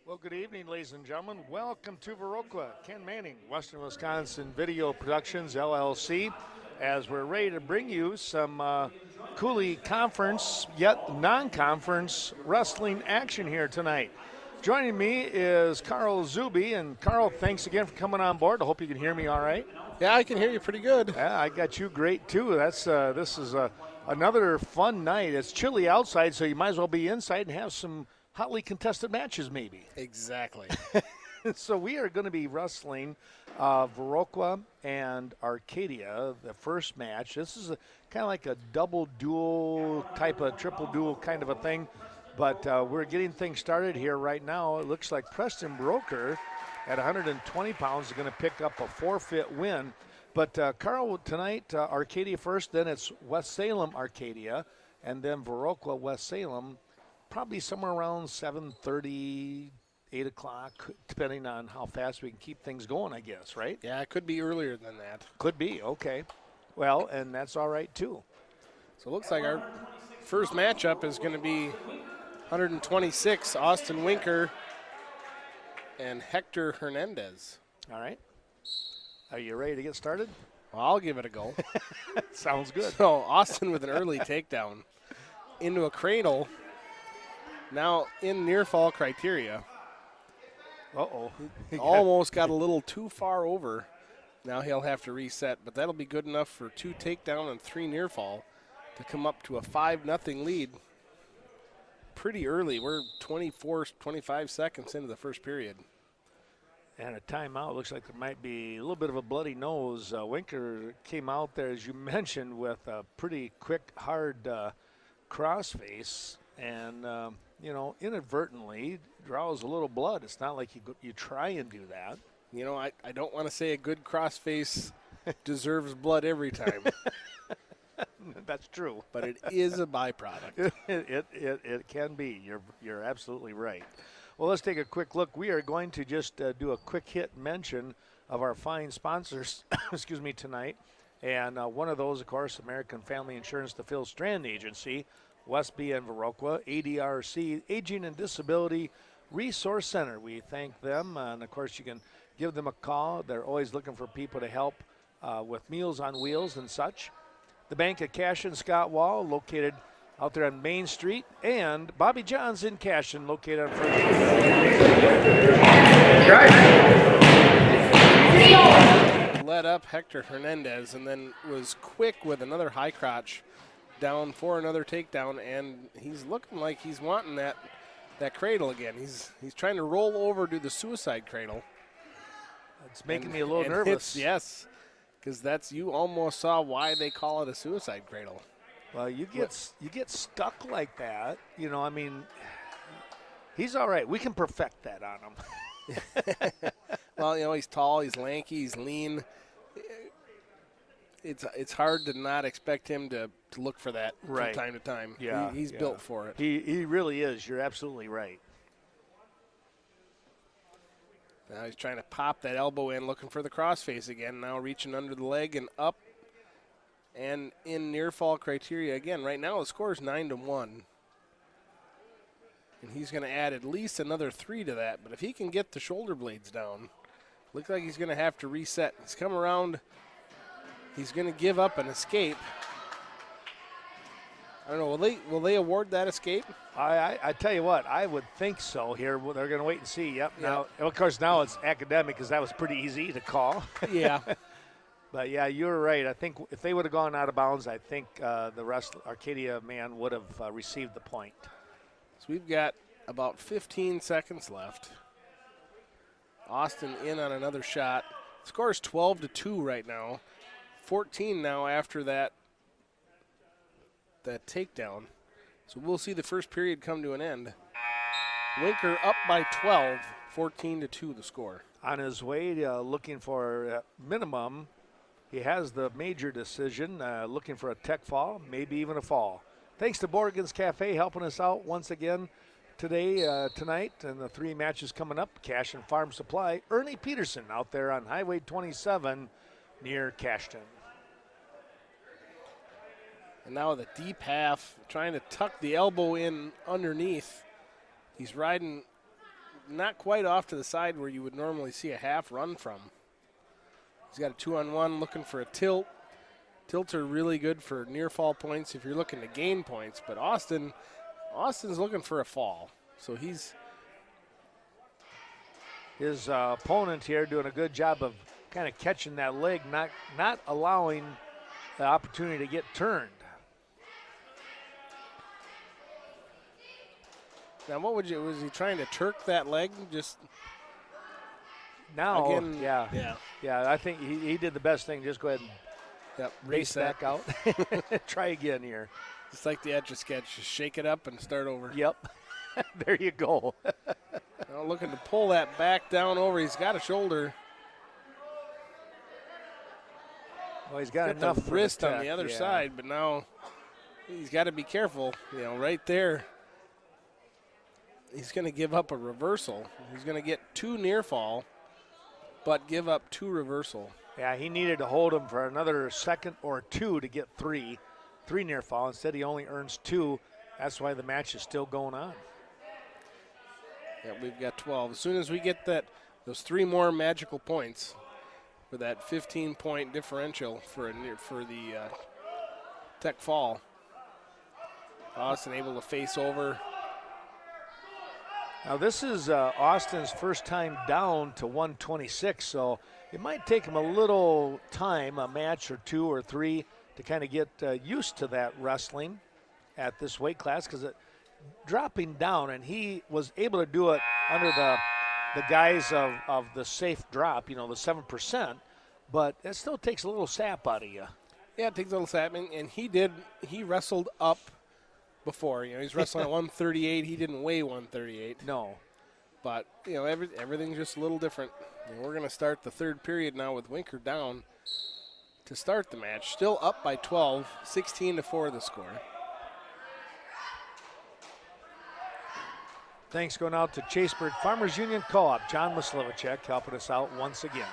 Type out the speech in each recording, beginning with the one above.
Well, good evening, ladies and gentlemen. Welcome to Viroqua. Ken Manning, Western Wisconsin Video Productions, LLC, as we're ready to bring you some Cooley Conference, yet non-conference wrestling action here tonight. Joining me is Carl Zuby. And Carl, thanks again for coming on board. I hope you can hear me all right. Yeah, I can hear you pretty good. Yeah, I got you great, too. This is another fun night. It's chilly outside, so you might as well be inside and have some hotly contested matches, maybe. Exactly. So we are going to be wrestling Viroqua and Arcadia, the first match. This is kind of like a double duel type of triple duel kind of a thing. But we're getting things started here right now. It looks like Preston Broker at 120 pounds is going to pick up a forfeit win. But Carl, tonight, Arcadia first, then it's West Salem Arcadia, and then Viroqua West Salem. Probably somewhere around 7:30, 8 o'clock, depending on how fast we can keep things going, I guess, right? Yeah, it could be earlier than that. Could be, okay. Well, and that's all right, too. So it looks like our first matchup is going to be 126, Austin Winker and Hector Hernandez. All right. Are you ready to get started? Well, I'll give it a go. Sounds good. So Austin with an early takedown into a cradle. Now in near fall criteria. Uh-oh. Almost got a little too far over. Now he'll have to reset, but that'll be good enough for 2 takedown and 3 near fall to come up to a 5-0 lead pretty early. We're 24, 25 seconds into the first period. And a timeout. Looks like there might be a little bit of a bloody nose. Winker came out there, as you mentioned, with a pretty quick, hard crossface. And, inadvertently draws a little blood. It's not like you try and do that. You know, I don't want to say a good crossface deserves blood every time. That's true. But it is a byproduct. It can be. You're absolutely right. Well, let's take a quick look. We are going to just do a quick hit mention of our fine sponsors, tonight. And one of those, of course, American Family Insurance, the Phil Strand Agency, Westby and Viroqua, ADRC, Aging and Disability Resource Center. We thank them, and of course you can give them a call. They're always looking for people to help with Meals on Wheels and such. The Bank of Cashin, Scott Wall, located out there on Main Street, and Bobby John's in Cashin, located on First Street. Led up Hector Hernandez and then was quick with another high crotch down for another takedown, and he's looking like he's wanting that cradle again. He's trying to roll over to the suicide cradle. It's making me a little nervous. Yes, because you almost saw why they call it a suicide cradle. Well, you get stuck like that. He's all right. We can perfect that on him. Well, he's tall, he's lanky, he's lean. It's hard to not expect him to look for that from time to time. Yeah, he's built for it. He really is. You're absolutely right. Now he's trying to pop that elbow in, looking for the crossface again. Now reaching under the leg and up and in near fall criteria again. Right now the score is 9-1. And he's going to add at least another 3 to that. But if he can get the shoulder blades down, looks like he's going to have to reset. He's come around. He's going to give up an escape. I don't know. Will they award that escape? I tell you what, I would think so here. They're going to wait and see. Yep. Now, of course, now it's academic because that was pretty easy to call. Yeah. But, yeah, you're right. I think if they would have gone out of bounds, I think the Arcadia man would have received the point. So we've got about 15 seconds left. Austin in on another shot. Score is 12-2 right now. 14 now after that takedown. So we'll see the first period come to an end. Winker up by 12, 14-2 the score. On his way, looking for minimum, he has the major decision, looking for a tech fall, maybe even a fall. Thanks to Borgen's Cafe helping us out once again tonight, and the 3 matches coming up. Cash and Farm Supply, Ernie Peterson out there on Highway 27 near Cashton. And now the deep half, trying to tuck the elbow in underneath. He's riding not quite off to the side where you would normally see a half run from. He's got a 2-on-1 looking for a tilt. Tilts are really good for near fall points if you're looking to gain points, but Austin's looking for a fall. So his opponent here doing a good job of kind of catching that leg, not allowing the opportunity to get turned. Now, was he trying to Turk that leg? Just now, again, yeah. I think he did the best thing. Just go ahead and race back out. Try again here. Just like the Etch-a-Sketch, just shake it up and start over. Yep. There you go. Now looking to pull that back down over. He's got a shoulder. Well, he's got enough the wrist on the other side, but now he's got to be careful. Right there. He's going to give up a reversal. He's going to get 2 near fall, but give up 2 reversal. Yeah, he needed to hold him for another second or 2 to get 3 near fall. Instead, he only earns 2. That's why the match is still going on. Yeah, we've got 12. As soon as we get those 3 more magical points for that 15-point differential for the tech fall, Austin able to face over. Now, this is Austin's first time down to 126, so it might take him a little time, a match or 2 or 3, to kind of get used to that wrestling at this weight class, because dropping down, and he was able to do it under the guise of the safe drop, the 7%, but it still takes a little sap out of you. Yeah, it takes a little sap, and he wrestled up before. He's wrestling at 138. He didn't weigh 138. No. But, everything's just a little different. We're going to start the third period now with Winker down to start the match. Still up by 12, 16-4 the score. Thanks going out to Chaseburg Farmers Union Co-op. John Maslivacek helping us out once again.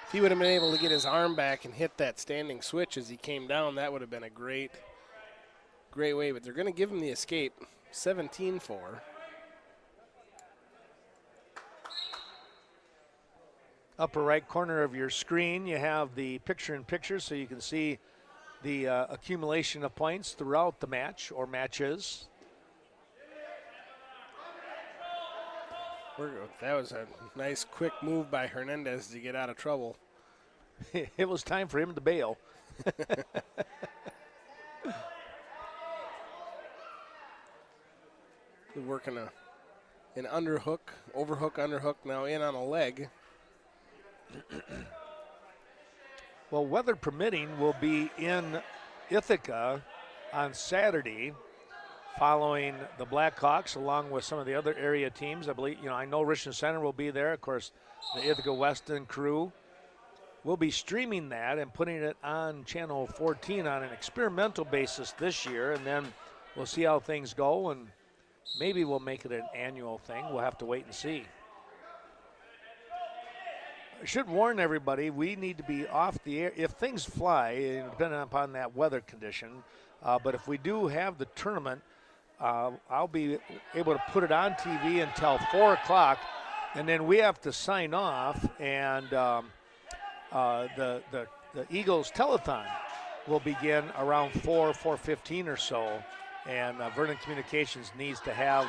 If he would have been able to get his arm back and hit that standing switch as he came down, that would have been a great way. But they're going to give him the escape, 17-4. Upper right corner of your screen, you have the picture-in-picture, so you can see the accumulation of points throughout the match or matches. That was a nice, quick move by Hernandez to get out of trouble. It was time for him to bail. We're working an underhook, overhook, underhook, now in on a leg. Well, weather permitting, we'll be in Ithaca on Saturday following the Blackhawks along with some of the other area teams. I believe, I know Richmond Center will be there. Of course, the Ithaca Weston crew. We'll be streaming that and putting it on Channel 14 on an experimental basis this year, and then we'll see how things go, and maybe we'll make it an annual thing. We'll have to wait and see. I should warn everybody, we need to be off the air if things fly, depending upon that weather condition. But if we do have the tournament, I'll be able to put it on TV until 4 o'clock, and then we have to sign off, and the Eagles telethon will begin around 4:15 or so, and Vernon Communications needs to have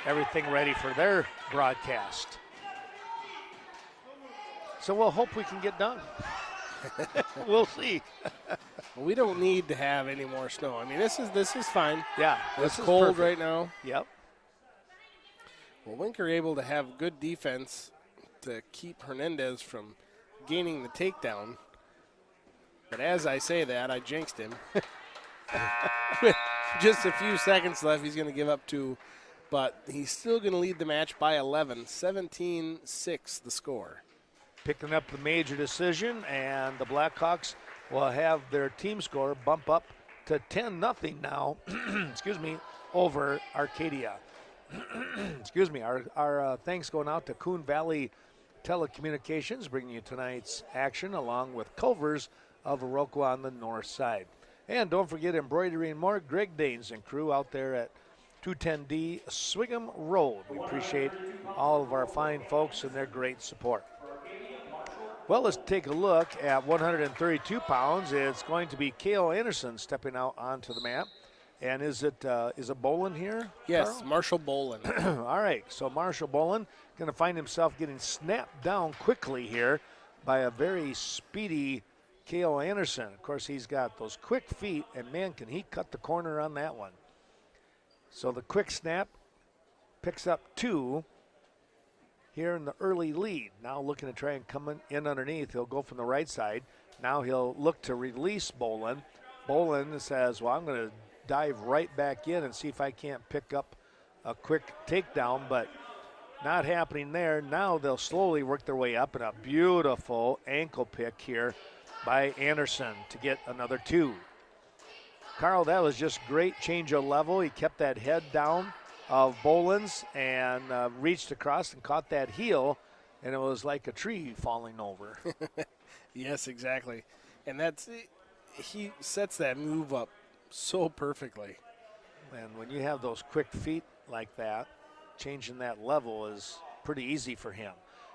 everything ready for their broadcast. So we'll hope we can get done. We'll see. We don't need to have any more snow. I mean, this is fine. Yeah, it's cold right now. Yep. Well, Winker able to have good defense to keep Hernandez from gaining the takedown. But as I say that, I jinxed him. With just a few seconds left, he's going to give up 2. But he's still going to lead the match by 11. 17-6 the score. Picking up the major decision, and the Blackhawks will have their team score bump up to 10-0 now, excuse me, over Arcadia. Excuse me, our thanks going out to Coon Valley Telecommunications, bringing you tonight's action along with Culver's of Viroqua on the north side. And don't forget embroidery and more, Greg Danes and crew out there at 210D Swingham Road. We appreciate all of our fine folks and their great support. Well, let's take a look at 132 pounds. It's going to be Cale Anderson stepping out onto the mat. And is it Bolin here? Yes, Carl? Marshall Bolin. All right, so Marshall Bolin going to find himself getting snapped down quickly here by a very speedy Cale Anderson. Of course, he's got those quick feet, and man, can he cut the corner on that one. So the quick snap picks up 2 here in the early lead. Now looking to try and come in underneath. He'll go from the right side. Now he'll look to release Bolin. Bolin says, well, I'm going to dive right back in and see if I can't pick up a quick takedown, but not happening there. Now they'll slowly work their way up, and a beautiful ankle pick here by Anderson to get another 2. Carl, that was just great change of level. He kept that head down of Bolin's and reached across and caught that heel, and it was like a tree falling over. Yes, exactly. And he sets that move up so perfectly. And when you have those quick feet like that, changing that level is pretty easy for him.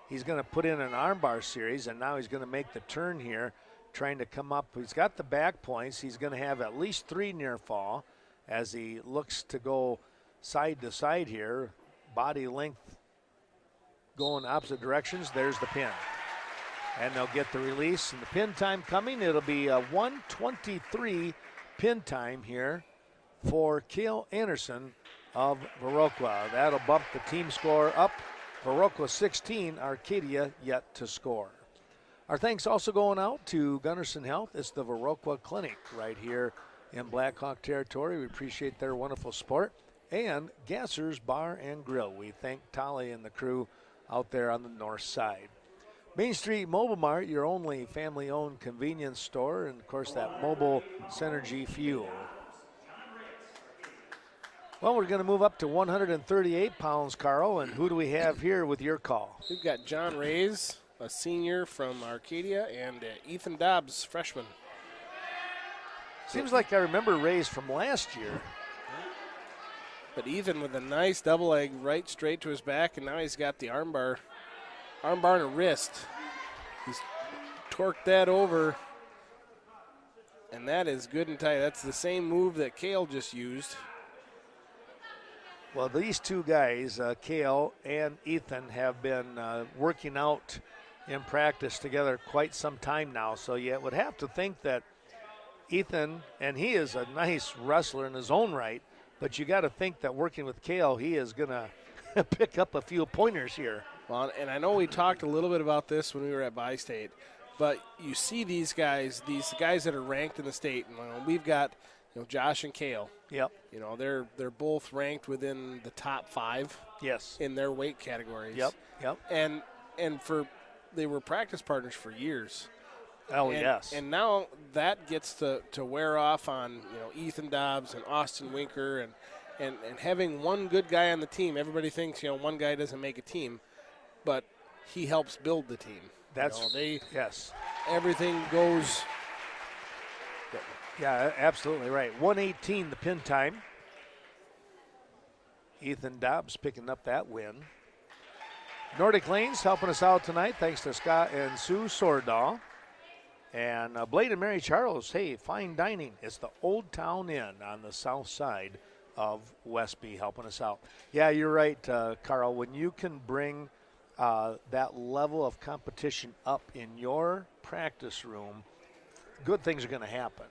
He's going to put in an armbar series, and now he's going to make the turn here, trying to come up. He's got the back points. He's going to have at least 3 near fall as he looks to go side to side here. Body length going opposite directions. There's the pin. And they'll get the release. And the pin time coming. It'll be a 1:23 pin time here for Cale Anderson of Viroqua. That'll bump the team score up. Viroqua 16, Arcadia yet to score. Our thanks also going out to Gunderson Health. It's the Viroqua Clinic right here in Blackhawk territory. We appreciate their wonderful support. And Gasser's Bar and Grill. We thank Tali and the crew out there on the north side. Main Street Mobile Mart, your only family-owned convenience store, and of course that mobile Synergy fuel. Well, we're going to move up to 138 pounds, Carl, and who do we have here with your call? We've got John Reyes, a senior from Arcadia, and Ethan Dobbs, freshman. Seems like I remember Reyes from last year. But Ethan with a nice double leg right straight to his back, and now he's got the armbar and a wrist. He's torqued that over, and that is good and tight. That's the same move that Cale just used. Well, these two guys, Cale and Ethan, have been working out in practice together quite some time now. So you would have to think that Ethan, and he is a nice wrestler in his own right, but you got to think that working with Cale, he is going to pick up a few pointers here. Well, and I know we talked a little bit about this when we were at Bi-State, but you see these guys that are ranked in the state, and we've got Josh and Cale. Yep. They're both ranked within the top 5. Yes. In their weight categories. Yep. And they were practice partners for years. Oh, yes. And now that gets to wear off on Ethan Dobbs and Austin Winker and having one good guy on the team. Everybody thinks one guy doesn't make a team, but he helps build the team. Yes. Everything goes. Yeah, absolutely right. 118 the pin time. Ethan Dobbs picking up that win. Nordic Lanes helping us out tonight, thanks to Scott and Sue Sordahl. And Blade and Mary Charles, hey, fine dining. It's the Old Town Inn on the south side of Westby helping us out. Yeah, you're right, Carl. When you can bring that level of competition up in your practice room, good things are going to happen.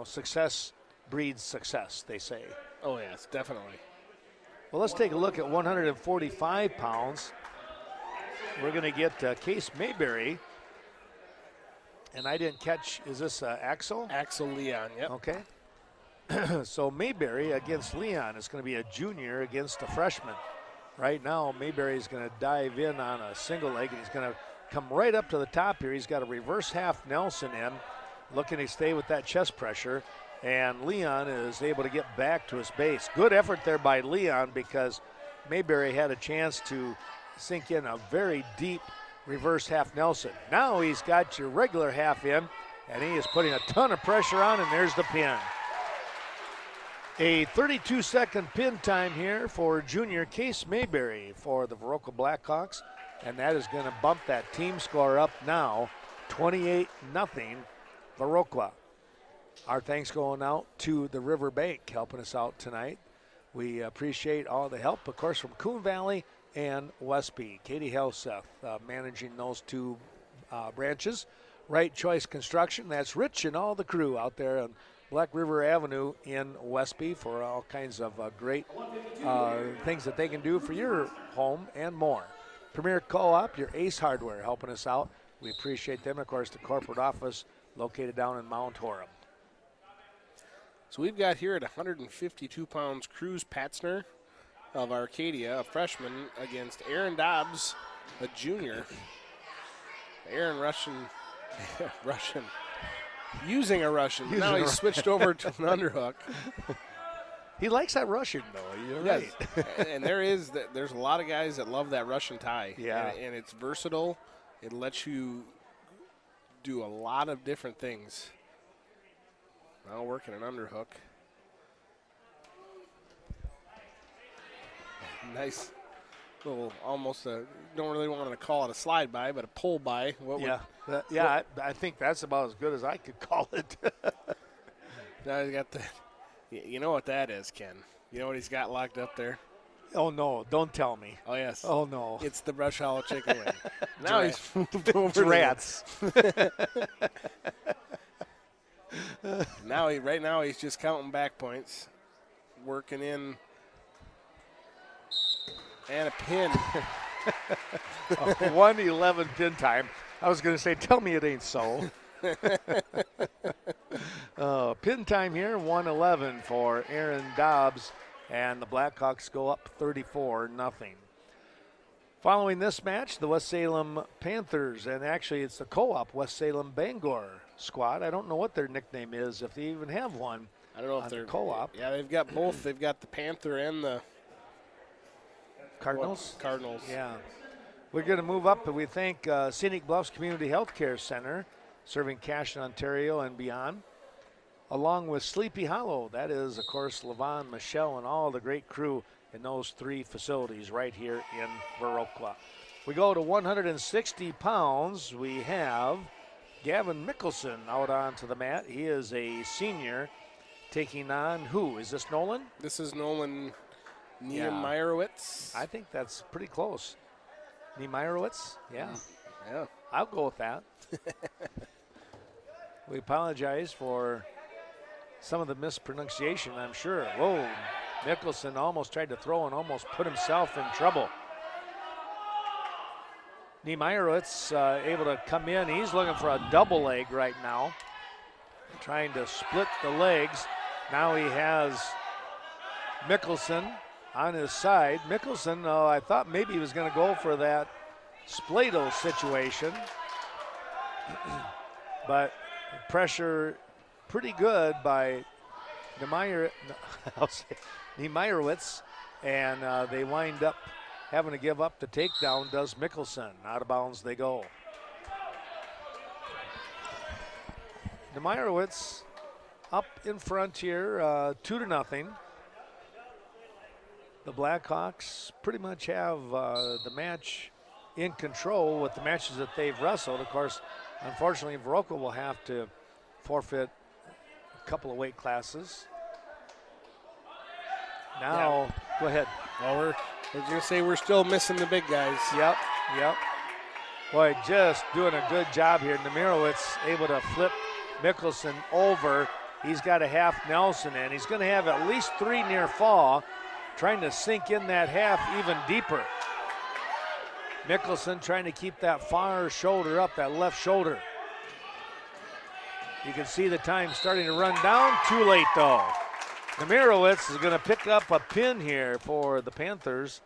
Success breeds success, they say. Oh, yes, definitely. Well, let's take a look at 145 pounds. We're going to get Case Mayberry. And I didn't catch, is this Axel? Axel Leon, yep. Okay. So Mayberry against Leon. It's going to be a junior against a freshman. Right now, Mayberry is going to dive in on a single leg, and he's going to come right up to the top here. He's got a reverse half Nelson in, looking to stay with that chest pressure. And Leon is able to get back to his base. Good effort there by Leon because Mayberry had a chance to sink in a very deep reverse half Nelson. Now he's got your regular half in, and he is putting a ton of pressure on, and there's the pin. A 32-second pin time here for junior Case Mayberry for the Viroqua Blackhawks, and that is going to bump that team score up now, 28-0 Viroqua. Our thanks going out to the River Bank helping us out tonight. We appreciate all the help, of course, from Coon Valley and Westby. Katie Helseth managing those two branches. Right Choice Construction, that's Rich and all the crew out there on Black River Avenue in Westby for all kinds of great things that they can do for your home and more. Premier Co-op, your Ace Hardware, helping us out. We appreciate them. Of course, the corporate office located down in Mount Horeb. So we've got here at 152 pounds Cruz Patzner of Arcadia, a freshman, against Aaron Dobbs, a junior. Aaron using a Russian. Now he's switched over to an underhook. He likes that Russian, though. You're right. And there's a lot of guys that love that Russian tie. Yeah. And it's versatile. It lets you do a lot of different things. Now working an underhook. Nice little, almost don't really want to call it a slide by, but a pull by. I think that's about as good as I could call it. Now he's got you know what that is, Ken. You know what he's got locked up there? Oh, no, don't tell me. Oh, yes. Oh, no. It's the Brush Hollow chicken wing. Now he's moved over to rats. Right now he's just counting back points, working in, and a pin. 1:11 pin time. I was going to say, tell me it ain't so. Pin time here, 1:11 for Aaron Dobbs, and the Blackhawks go up 34-0. Following this match, the West Salem Panthers, and actually it's the co-op West Salem Bangor squad. I don't know what their nickname is, if they even have one. I don't know if they're co-op. Yeah, they've got both. They've got the Panther and the Cardinals. Cardinals. Yeah. We're going to move up, and we thank Scenic Bluffs Community Health Care Center, serving Cashin, Ontario, and beyond, along with Sleepy Hollow. That is, of course, Levon, Michelle, and all the great crew in those three facilities right here in Viroqua. We go to 160 pounds. We have Gavin Mickelson out onto the mat. He is a senior taking on who? Is this Nolan? This is Nolan Niemeyerowitz. I think that's pretty close. Niemeyerowitz? Yeah. Yeah. I'll go with that. We apologize for some of the mispronunciation, I'm sure. Whoa, Mickelson almost tried to throw and almost put himself in trouble. Niemeyerowitz able to come in. He's looking for a double leg right now, trying to split the legs. Now he has Mickelson on his side. Mickelson, I thought maybe he was going to go for that Splato situation, but pressure pretty good by Niemeyerowitz, and they wind up having to give up the takedown. Does Mickelson. Out of bounds they go. Niemeyerowitz up in front here, 2-0. The Blackhawks pretty much have the match in control with the matches that they've wrestled. Of course, unfortunately, Viroqua will have to forfeit a couple of weight classes. Now, Go ahead. Well, we're going to say we're still missing the big guys. Yep. Boy, just doing a good job here. Niemeyerowitz able to flip Mickelson over. He's got a half Nelson in. He's going to have at least 3 near fall, trying to sink in that half even deeper. Mickelson trying to keep that far shoulder up, that left shoulder. You can see the time starting to run down. Too late, though. Niemeyerowitz is going to pick up a pin here for the Panthers,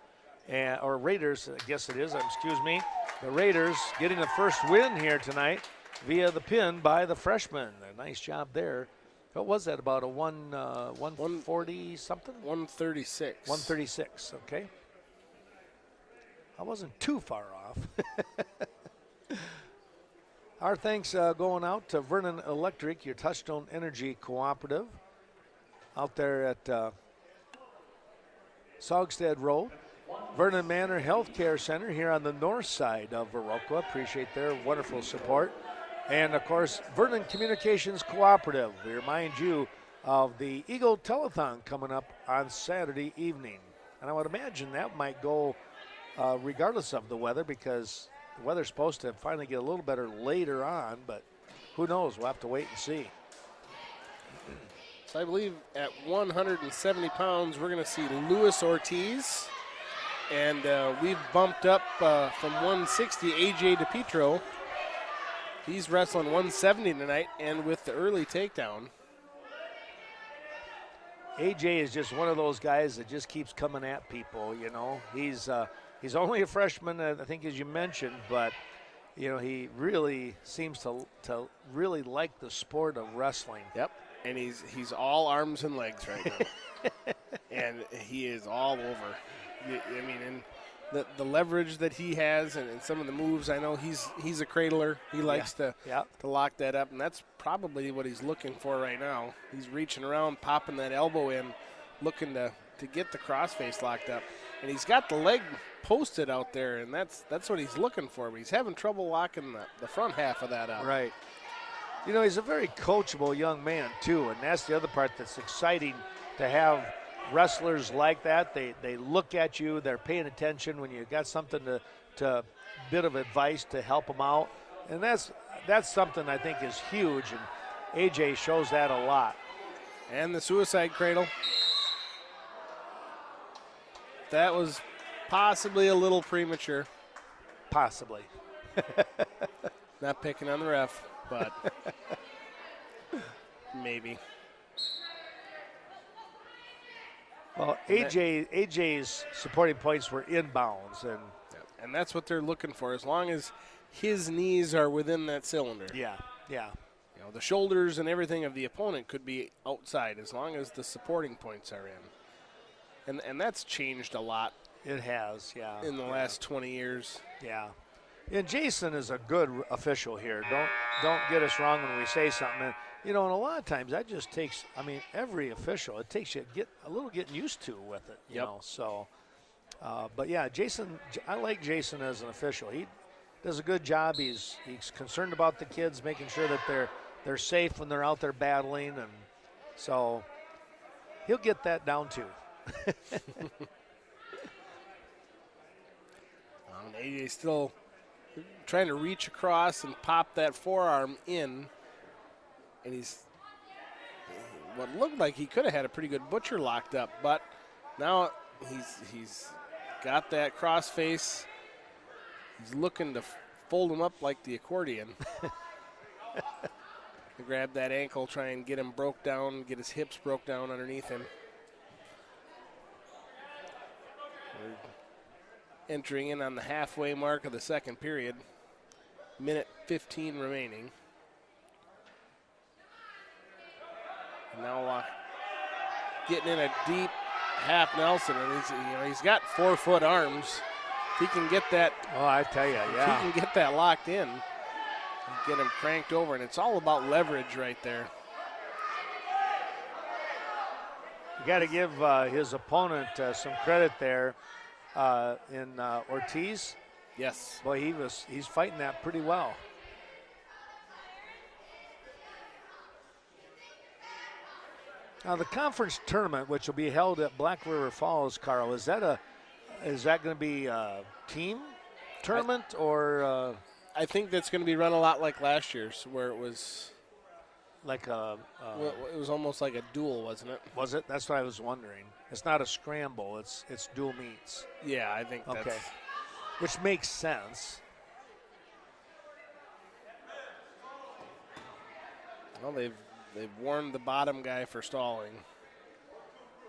or Raiders, I guess it is, excuse me. The Raiders getting the first win here tonight via the pin by the freshman. A nice job there. What was that, about a 140 something? 136. 136, okay. I wasn't too far off. Our thanks going out to Vernon Electric, your Touchstone Energy Cooperative. out there at Saugstad Road. Vernon Manor Healthcare Center here on the north side of Viroqua. Appreciate their wonderful support. And, of course, Vernon Communications Cooperative. We remind you of the Eagle Telethon coming up on Saturday evening. And I would imagine that might go regardless of the weather, because the weather's supposed to finally get a little better later on, but who knows? We'll have to wait and see. So I believe at 170 pounds, we're going to see Luis Ortiz. And we've bumped up from 160, A.J. Dipietro. He's wrestling 170 tonight, and with the early takedown. A.J. is just one of those guys that just keeps coming at people, you know. He's only a freshman, I think, as you mentioned, but, you know, he really seems to really like the sport of wrestling. Yep, and he's all arms and legs right now. And he is all over. I mean, and the leverage that he has and some of the moves, I know he's a cradler. He likes to lock that up, and that's probably what he's looking for right now. He's reaching around, popping that elbow in, looking to get the crossface locked up. And he's got the leg posted out there, and that's what he's looking for. But he's having trouble locking the front half of that up. Right. You know, he's a very coachable young man, too, and that's the other part that's exciting to have wrestlers like that. They look at you, they're paying attention when you got something to bit of advice to help them out. And that's something I think is huge, and AJ shows that a lot. And the suicide cradle. That was possibly a little premature. Possibly. Not picking on the ref, but maybe. Well, AJ's supporting points were inbounds, and that's what they're looking for. As long as his knees are within that cylinder. Yeah. You know, the shoulders and everything of the opponent could be outside as long as the supporting points are in. And that's changed a lot. It has, yeah. In the last 20 years. Yeah. And Jason is a good official here. Don't get us wrong when we say something. You know, and a lot of times that just takes, I mean, every official, it takes you getting used to with it, you know. So, but yeah, Jason, I like Jason as an official. He does a good job. He's concerned about the kids, making sure that they're safe when they're out there battling, and so he'll get that down too. AJ's still trying to reach across and pop that forearm in. And he's what looked like he could have had a pretty good butcher locked up, but now he's got that cross face. He's looking to fold him up like the accordion. Grab that ankle, try and get him broke down, get his hips broke down underneath him. We're entering in on the halfway mark of the second period. Minute 15 remaining. Now getting in a deep half Nelson, and he's got 4-foot arms. If he can get that, I tell you, yeah. If he can get that locked in, get him cranked over, and it's all about leverage right there. You got to give his opponent some credit there in Ortiz. Yes. Boy, he's fighting that pretty well. Now the conference tournament, which will be held at Black River Falls, Carl, is that going to be a team tournament or? I think that's going to be run a lot like last year's, where it was like it was almost like a duel, wasn't it? Was it? That's what I was wondering. It's not a scramble. It's dual meets. Yeah, I think that's okay, which makes sense. Well, they've warned the bottom guy for stalling.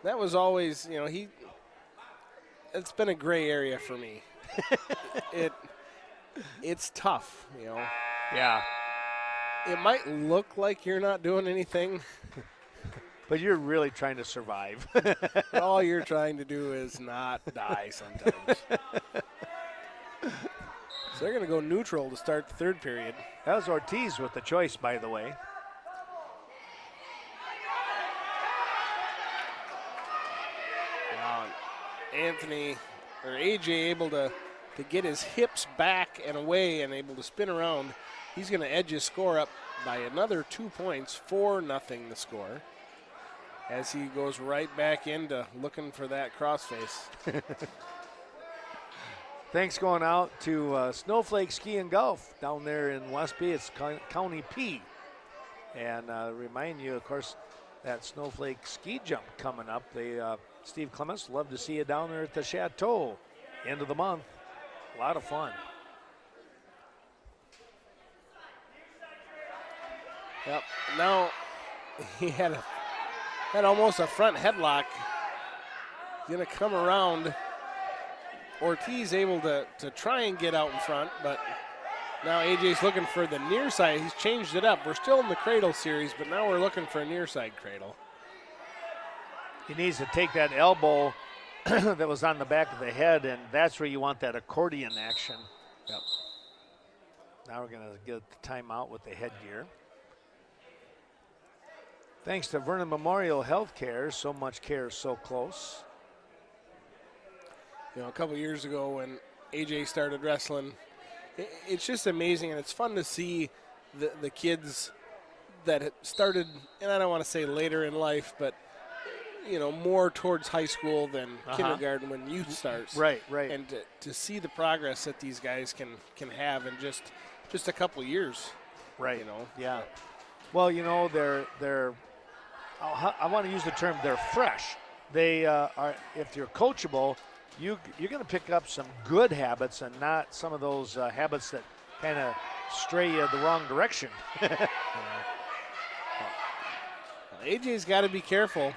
That was always, it's been a gray area for me. It's tough, Yeah. It might look like you're not doing anything. But you're really trying to survive. All you're trying to do is not die sometimes. So they're going to go neutral to start the third period. That was Ortiz with the choice, by the way. AJ able to get his hips back and away and able to spin around. He's going to edge his score up by another 2 points, 4-0 the score, as he goes right back into looking for that crossface. Thanks going out to Snowflake Ski and Golf down there in Westby. It's County P. And remind you, of course, that Snowflake ski jump coming up. Steve Clements, love to see you down there at the Chateau. End of the month. A lot of fun. Yep. Now he had almost a front headlock. Going to come around. Ortiz able to try and get out in front, but now AJ's looking for the near side. He's changed it up. We're still in the cradle series, but now we're looking for a near side cradle. He needs to take that elbow that was on the back of the head, and that's where you want that accordion action. Yep. Now we're going to get the timeout with the headgear. Thanks to Vernon Memorial Healthcare, so much care, so close. You know, a couple years ago when AJ started wrestling, it's just amazing, and it's fun to see the kids that had started, and I don't want to say later in life, but, you know, more towards high school than kindergarten when youth starts. Right, right. And to see the progress that these guys can have in just a couple years. Right. You know. Yeah. Well, you know, they're I want to use the term they're fresh. They are, if you're coachable, you're going to pick up some good habits and not some of those habits that kind of stray you the wrong direction. Well, AJ's got to be careful.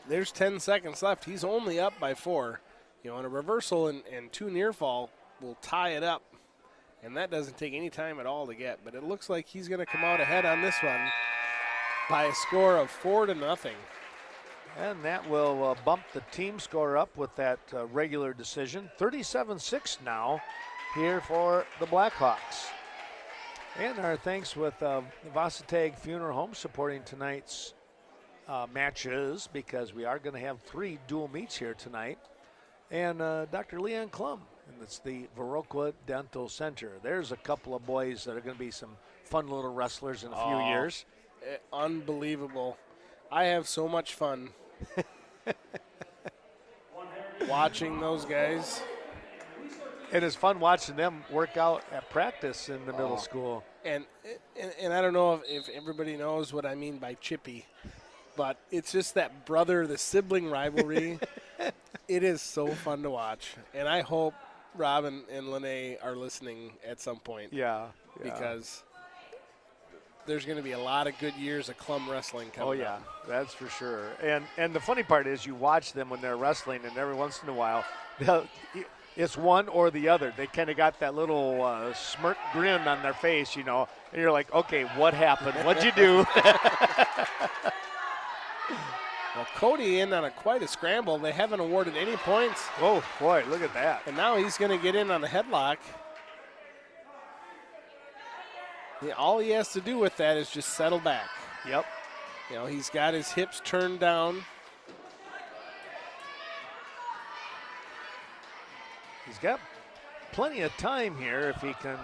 There's 10 seconds left. He's only up by 4. You know, and a reversal and 2 near fall will tie it up. And that doesn't take any time at all to get. But it looks like he's going to come out ahead on this one by a score of 4-0. And that will bump the team score up with that regular decision. 37-6 now here for the Blackhawks. And our thanks with Vasatag Funeral Home supporting tonight's matches, because we are going to have 3 dual meets here tonight. And Dr. Leanne Klum, and it's the Viroqua Dental Center. There's a couple of boys that are going to be some fun little wrestlers in a few years. Unbelievable. I have so much fun watching those guys. And it's fun watching them work out at practice in the middle school. And I don't know if everybody knows what I mean by chippy, but it's just that the sibling rivalry. It is so fun to watch. And I hope Rob and Lene are listening at some point. Yeah. Because there's going to be a lot of good years of Klum wrestling coming up. That's for sure. And the funny part is you watch them when they're wrestling, and every once in a while, it's one or the other. They kind of got that little smirk grin on their face, you know, and you're like, okay, what happened? What'd you do? Well, Cody in on quite a scramble. They haven't awarded any points. Oh, boy, look at that. And now he's going to get in on a headlock. All he has to do with that is just settle back. Yep. You know, he's got his hips turned down. He's got plenty of time here if he can,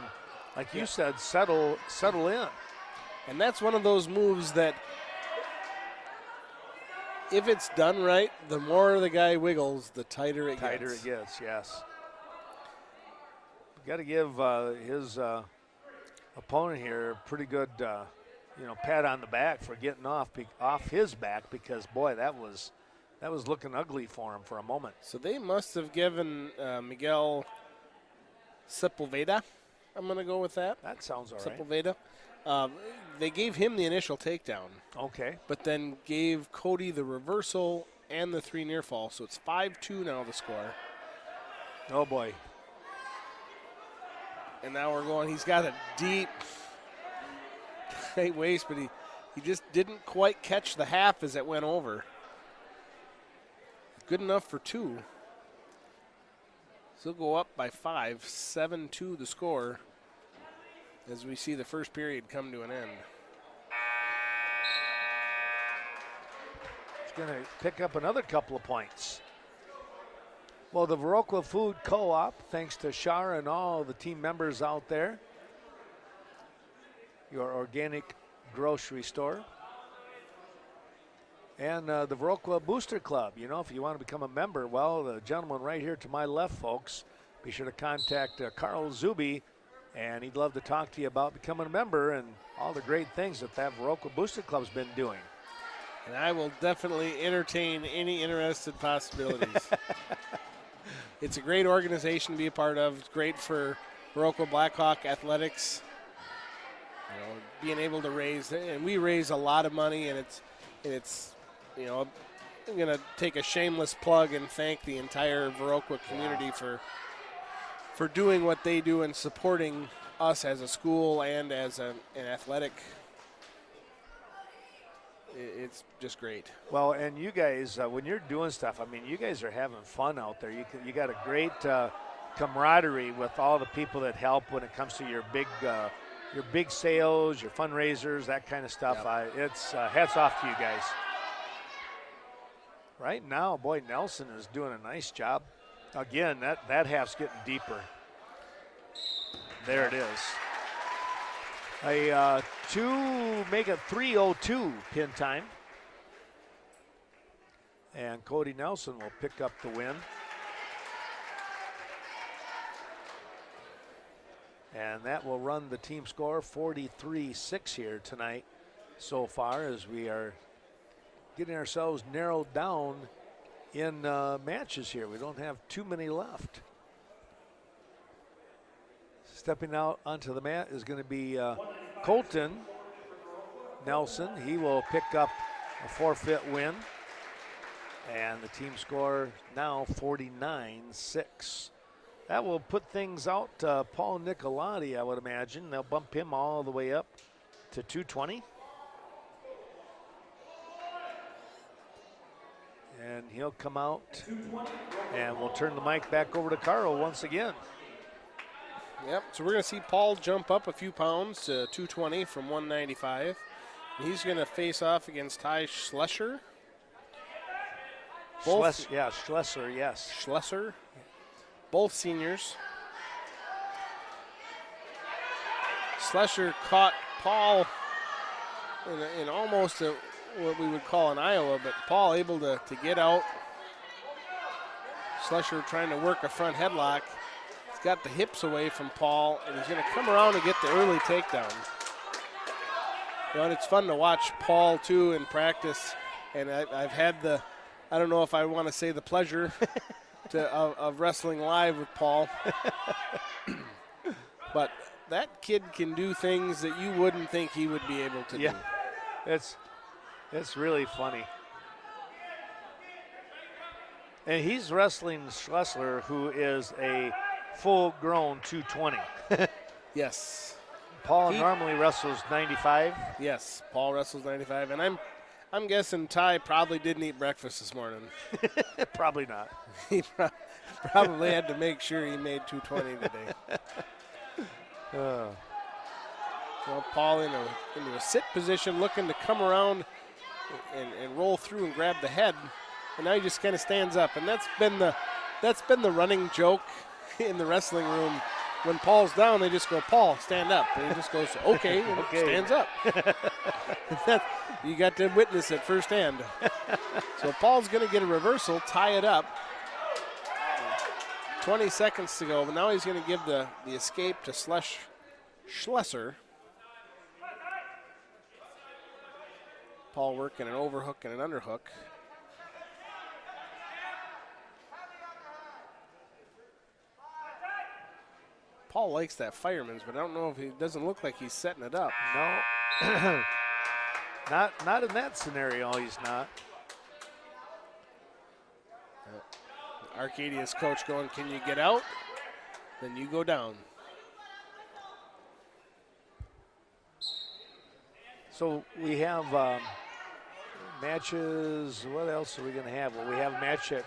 like you said, settle in. And that's one of those moves that, if it's done right, the more the guy wiggles, the tighter it gets. Yes. Got to give his opponent here a pretty good, pat on the back for getting off his back, because boy, that was looking ugly for him for a moment. So they must have given Miguel Sepulveda. I'm going to go with that. That sounds all right. Sepulveda. They gave him the initial takedown. Okay. But then gave Cody the reversal and the 3 near fall. So it's 5-2 now the score. Oh boy. And now we're going, he's got a deep tight waist, but he just didn't quite catch the half as it went over. Good enough for 2. So go up by 5, 7-2 the score as we see the first period come to an end. It's going to pick up another couple of points. Well, the Viroqua Food Co-op, thanks to Shar and all the team members out there, your organic grocery store, and the Viroqua Booster Club. You know, if you want to become a member, well, the gentleman right here to my left, folks, be sure to contact Carl Zuby, and he'd love to talk to you about becoming a member and all the great things that Viroqua Booster Club's been doing. And I will definitely entertain any interested possibilities. It's a great organization to be a part of. It's great for Viroqua Blackhawk athletics. You know, being able to raise, and we raise a lot of money, and it's you know, I'm going to take a shameless plug and thank the entire Viroqua community for doing what they do and supporting us as a school and as an athletic. It's just great. Well, and you guys, when you're doing stuff, I mean, you guys are having fun out there. You got a great camaraderie with all the people that help when it comes to your big sales, your fundraisers, that kind of stuff. Yep. It's hats off to you guys. Right now, boy, Nelson is doing a nice job. Again, that half's getting deeper. There it is. Make it 3:02 pin time. And Kolten Nelson will pick up the win. And that will run the team score 43-6 here tonight so far, as we are getting ourselves narrowed down in matches here. We don't have too many left. Stepping out onto the mat is going to be Kolten Nelson. He will pick up a forfeit win. And the team score now 49-6. That will put things out to Paul Nicolati, I would imagine. They'll bump him all the way up to 220. And he'll come out, and we'll turn the mic back over to Carl once again. Yep, so we're going to see Paul jump up a few pounds to 220 from 195. And he's going to face off against Ty Schlesser. Schlesser, yes. Schlesser, both seniors. Schlesser caught Paul in almost what we would call an Iowa, but Paul able to get out. Schlesser trying to work a front headlock. He's got the hips away from Paul, and he's going to come around and get the early takedown. You know, and it's fun to watch Paul, too, in practice. And I've had I don't know if I want to say the pleasure of wrestling live with Paul. But that kid can do things that you wouldn't think he would be able to do. It's really funny. And he's wrestling Schlesser, who is a full-grown 220. Yes. Paul normally wrestles 95. Yes, Paul wrestles 95, and I'm guessing Ty probably didn't eat breakfast this morning. Probably not. He probably had to make sure he made 220 today. Well, Paul into a sit position, looking to come around and roll through and grab the head, and now he just kind of stands up, and that's been the running joke in the wrestling room. When Paul's down, they just go, Paul, stand up. And he just goes, okay, and stands up. You got to witness it firsthand. So Paul's going to get a reversal, tie it up. 20 seconds to go, but now he's going to give the escape to Schlesser. Paul working an overhook and an underhook. Paul likes that fireman's, but I don't know if he doesn't look like he's setting it up. No, not in that scenario. He's not. Arcadia's coach going, "Can you get out? Then you go down." So we have matches. What else are we going to have? Well, we have a match at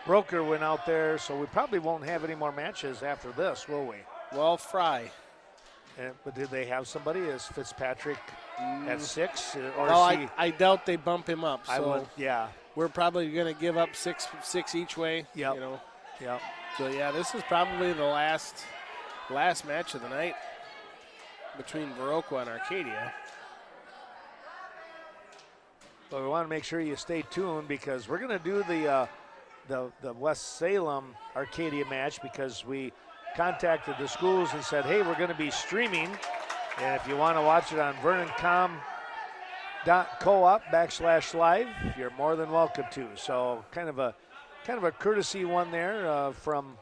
Broker went out there, so we probably won't have any more matches after this, will we? Well, Fry. But did they have somebody? Is Fitzpatrick at 6? Or Well, is he, I doubt they bump him up. I So would, yeah. we're probably going to give up six each way. Yep. You know. Yep. So yeah, this is probably the last match of the night between Viroqua and Arcadia. But we want to make sure you stay tuned because we're going to do the West Salem Arcadia match because we contacted the schools and said, hey, we're going to be streaming. And if you want to watch it on vernoncom.coop/live, you're more than welcome to. So kind of a courtesy one there from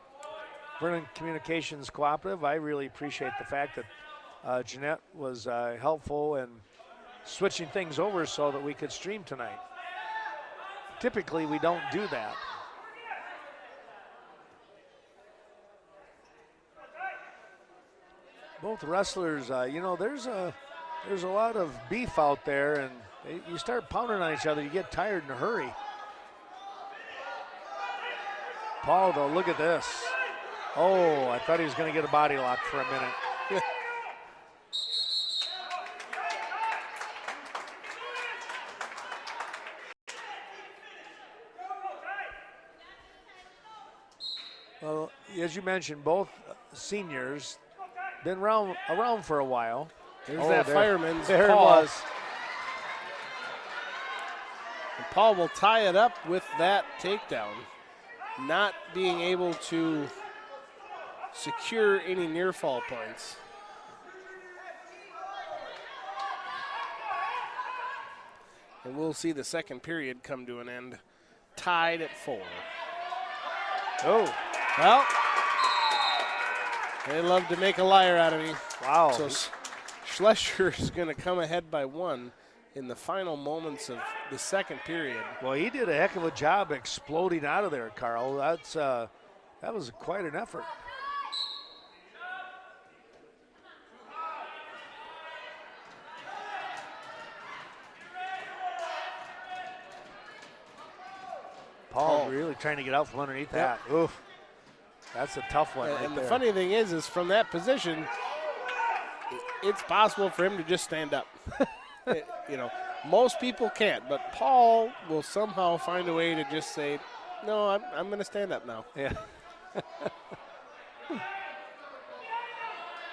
Vernon Communications Cooperative. I really appreciate the fact that Jeanette was helpful in switching things over so that we could stream tonight. Typically, we don't do that. Both wrestlers, there's a lot of beef out there, and you start pounding on each other, you get tired in a hurry. Paul, though, look at this. Oh, I thought he was going to get a body lock for a minute. Well, as you mentioned, both seniors been around for a while. There's that fireman. There Paul. it was. And Paul will tie it up with that takedown, not being able to secure any near fall points. And we'll see the second period come to an end, tied at 4. Oh. Well, they love to make a liar out of me. Wow. So Schlescher is going to come ahead by 1 in the final moments of the second period. Well, he did a heck of a job exploding out of there, Carl. That was quite an effort. Paul really trying to get out from underneath that. Oof. That's a tough one. And the funny thing is from that position, it's possible for him to just stand up. Most people can't, but Paul will somehow find a way to just say, no, I'm going to stand up now. Yeah.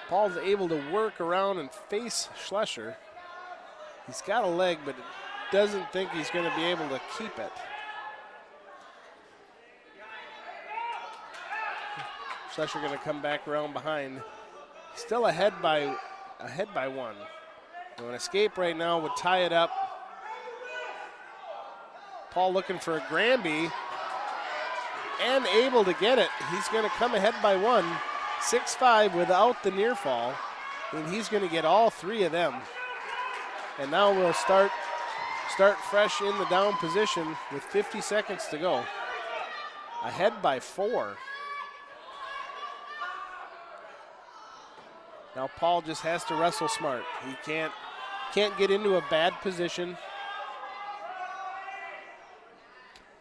Paul's able to work around and face Schlescher. He's got a leg, but doesn't think he's going to be able to keep it. Schlescher going to come back around behind. Still ahead by 1. So an escape right now would tie it up. Paul looking for a Granby and able to get it. He's going to come ahead by 1. 6-5 without the near fall. And he's going to get all 3 of them. And now we'll start fresh in the down position with 50 seconds to go. Ahead by 4. Now Paul just has to wrestle smart. He can't get into a bad position.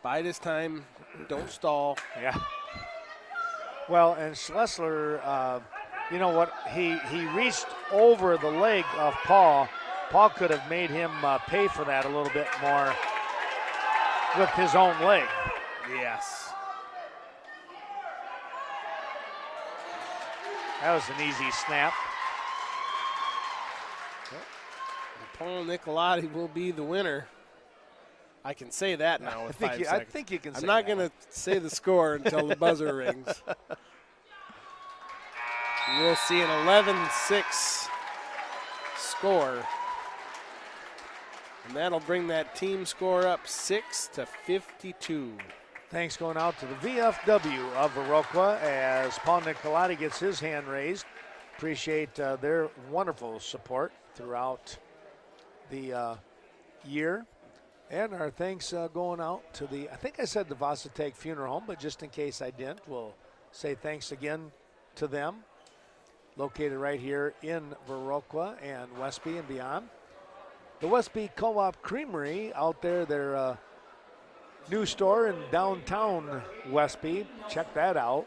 Bide his time, don't stall. Yeah. Well, and Schlesser, you know what? He reached over the leg of Paul. Paul could have made him pay for that a little bit more with his own leg. Yes. That was an easy snap. Paul Nicolati will be the winner. I can say that now with 5 seconds. I think you can say I'm not that. going to say the score until the buzzer rings. We'll see an 11-6 score. And that'll bring that team score up 6-52. Thanks going out to the VFW of Viroqua as Paul Nicolati gets his hand raised. Appreciate their wonderful support throughout the year. And our thanks going out to I think I said the Vasatec Funeral Home, but just in case I didn't, we'll say thanks again to them. Located right here in Viroqua and Westby and beyond. The Westby Co-op Creamery out there, their new store in downtown Westby. Check that out.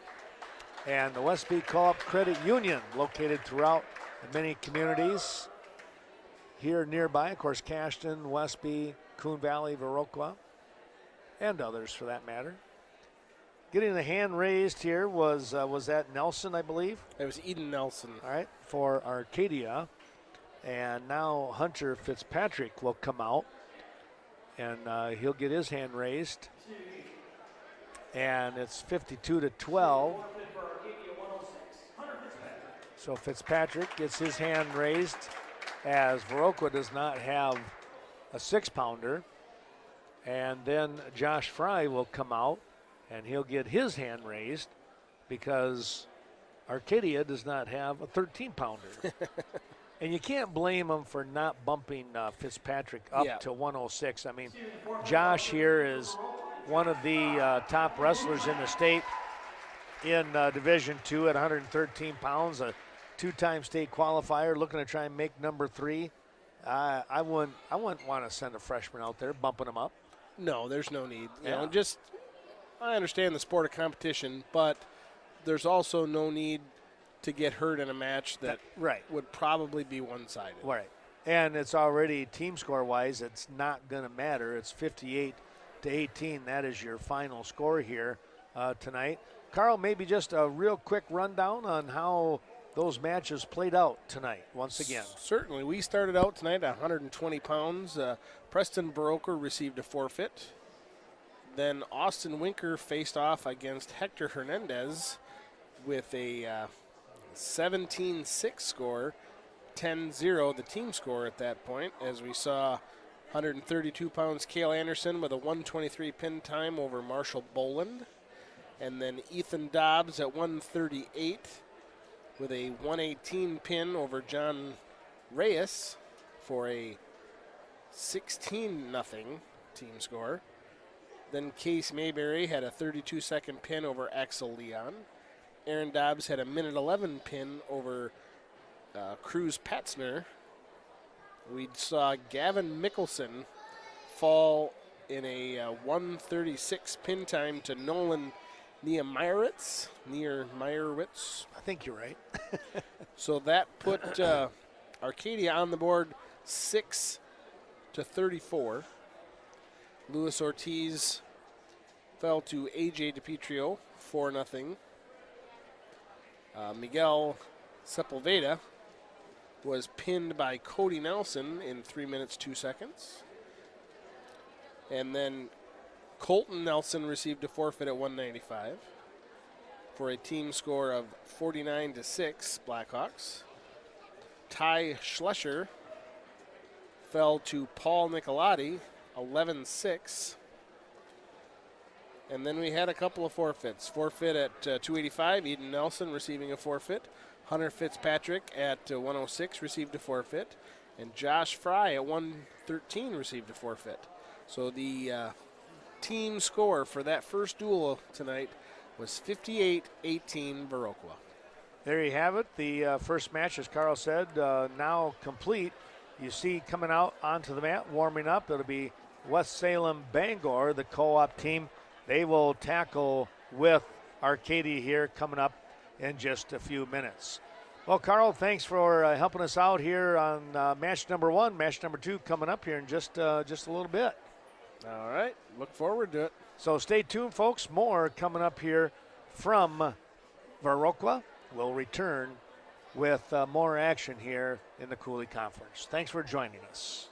And the Westby Co-op Credit Union, located throughout many communities here nearby. Of course, Cashton, Westby, Coon Valley, Viroqua, and others for that matter. Getting the hand raised here was that Nelson, I believe? It was Eden Nelson. All right, for Arcadia. And now Hunter Fitzpatrick will come out, and he'll get his hand raised. And it's 52-12. So Fitzpatrick gets his hand raised as Viroqua does not have a 6-pounder. And then Josh Fry will come out, and he'll get his hand raised because Arcadia does not have a 13-pounder. And you can't blame him for not bumping Fitzpatrick up to 106. I mean, Josh here is one of the top wrestlers in the state in Division II at 113 pounds, a 2-time state qualifier, looking to try and make number 3. I wouldn't want to send a freshman out there bumping him up. No, there's no need. You know, I understand the sport of competition, but there's also no need to get hurt in a match that would probably be one-sided. Right. And it's already team score-wise, it's not going to matter. It's 58-18. That is your final score here tonight. Carl, maybe just a real quick rundown on how those matches played out tonight once again. Certainly. We started out tonight at 120 pounds. Preston Viroqua received a forfeit. Then Austin Winker faced off against Hector Hernandez with a 17-6 score, 10-0 the team score at that point, as we saw 132 pounds Cale Anderson with a 123 pin time over Marshall Boland. And then Ethan Dobbs at 138 with a 118 pin over John Reyes for a 16-0 team score. Then Case Mayberry had a 32-second pin over Axel Leon. Aaron Dobbs had a minute 11 pin over Cruz Patzner. We saw Gavin Mickelson fall in a 136 pin time to Nolan Niemeierwitz. I think you're right. So that put Arcadia on the board 6-34. Luis Ortiz fell to AJ Dipietro 4-0. Miguel Sepulveda was pinned by Cody Nelson in 3 minutes 2 seconds. And then Kolten Nelson received a forfeit at 195 for a team score of 49-6 Blackhawks. Ty Schlescher fell to Paul Nicolati 11-6. And then we had a couple of forfeits. Forfeit at 285, Eden Nelson receiving a forfeit. Hunter Fitzpatrick at 106 received a forfeit. And Josh Fry at 113 received a forfeit. So the team score for that first duel tonight was 58-18 Viroqua. There you have it. The first match, as Carl said, now complete. You see coming out onto the mat, warming up, it'll be West Salem Bangor, the co-op team. They will tackle with Arcadia here coming up in just a few minutes. Well, Carl, thanks for helping us out here on match number 1. Match number 2 coming up here in just a little bit. All right. Look forward to it. So stay tuned, folks. More coming up here from Viroqua. We'll return with more action here in the Cooley Conference. Thanks for joining us.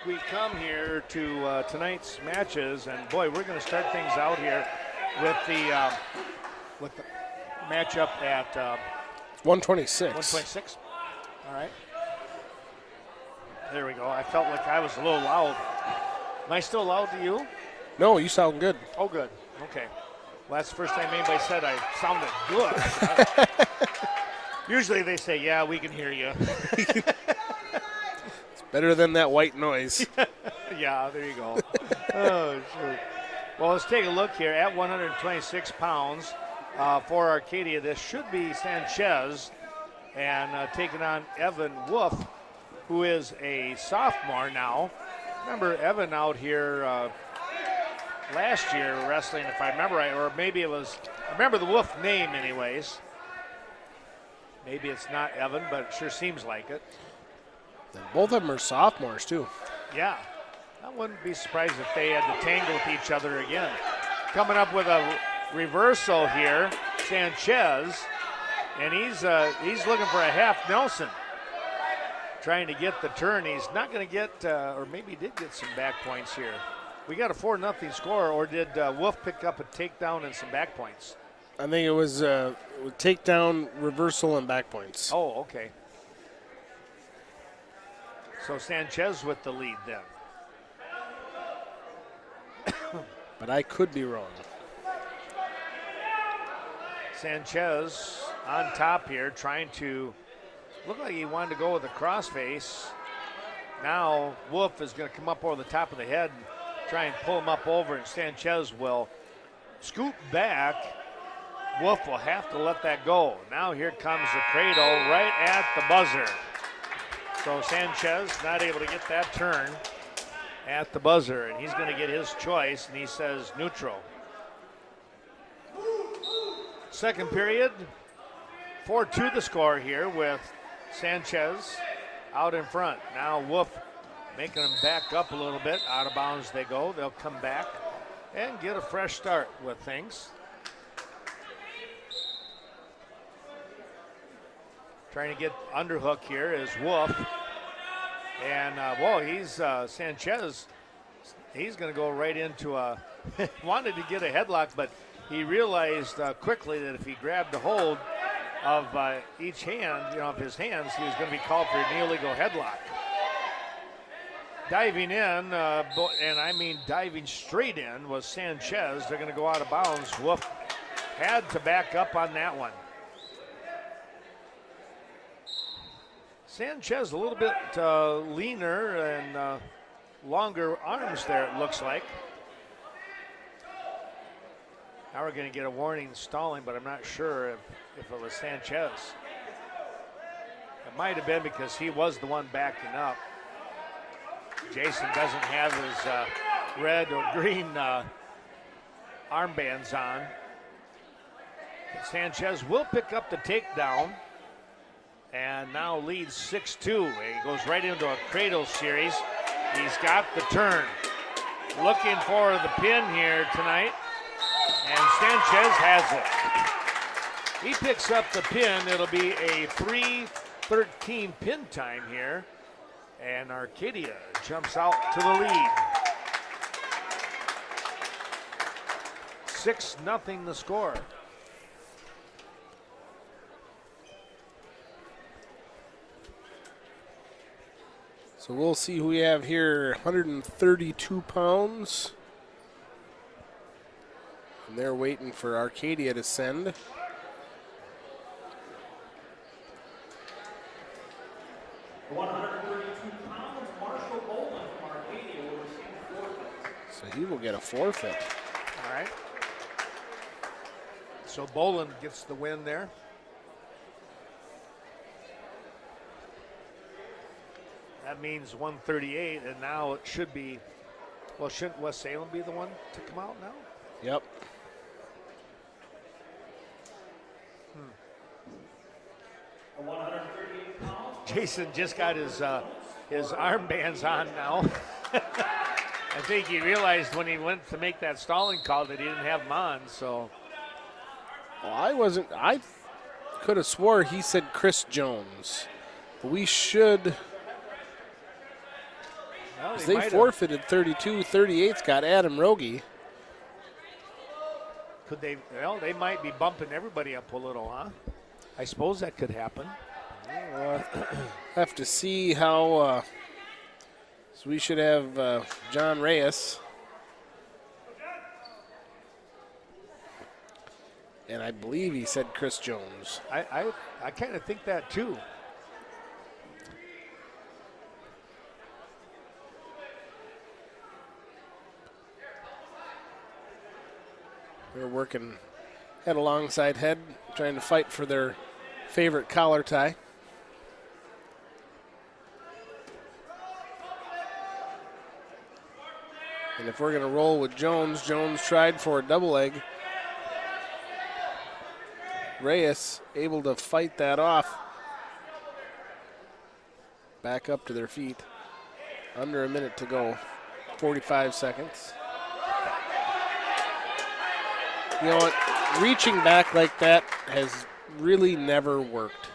we come here to tonight's matches, and boy, we're going to start things out here with the matchup at 126. 126. All right. There we go. I felt like I was a little loud. Am I still loud to you? No, you sound good. Oh, good. Okay. Well, that's the first time anybody said I sounded good. Usually they say, yeah, we can hear you. It's better than that white noise. Yeah, there you go. Oh, sure. Well, let's take a look here at 126 pounds for Arcadia. This should be Sanchez, and taking on Evan Wolf, who is a sophomore now. Remember Evan out here last year wrestling, if I remember right, or maybe it was, I remember the Wolf name anyways. Maybe it's not Evan, but it sure seems like it. And both of them are sophomores, too. Yeah. I wouldn't be surprised if they had to tangle with each other again. Coming up with a reversal here, Sanchez, and he's looking for a half Nelson. Trying to get the turn. He's not going to get, or maybe he did get some back points here. We got a 4-0 score, or did Wolf pick up a takedown and some back points? I think it was takedown, reversal, and back points. Oh, okay. So Sanchez with the lead then. But I could be wrong. Sanchez on top here, trying to look like he wanted to go with a crossface. Now Wolf is going to come up over the top of the head and try and pull him up over, and Sanchez will scoot back. Wolf will have to let that go. Now here comes the cradle right at the buzzer. So Sanchez not able to get that turn at the buzzer, and he's going to get his choice, and he says neutral. Second period, 4-2 the score here with Sanchez out in front. Now Wolf making them back up a little bit. Out of bounds they go. They'll come back and get a fresh start with things. Trying to get underhook here is Wolf. And, he's Sanchez. He's going to go right into a wanted to get a headlock, but he realized quickly that if he grabbed a hold of each hand, of his hands, he was going to be called for an illegal headlock. Diving in, and I mean diving straight in, was Sanchez. They're going to go out of bounds. Wolf had to back up on that one. Sanchez a little bit leaner and longer arms there, it looks like. Now we're going to get a warning stalling, but I'm not sure if it was Sanchez. It might have been because he was the one backing up. Jason doesn't have his red or green armbands on. But Sanchez will pick up the takedown and now leads 6-2. He goes right into a cradle series. He's got the turn. Looking for the pin here tonight. And Sanchez has it. He picks up the pin. It'll be a 3-13 pin time here. And Arcadia jumps out to the lead. 6-0 the score. So we'll see who we have here, 132 pounds. And they're waiting for Arcadia to send. So he will get a forfeit. All right. So Boland gets the win there. That means 138, and now it should be, well, shouldn't West Salem be the one to come out now? Yep. Jason just got his armbands on now. I think he realized when he went to make that stalling call that he didn't have them on, so. Well, I could have swore he said Chris Jones. But we should. Well, They forfeited 32-38's got Adam Rogie. Could they? Well, they might be bumping everybody up a little, huh? I suppose that could happen. We'll have to see how. So we should have John Reyes. And I believe he said Chris Jones. I kind of think that too. They're working head alongside head, trying to fight for their favorite collar tie. And if we're going to roll with Jones, Jones tried for a double leg. Reyes able to fight that off. Back up to their feet. Under a minute to go. 45 seconds. You know what? Reaching back like that has really never worked.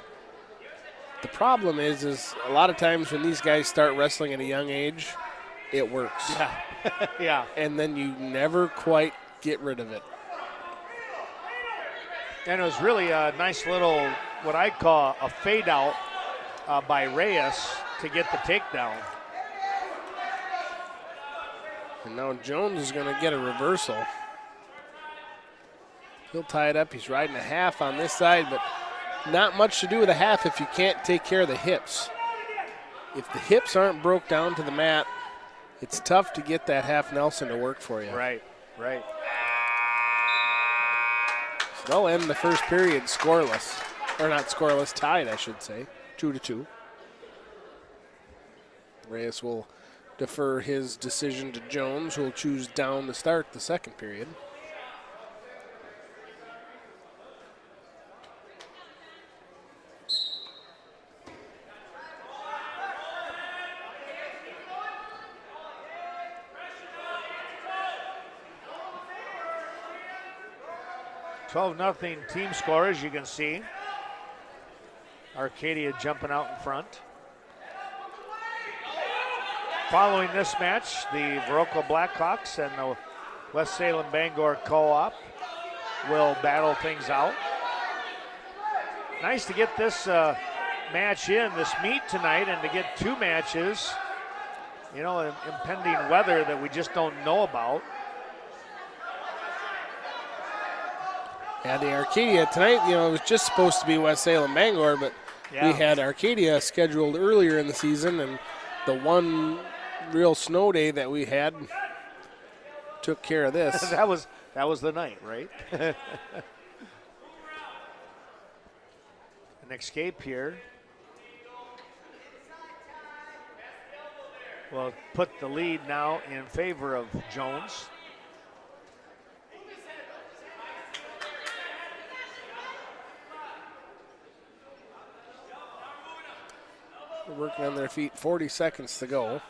The problem is a lot of times when these guys start wrestling at a young age, it works. Yeah. Yeah. And then you never quite get rid of it. And it was really a nice little, what I call a fade out by Reyes to get the takedown. And now Jones is going to get a reversal. He'll tie it up. He's riding a half on this side, but not much to do with a half if you can't take care of the hips. If the hips aren't broke down to the mat, it's tough to get that half Nelson to work for you. Right. So they'll end the first period scoreless. Or not scoreless, tied, I should say. 2-2. Reyes will defer his decision to Jones, who will choose down to start the second period. Nothing team score, as you can see. Arcadia jumping out in front. Following this match, the Viroqua Blackhawks and the West Salem Bangor Co-op will battle things out. Nice to get this match in, this meet tonight, and to get two matches, you know, impending weather that we just don't know about. Yeah, the Arcadia tonight, you know, it was just supposed to be West Salem Bangor, but we had Arcadia scheduled earlier in the season, and the one real snow day that we had took care of this. that was the night, right? An escape here. Will put the lead now in favor of Jones. They're working on their feet, 40 seconds to go.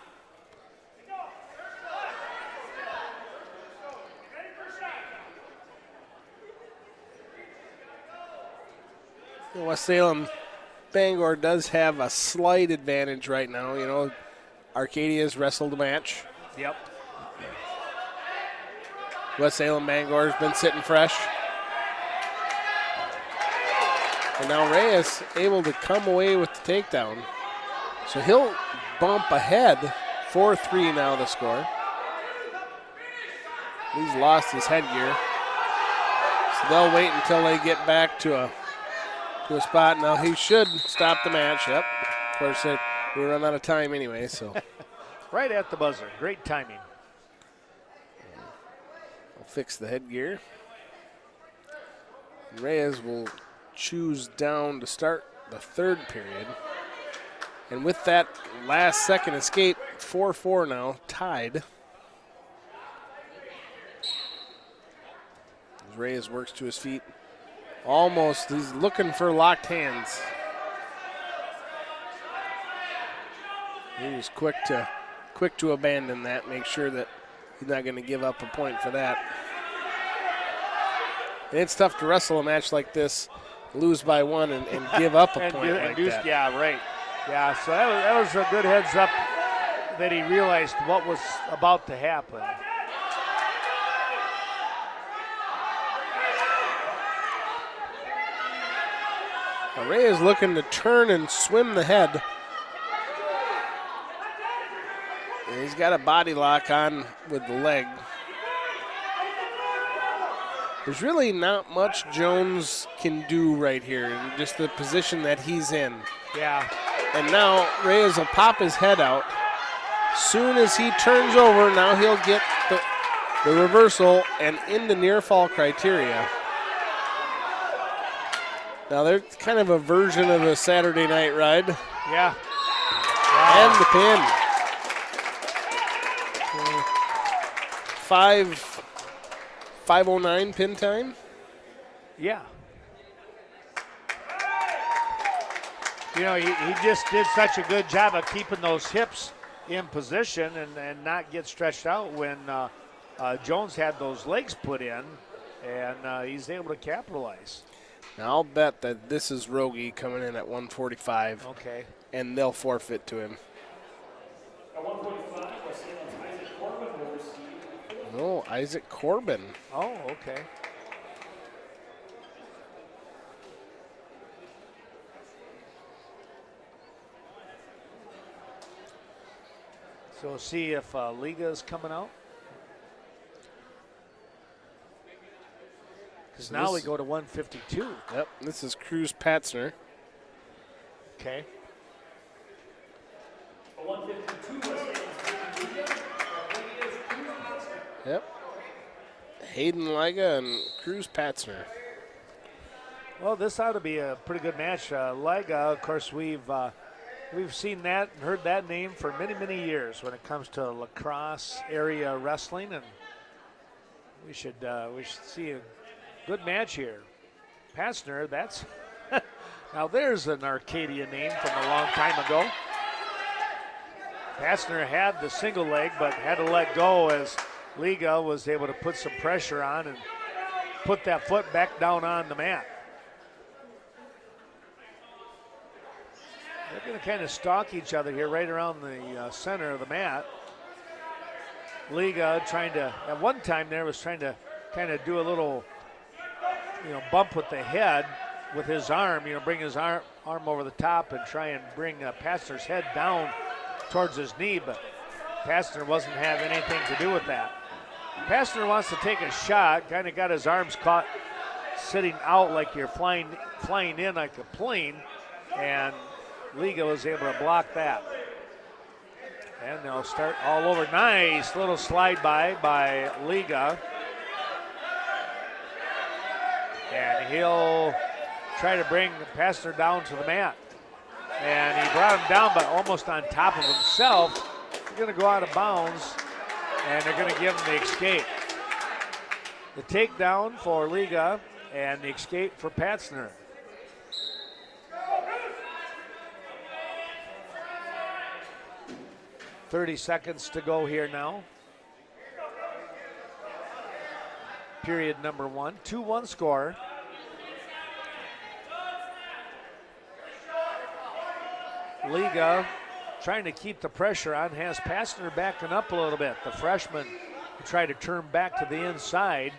West Salem Bangor does have a slight advantage right now. You know, Arcadia's wrestled a match. Yep. West Salem Bangor's been sitting fresh. And now Reyes able to come away with the takedown. So he'll bump ahead, 4-3 now the score. He's lost his headgear. So they'll wait until they get back to a spot. Now he should stop the match. Yep. Of course, we run out of time anyway, so. Right at the buzzer. Great timing. I'll fix the headgear. Reyes will choose down to start the third period. And with that last second escape, 4-4 now, tied. As Reyes works to his feet. Almost, he's looking for locked hands. He was quick to abandon that, make sure that he's not going to give up a point for that. And it's tough to wrestle a match like this, lose by one, and give up a point like that. Yeah, right. Yeah, so that was a good heads up that he realized what was about to happen. Ray is looking to turn and swim the head. And he's got a body lock on with the leg. There's really not much Jones can do right here in just the position that he's in. Yeah. And now Reyes will pop his head out. Soon as he turns over, now he'll get the reversal and into near fall criteria. Now they're kind of a version of a Saturday night ride. Yeah. And the pin. 5:09 pin time. Yeah. You know, he just did such a good job of keeping those hips in position and not get stretched out when Jones had those legs put in, and he's able to capitalize. Now I'll bet that this is Rogie coming in at 145. Okay. And they'll forfeit to him. At 145, Isaac Corbin will receive. No, Isaac Corbin. Oh, okay. So we'll see if Liga is coming out. Because now we go to 152. Yep, this is Cruz Patzner. Okay. 152, Yep. Hayden Liga and Cruz Patzner. Well, this ought to be a pretty good match. Liga, of course, we've seen that and heard that name for many, many years when it comes to lacrosse area wrestling, and we should see a good match here. Patzner, that's now there's an Arcadia name from a long time ago. Patzner had the single leg, but had to let go as Liga was able to put some pressure on and put that foot back down on the mat. They're going to kind of stalk each other here right around the center of the mat. Liga trying to, at one time there, was trying to kind of do a little, bump with the head with his arm, bring his arm over the top and try and bring Patzner's head down towards his knee, but Patzner wasn't having anything to do with that. Patzner wants to take a shot, kind of got his arms caught sitting out like you're flying in like a plane, and Liga was able to block that. And they'll start all over. Nice little slide by Liga. And he'll try to bring Patzner down to the mat. And he brought him down, but almost on top of himself. He's going to go out of bounds, and they're going to give him the escape. The takedown for Liga and the escape for Patzner. .30 seconds to go here now. Period number 1. 2-1 score. Liga trying to keep the pressure on, has Patzner backing up a little bit. The freshman tried to turn back to the inside,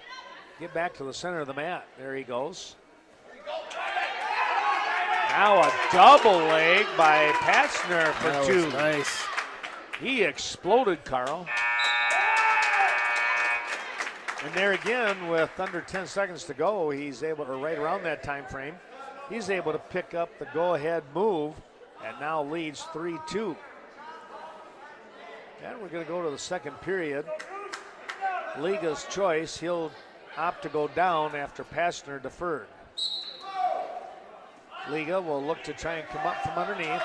get back to the center of the mat. There he goes. Now a double leg by Patzner for That two. was nice. He exploded, Carl. And there again, with under 10 seconds to go, he's able to, right around that time frame, he's able to pick up the go-ahead move and now leads 3-2. And we're going to go to the second period. Liga's choice, he'll opt to go down after Patzner deferred. Liga will look to try and come up from underneath.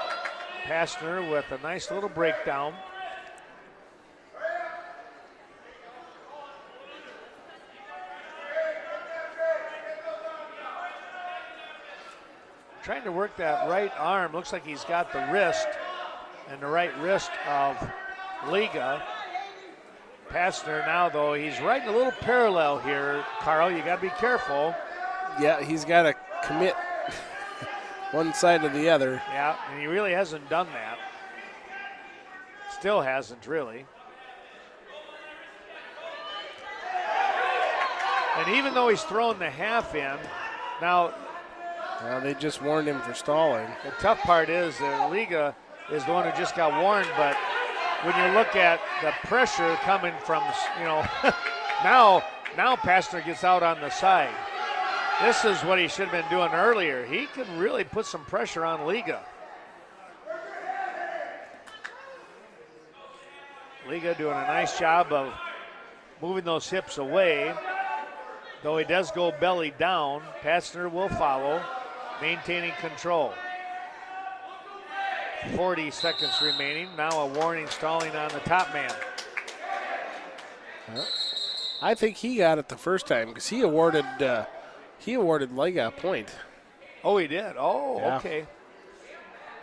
Patzner with a nice little breakdown. Trying to work that right arm. Looks like he's got the wrist and the right wrist of Liga. Patzner now, though, he's riding a little parallel here. Carl, you got to be careful. Yeah, he's got to commit one side or the other. Yeah, and he really hasn't done that. Still hasn't really. And even though he's thrown the half in, now they just warned him for stalling. the tough part is that Liga is the one who just got warned, but when you look at the pressure coming from, now Pastner gets out on the side. This is what he should have been doing earlier. He could really put some pressure on Liga. Liga doing a nice job of moving those hips away. Though he does go belly down, Pastner will follow, maintaining control. 40 seconds remaining. Now a warning stalling on the top man. I think he got it the first time because he awarded Liga a point. Oh, he did? Oh, Yeah. Okay.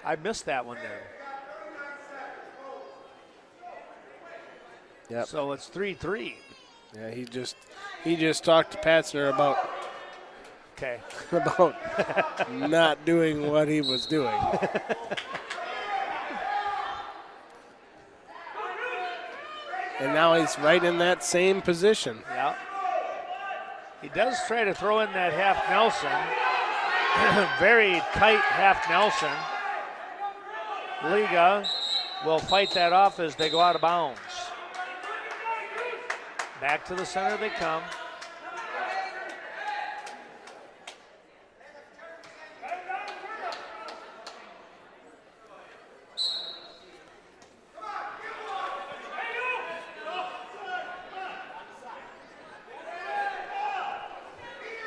I missed that one there. Yep. So it's 3-3. Yeah, he just talked to Pastner about Okay. not doing what he was doing. And now he's right in that same position. Yeah. He does try to throw in that half Nelson. Very tight half Nelson. Liga will fight that off as they go out of bounds. Back to the center they come.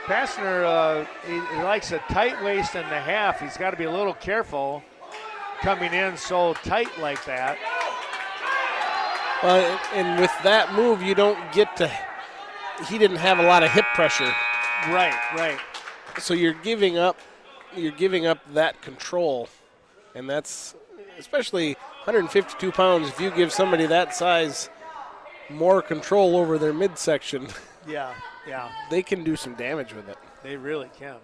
Pastner, he likes a tight waist in the half. He's got to be a little careful coming in so tight like that. Well, and with that move, you don't get to. He didn't have a lot of hip pressure, Right. so you're giving up that control, and that's especially 152 pounds. If you give somebody that size more control over their midsection, Yeah. they can do some damage with it. They really can.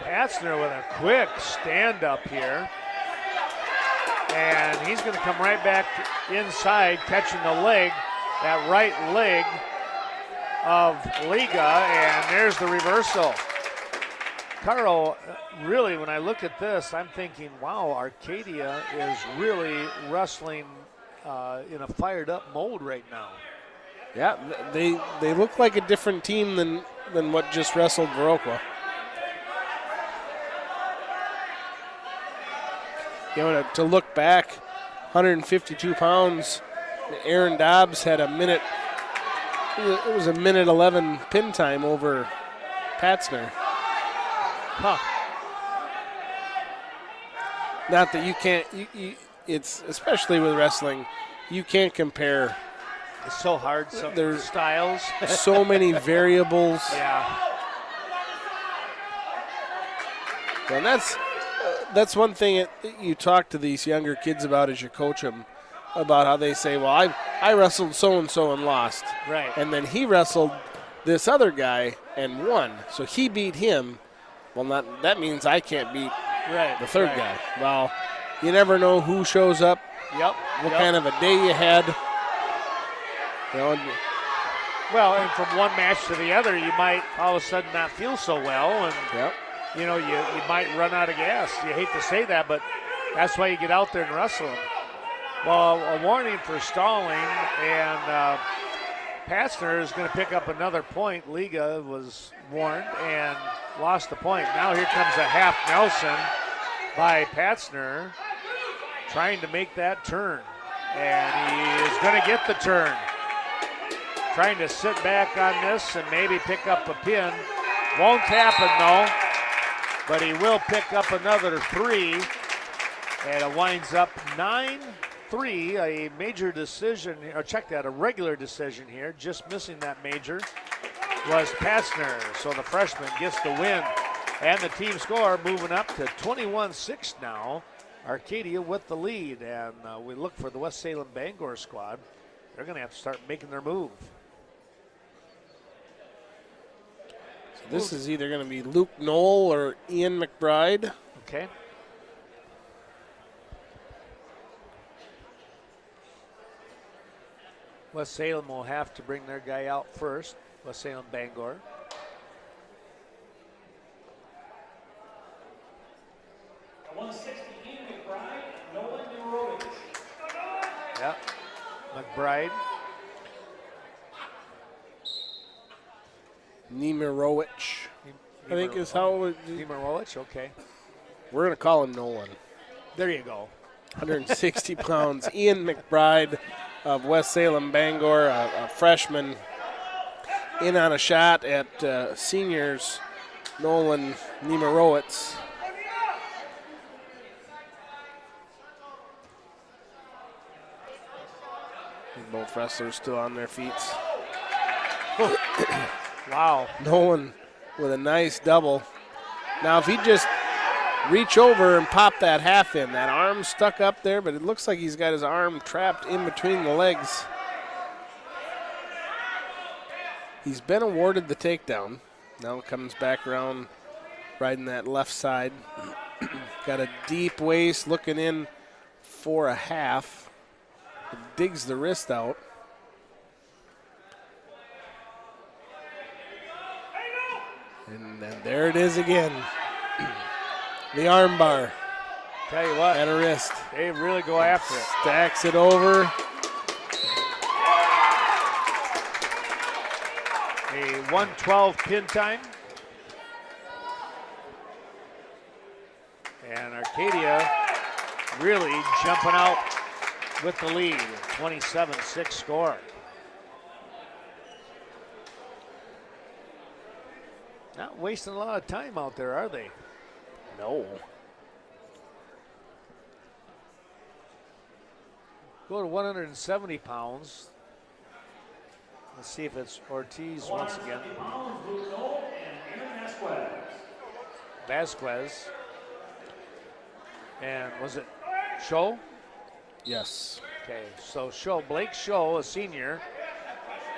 Pastner with a quick stand-up here. And he's going to come right back inside, catching the leg, that right leg of Liga, and there's the reversal. Carl, really, when I look at this, I'm thinking, wow, Arcadia is really wrestling in a fired-up mode right now. Yeah, they look like a different team than what just wrestled Viroqua. You know, to look back, 152 pounds, Aaron Dobbs had it was a minute 11 pin time over Pastner. Huh. Not that you can't, it's especially with wrestling, you can't compare. It's so hard, some There's styles. so many variables. Yeah. And that's one thing you talk to these younger kids about as you coach them, about how they say, well, I wrestled so-and-so and lost. Right. And then he wrestled this other guy and won. So he beat him. Well, that means I can't beat the third guy. Well, you never know who shows up, Yep. what kind of a day you had. You know, Well, and from one match to the other, you might all of a sudden not feel so well, and yep. you know you might run out of gas. You hate to say that, but that's why you get out there and wrestle them. Well, a warning for stalling, and Pastner is going to pick up another point. Liga was warned and lost the point. Now here comes a half Nelson by Pastner, trying to make that turn, and he is going to get the turn. Trying to sit back on this and maybe pick up a pin. Won't happen though, but he will pick up another 3, and it winds up 9-3, a major decision, or check that, a regular decision here. Just missing that major was Pastner, so the freshman gets the win. And the team score moving up to 21-6 now. Arcadia with the lead, and we look for the West Salem Bangor squad. They're going to have to start making their move. This is either going to be Luke Knoll or Ian McBride. Okay. West Salem will have to bring their guy out first. West Salem Bangor. At 160, Ian McBride, Nolan Neurowicz. Yep. McBride. Nemirowicz, I think is how it, Nemirowicz, okay. we're going to call him Nolan. There you go. 160 pounds. Ian McBride of West Salem Bangor, a freshman, in on a shot at seniors Nolan Nemirowicz. And both wrestlers still on their feet. Wow. Nolan with a nice double. Now, if he just reach over and pop that half in, that arm stuck up there, but it looks like he's got his arm trapped in between the legs. He's been awarded the takedown. Now comes back around, riding that left side. Got a deep waist, looking in for a half. Digs the wrist out. And then there it is again. The arm bar Tell you what, at a wrist. they really go after it. Stacks it over. A 112 pin time. And Arcadia really jumping out with the lead. 27-6 score. Not wasting a lot of time out there, are they? No. Go to 170 pounds. Let's see if it's Ortiz once again. 170 pounds, Bruno and Aaron Vasquez. Vasquez. And was it Show? Yes. Okay, so Blake Show, a senior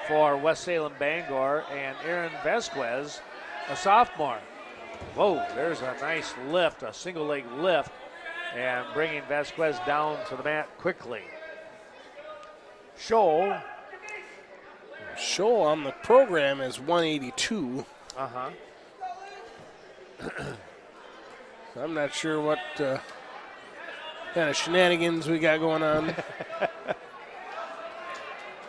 for West Salem Bangor, and Aaron Vasquez, a sophomore. Whoa, there's a nice lift, a single leg lift, and bringing Vasquez down to the mat quickly. Show On the program is 182. Uh-huh. I'm not sure what kind of shenanigans we got going on.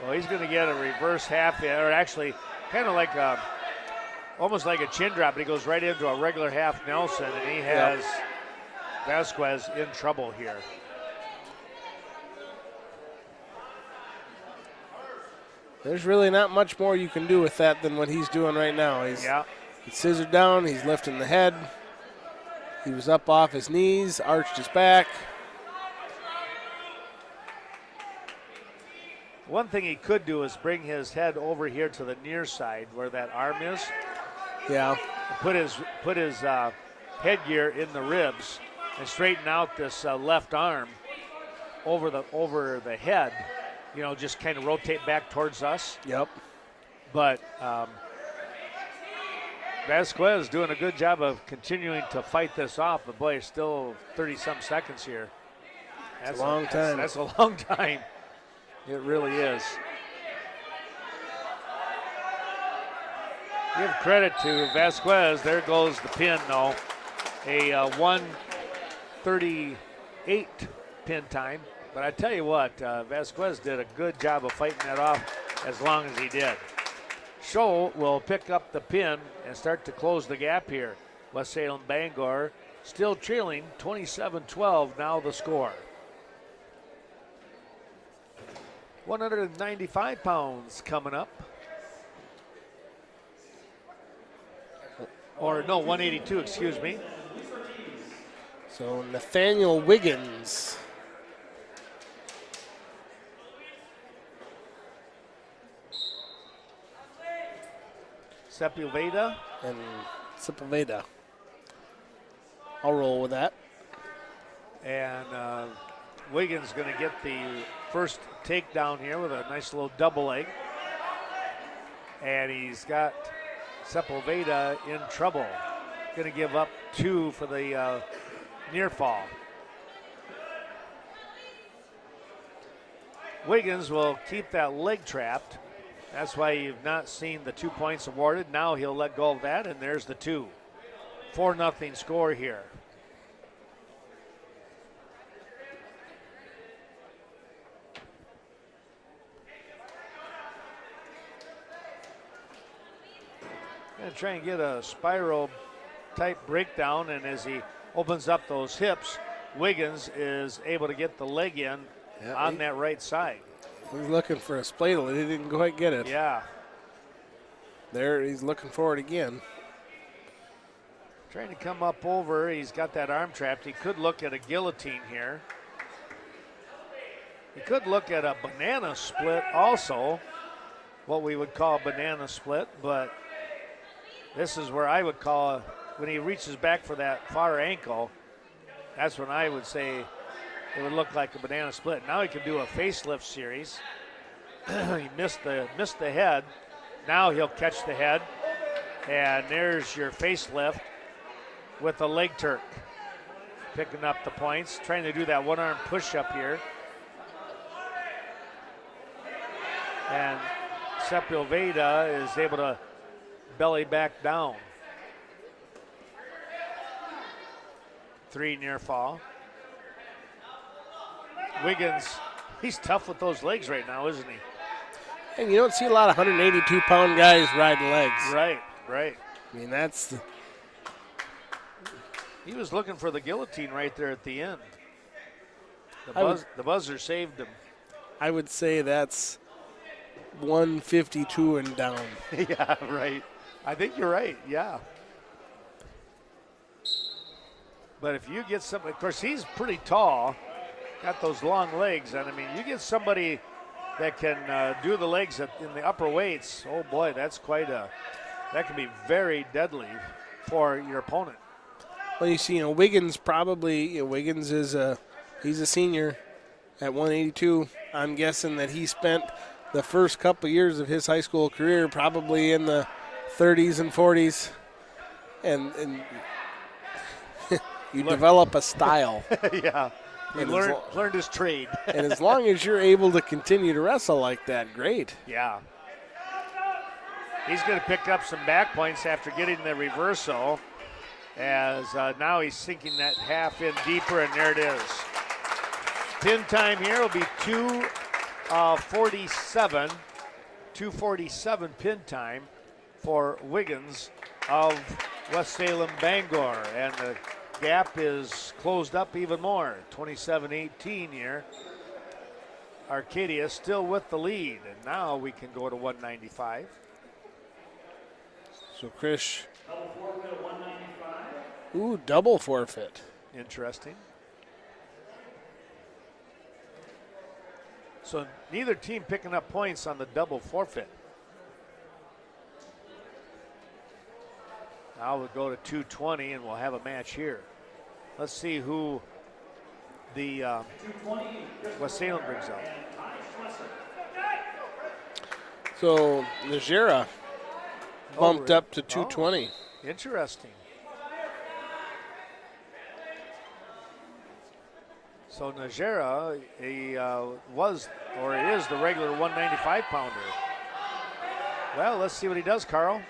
Well, he's going to get a reverse half, or actually kind of like almost like a chin drop, but he goes right into a regular half Nelson, and he has Vasquez in trouble here. There's really not much more you can do with that than what he's doing right now. He's scissored down, he's lifting the head. He was up off his knees, arched his back. One thing he could do is bring his head over here to the near side where that arm is. Yeah. Put his headgear in the ribs and straighten out this left arm over the head. You know, just kind of rotate back towards us. Yep. But Vasquez doing a good job of continuing to fight this off. But boy, it's still 30-some seconds here. That's a long time. That's a long time. It really is. Give credit to Vasquez. There goes the pin, though. A 1:38 pin time. But I tell you what, Vasquez did a good job of fighting that off as long as he did. Show will pick up the pin and start to close the gap here. West Salem Bangor still trailing 27-12 now the score. 195 pounds coming up. Or no, 182, excuse me. So Nathaniel Wiggins. Sepulveda. And Sepulveda. I'll roll with that. And Wiggins going to get the first takedown here with a nice little double leg. And he's got Sepulveda in trouble. Going to give up 2 for the near fall. Wiggins will keep that leg trapped. That's why you've not seen the 2 points awarded. Now he'll let go of that, and there's the 2. 4-0 score here. Going to try and get a spiral type breakdown, and as he opens up those hips, Wiggins is able to get the leg in on that right side. He's looking for a spladle, and he didn't quite get it. Yeah. There, he's looking for it again. Trying to come up over. He's got that arm trapped. He could look at a guillotine here. He could look at a banana split also, what we would call a banana split, but this is where I would call, when he reaches back for that far ankle, that's when I would say it would look like a banana split. Now he can do a facelift series. He missed the head. Now he'll catch the head, and there's your facelift with a leg turk. Picking up the points, trying to do that one-arm push-up here. And Sepulveda is able to belly back down. 3 near fall. Wiggins, he's tough with those legs right now, isn't he? And you don't see a lot of 182-pound guys riding legs. Right. I mean, that's the... He was looking for the guillotine right there at the end. The buzzer saved him. I would say that's 152 and down. Yeah, right. I think you're right, yeah. But if you get somebody, of course, he's pretty tall, got those long legs, and I mean, you get somebody that can do the legs in the upper weights, oh boy, that can be very deadly for your opponent. Well, you see, Wiggins Wiggins is he's a senior at 182. I'm guessing that he spent the first couple years of his high school career probably in the 30s and 40s, and you develop a style. Yeah, he learned his trade. And as long as you're able to continue to wrestle like that, great. Yeah. He's going to pick up some back points after getting the reversal, as now he's sinking that half in deeper, and there it is. Pin time here will be 2:47. 2:47 pin time for Wiggins of West Salem Bangor, and the gap is closed up even more. 27-18 here. Arcadia still with the lead, and now we can go to 195. So Krish. Double forfeit at 195. Ooh, double forfeit. Interesting. So neither team picking up points on the double forfeit. Now we'll go to 220 and we'll have a match here. Let's see who the West Salem brings out. So Najera bumped up to 220. Interesting. So Najera, he was or is the regular 195 pounder. Well, let's see what he does, Carl.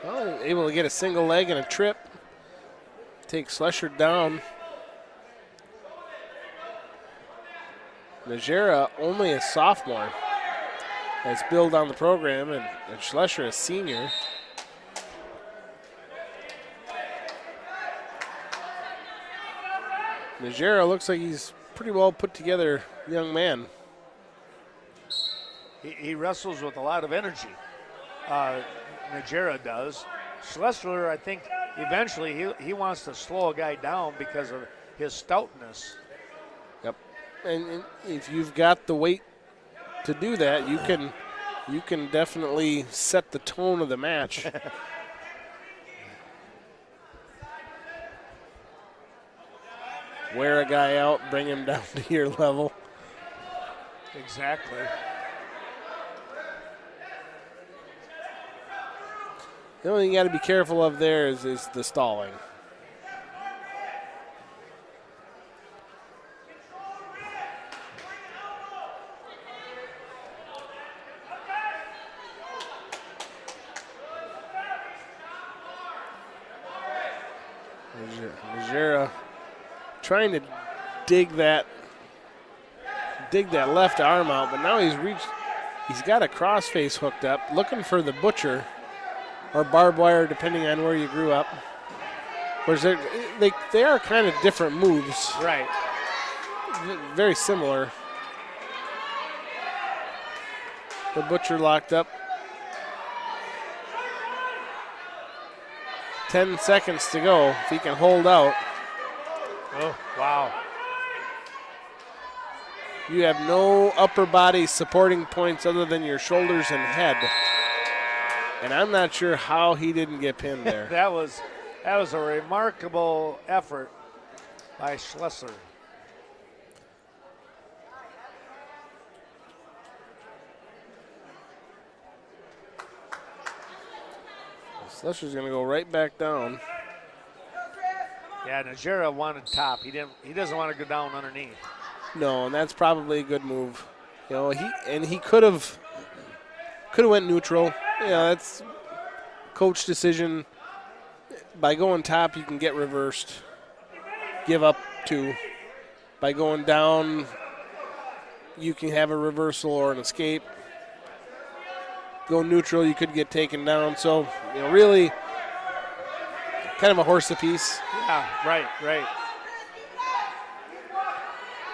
Well, able to get a single leg and a trip. Take Schlescher down. Najera only a sophomore. Has built on the program, and Schlescher a senior. Najera looks like he's pretty well put together young man. He wrestles with a lot of energy. Najera does. Schlesser, I think, eventually he wants to slow a guy down because of his stoutness. Yep. And if you've got the weight to do that, you can definitely set the tone of the match. Wear a guy out, bring him down to your level. Exactly. The only thing you got to be careful of there is the stalling. Najera trying to dig that left arm out, but now he's got a crossface hooked up, looking for the butcher or barbed wire, depending on where you grew up. Whereas they are kind of different moves. Right. Very similar. The butcher locked up. 10 seconds to go. If he can hold out. Oh, wow. You have no upper body supporting points other than your shoulders and head. And I'm not sure how he didn't get pinned there. That was a remarkable effort by Schlesser. Schlesser's going to go right back down. Yeah, Najera wanted top. He doesn't want to go down underneath. No, and that's probably a good move. You know, he could have went neutral. Yeah, that's coach decision. By going top, you can get reversed. Give up 2. By going down, you can have a reversal or an escape. Go neutral, you could get taken down. So, you know, really kind of a horse apiece. Yeah, right.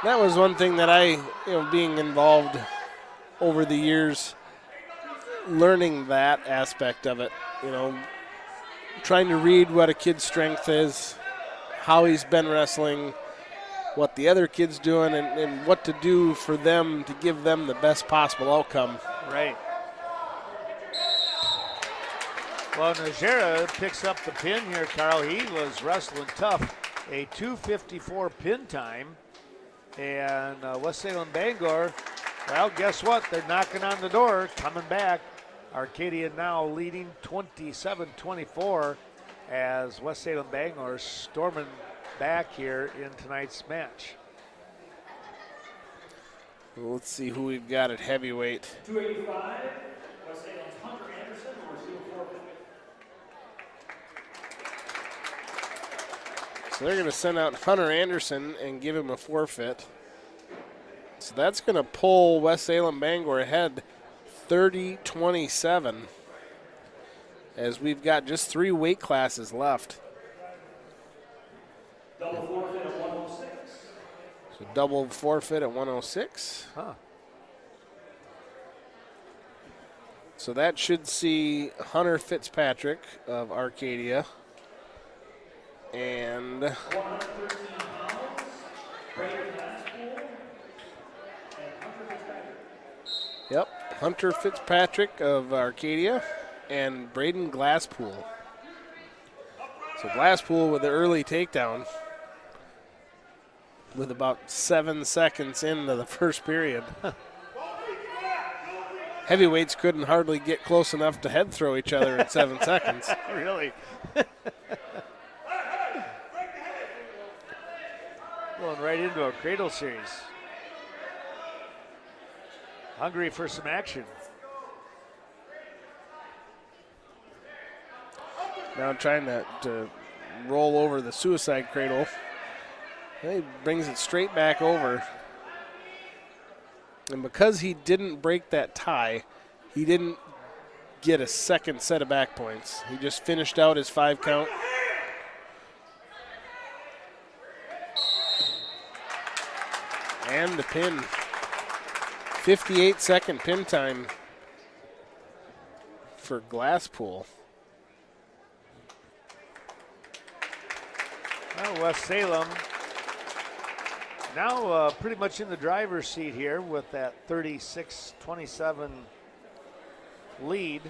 That was one thing that being involved over the years, learning that aspect of it, you know, trying to read what a kid's strength is, how he's been wrestling, what the other kid's doing, and what to do for them to give them the best possible outcome. Right. Well, Najera picks up the pin here, Carl. He was wrestling tough. A 2:54 pin time. And West Salem Bangor, well, guess what? They're knocking on the door, coming back. Arcadia now leading 27-24 as West Salem Bangor storming back here in tonight's match. Well, let's see who we've got at heavyweight. 285, West Salem's Hunter Anderson, number 04. So they're going to send out Hunter Anderson and give him a forfeit. So that's going to pull West Salem Bangor ahead 30-27 as we've got just 3 weight classes left. Double forfeit at 106. So double forfeit at 106. Huh. So that should see Hunter Fitzpatrick of Arcadia and 113 pounds, Brandon Glasspool, and Hunter Fitzpatrick. Yep, Hunter Fitzpatrick of Arcadia and Braden Glasspool. So Glasspool with the early takedown with about 7 seconds into the first period. Heavyweights couldn't hardly get close enough to head throw each other in 7 seconds. Really? Going right into a cradle series. Hungry for some action. Now trying to roll over the suicide cradle. He brings it straight back over. And because he didn't break that tie, he didn't get a second set of back points. He just finished out his 5 count. And the pin. 58-second pin time for Glasspool. Well, West Salem now pretty much in the driver's seat here with that 36-27 lead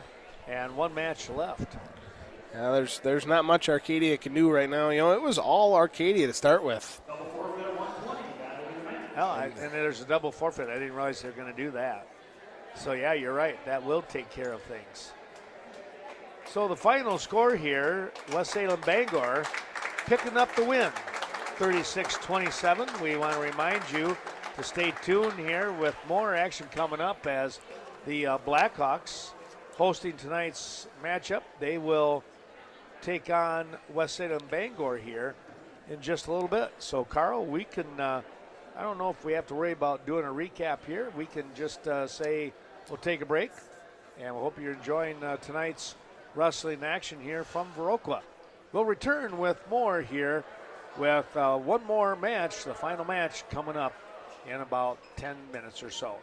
and 1 match left. Yeah, there's not much Arcadia can do right now. You know, it was all Arcadia to start with. Oh, and there's a double forfeit. I didn't realize they were going to do that. So, yeah, you're right. That will take care of things. So the final score here, West Salem Bangor picking up the win, 36-27. We want to remind you to stay tuned here with more action coming up as the Blackhawks hosting tonight's matchup. They will take on West Salem Bangor here in just a little bit. So, Carl, we can, I don't know if we have to worry about doing a recap here. We can just say we'll take a break, and we hope you're enjoying tonight's wrestling action here from Viroqua. We'll return with more here with one more match, the final match coming up in about 10 minutes or so.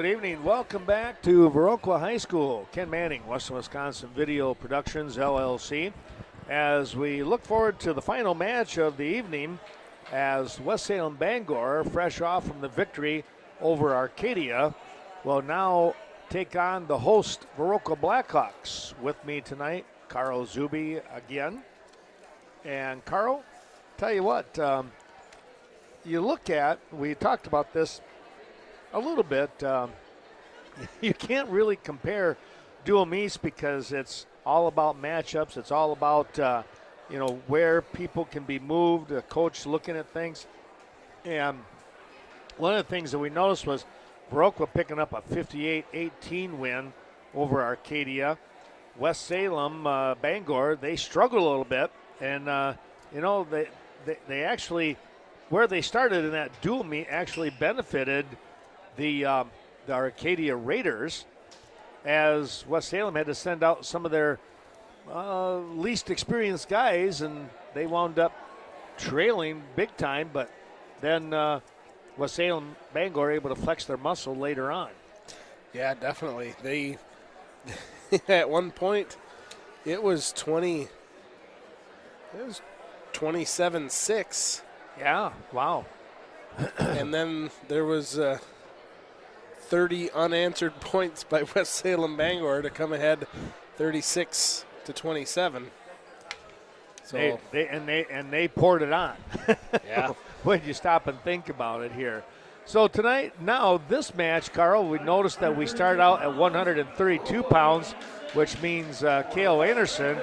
Good evening. Welcome back to Viroqua High School. Ken Manning, Western Wisconsin Video Productions, LLC. As we look forward to the final match of the evening, as West Salem Bangor, fresh off from the victory over Arcadia, will now take on the host Viroqua Blackhawks. With me tonight, Carl Zuby again. And Carl, tell you what, you look at, we talked about this a little bit. You can't really compare Dual East because it's all about matchups. It's all about where people can be moved. The coach looking at things, and one of the things that we noticed was Viroqua picking up a 58-18 win over Arcadia. West Salem Bangor, they struggled a little bit, and they actually, where they started in that dual meet actually benefited the Arcadia Raiders, as West Salem had to send out some of their least experienced guys, and they wound up trailing big time, but then West Salem Bangor able to flex their muscle later on. Yeah, definitely. They, at one point, it was 27-6. Yeah, wow. And then there was 30 unanswered points by West Salem Bangor to come ahead 36-27. So they poured it on. Yeah. When you stop and think about it here. So tonight, now this match, Carl, we noticed that we started out at 132 pounds, which means Cale Anderson,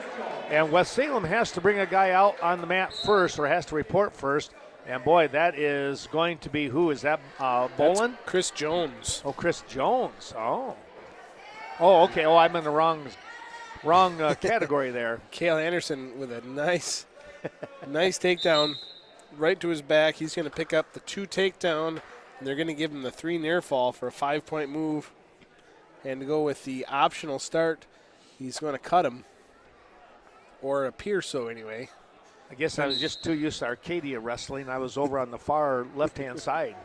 and West Salem has to bring a guy out on the mat first, or has to report first. And boy, that is going to be, who is that? Bolin? That's Chris Jones. Oh, Chris Jones. Oh, okay. Oh, I'm in the wrong category there. Cale Anderson with a nice takedown right to his back. He's going to pick up the 2 takedown, and they're going to give him the 3 near fall for a 5-point move. And to go with the optional start, he's going to cut him, or appear so anyway. I guess I was just too used to Arcadia wrestling. I was over on the far left-hand side.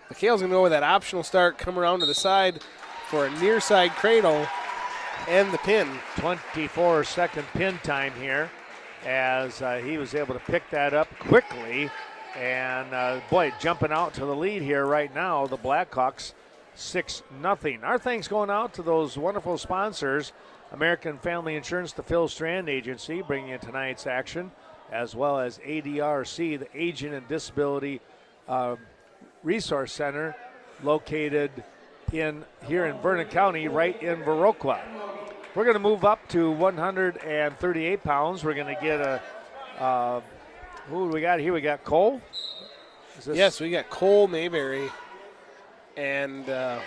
McHale's going to go with that optional start, come around to the side for a near side cradle and the pin. 24-second pin time here, as he was able to pick that up quickly. And, boy, jumping out to the lead here right now, the Blackhawks 6-0. Our thanks going out to those wonderful sponsors, American Family Insurance, the Phil Strand Agency, bringing in tonight's action, as well as ADRC, the Aging and Disability Resource Center, located here in Vernon County, right in Viroqua. We're going to move up to 138 pounds. We're going to get who do we got here? We got Cole. Yes, we got Cole Mayberry, and I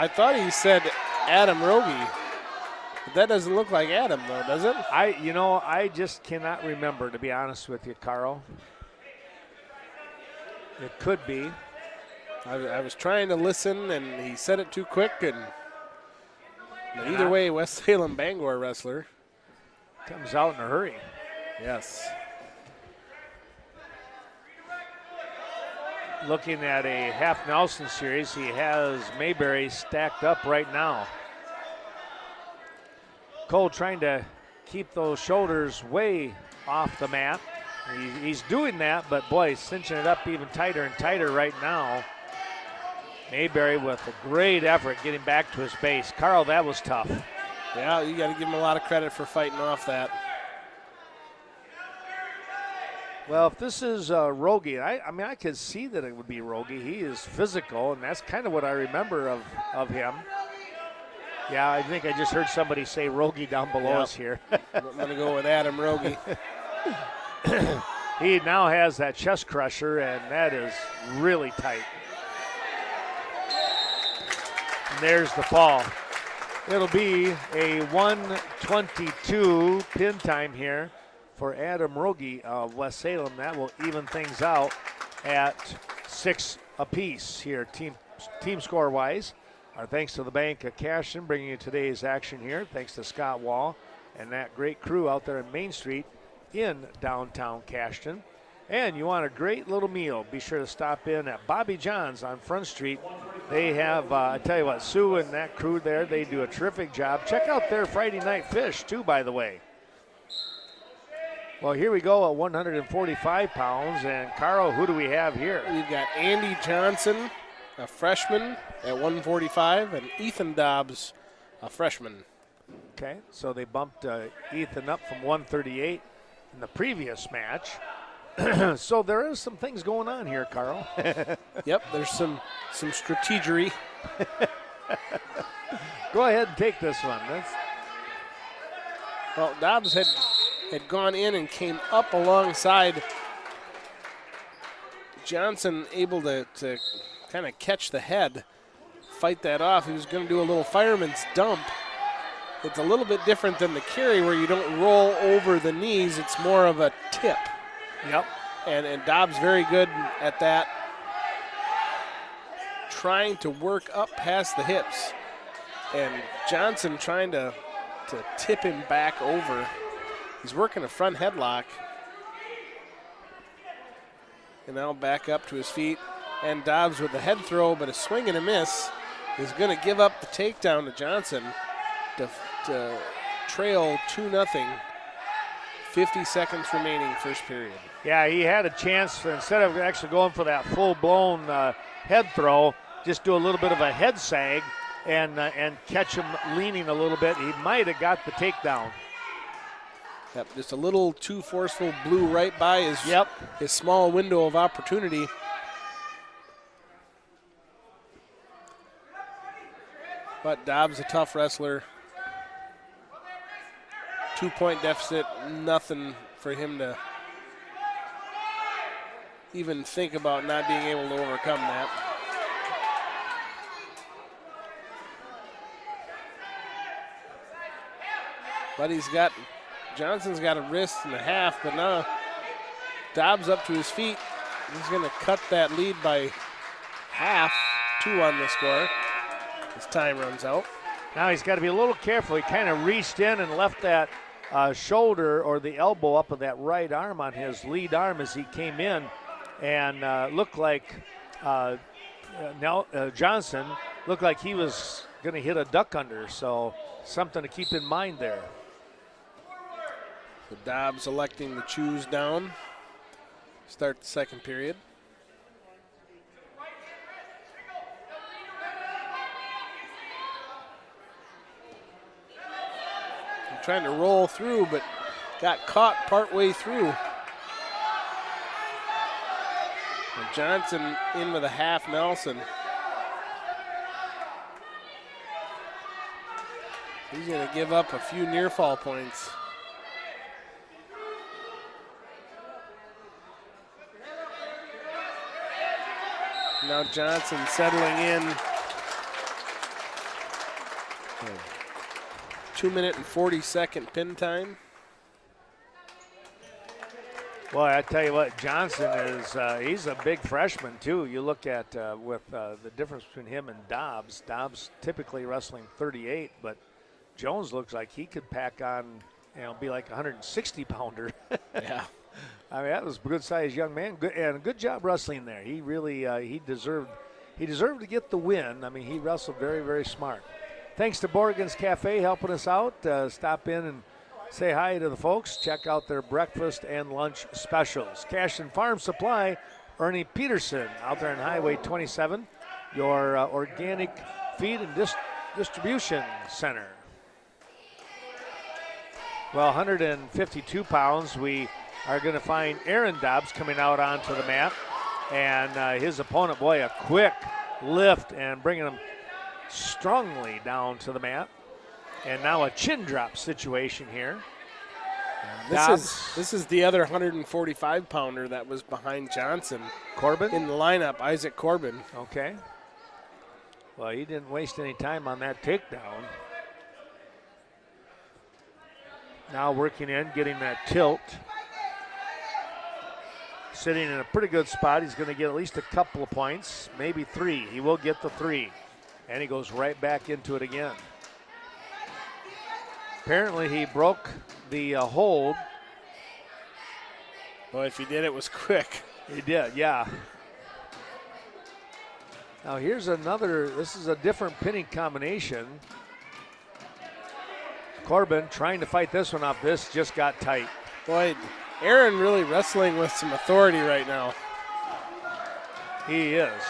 thought he said Adam Rogie, but that doesn't look like Adam, though, does it? I just cannot remember, to be honest with you, Carl. It could be. I was trying to listen, and he said it too quick. But either way, West Salem Bangor wrestler comes out in a hurry. Yes. Looking at a half Nelson series, he has Mayberry stacked up right now. Cole trying to keep those shoulders way off the mat. He's doing that, but boy, cinching it up even tighter and tighter right now. Mayberry with a great effort getting back to his base. Carl, that was tough. Yeah, you got to give him a lot of credit for fighting off that. Well, if this is Rogie, I could see that it would be Rogie. He is physical, and that's kind of what I remember of him. Yeah, I think I just heard somebody say Rogie down below us here. I'm going to go with Adam Rogie. He now has that chest crusher, and that is really tight. And there's the fall. It'll be a 1:22 pin time here for Adam Rogie of West Salem. That will even things out at 6 apiece here, team score-wise. Our thanks to the Bank of Cashton bringing you today's action here. Thanks to Scott Wall and that great crew out there in Main Street in downtown Cashton. And you want a great little meal, be sure to stop in at Bobby John's on Front Street. They have, I tell you what, Sue and that crew there, they do a terrific job. Check out their Friday night fish, too, by the way. Well, here we go at 145 pounds. And, Carl, who do we have here? We've got Andy Johnson, a freshman, at 145, and Ethan Dobbs, a freshman. Okay, so they bumped Ethan up from 138 in the previous match. So there is some things going on here, Carl. Yep, there's some strategery. Go ahead and take this one. Well, Dobbs had gone in and came up alongside Johnson, able to kind of catch the head, fight that off. He was going to do a little fireman's dump. It's a little bit different than the carry where you don't roll over the knees. It's more of a tip. Yep. And Dobbs very good at that, trying to work up past the hips. And Johnson trying to tip him back over. He's working a front headlock. And now back up to his feet. And Dobbs with the head throw, but a swing and a miss, is going to give up the takedown to Johnson to trail 2-0. 50 seconds remaining, first period. Yeah, he had a chance, instead of actually going for that full-blown head throw, just do a little bit of a head sag and catch him leaning a little bit. He might have got the takedown. Yep, just a little too forceful, blew right by his small window of opportunity. But Dobbs a tough wrestler. 2-point deficit, nothing for him to even think about not being able to overcome that. But Johnson's got a wrist and a half, but now Dobbs up to his feet. He's going to cut that lead by half, 2 on the score. His time runs out. Now he's got to be a little careful. He kind of reached in and left that shoulder or the elbow up of that right arm on his lead arm as he came in, and looked like Johnson looked like he was going to hit a duck under, so something to keep in mind there. So Dobbs electing to choose down. Start the second period. Trying to roll through, but got caught partway through. And Johnson in with a half Nelson. He's going to give up a few near fall points. Now Johnson settling in. 2-minute and 40-second pin time. Well, I tell you what, Johnson is, he's a big freshman too. You look at with the difference between him and Dobbs. Dobbs typically wrestling 38, but Jones looks like he could pack on, be like a 160-pounder. Yeah. I mean, that was a good-sized young man, and a good job wrestling there. He really, he deserved to get the win. I mean, he wrestled very, very smart. Thanks to Borgen's Cafe helping us out. Stop in and say hi to the folks. Check out their breakfast and lunch specials. Cash and Farm Supply, Ernie Peterson out there on Highway 27, your organic feed and distribution center. Well, 152 pounds, we are going to find Aaron Dobbs coming out onto the mat. And his opponent, boy, a quick lift and bringing him strongly down to the mat. And now a chin drop situation here. This is the other 145-pounder that was behind Johnson. Corbin? In the lineup, Isaac Corbin. Okay. Well, he didn't waste any time on that takedown. Now working in, getting that tilt. Sitting in a pretty good spot. He's going to get at least a couple of points, maybe 3. He will get the 3. And he goes right back into it again. Apparently he broke the hold Well, if he did, it was quick. He did, yeah. Now here's another, this is a different pinning combination. Corbin trying to fight this one up. This just got tight. Boy, Aaron really wrestling with some authority right now. He is.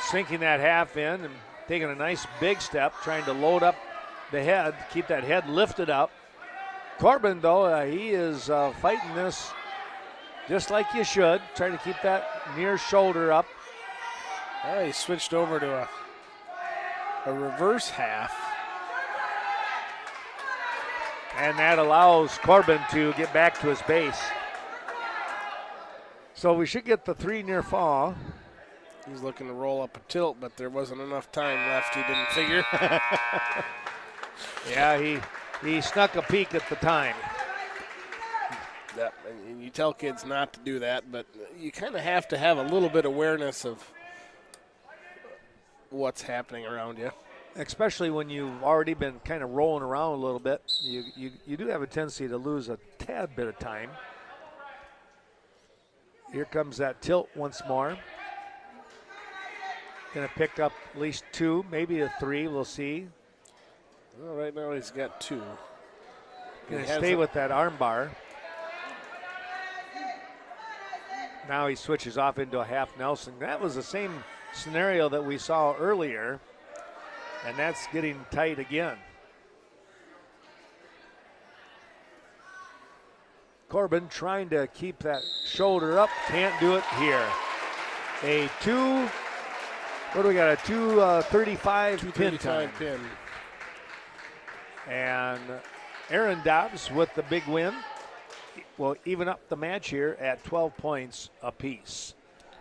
Sinking that half in and taking a nice big step, trying to load up the head, keep that head lifted up. Corbin, though, he is fighting this just like you should, trying to keep that near shoulder up. He switched over to a reverse half. And that allows Corbin to get back to his base. So we should get the 3 near fall. He's looking to roll up a tilt, but there wasn't enough time left, he didn't figure. Yeah, he snuck a peek at the time. Yep, and you tell kids not to do that, but you kind of have to have a little bit of awareness of what's happening around you. Especially when you've already been kind of rolling around a little bit. You do have a tendency to lose a tad bit of time. Here comes that tilt once more. Going to pick up at least 2, maybe a 3, we'll see. Well, right now he's got 2. Going to stay with that arm bar. Now he switches off into a half Nelson. That was the same scenario that we saw earlier, and that's getting tight again. Corbin trying to keep that shoulder up, can't do it here. A 2, what do we got, a 2:35 pin time. Pin. And Aaron Dobbs with the big win will even up the match here at 12 points apiece.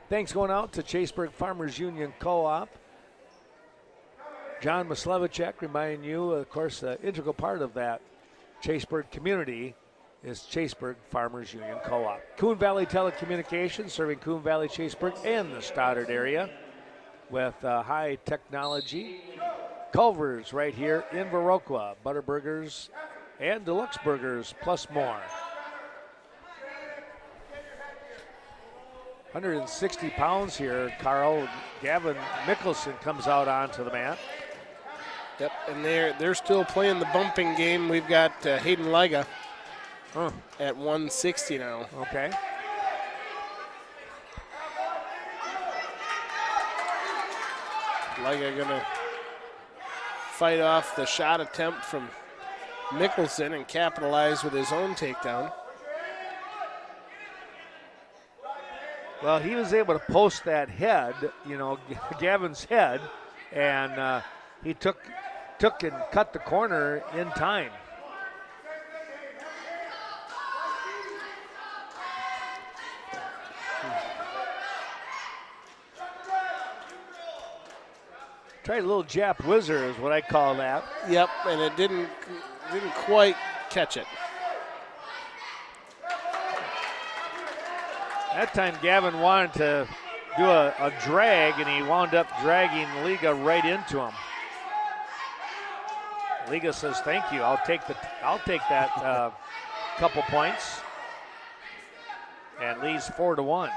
Thanks going out to Chaseburg Farmers Union Co-op. John Maslevicek reminding you, of course, the integral part of that Chaseburg community is Chaseburg Farmers Union Co-op. Coon Valley Telecommunications, serving Coon Valley, Chaseburg, and the Stoddard area with high technology. Culver's right here in Viroqua. Butter burgers and deluxe burgers, plus more. 160 pounds here, Carl. Gavin Mickelson comes out onto the mat. Yep, and they're still playing the bumping game. We've got Hayden Liga at 160 now. Okay. Liga gonna fight off the shot attempt from Mickelson and capitalize with his own takedown. Well, he was able to post that head, Gavin's head, and he took and cut the corner in time. Tried a little Jap whizzer is what I call that. Yep, and it didn't quite catch it. That time Gavin wanted to do a drag, and he wound up dragging Liga right into him. Liga says, "Thank you. I'll take that couple points," and leads 4-1.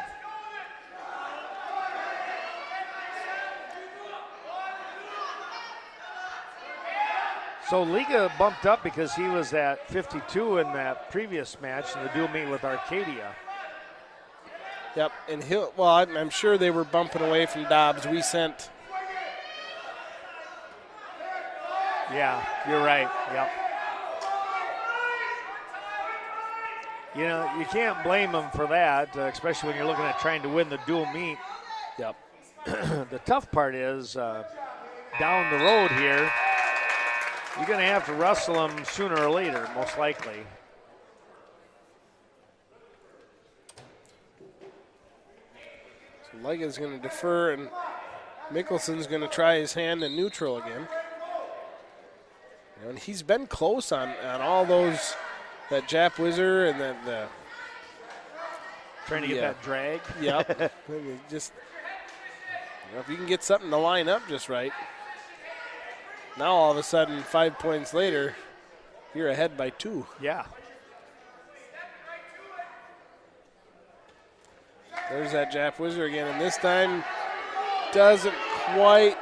So Liga bumped up because he was at 52 in that previous match in the dual meet with Arcadia. Yep, and I'm sure they were bumping away from Dobbs. We sent. Yeah, you're right. Yep. You can't blame them for that, especially when you're looking at trying to win the dual meet. Yep. The tough part is down the road here, you're going to have to wrestle them sooner or later, most likely. So Liga's going to defer, and Mickelson's going to try his hand in neutral again. And he's been close on all those, that Jap whizzer and that trying to get that drag. Yep. Just if you can get something to line up just right. Now all of a sudden, 5 points later, you're ahead by 2. Yeah. There's that Jap Whizzer again, and this time doesn't quite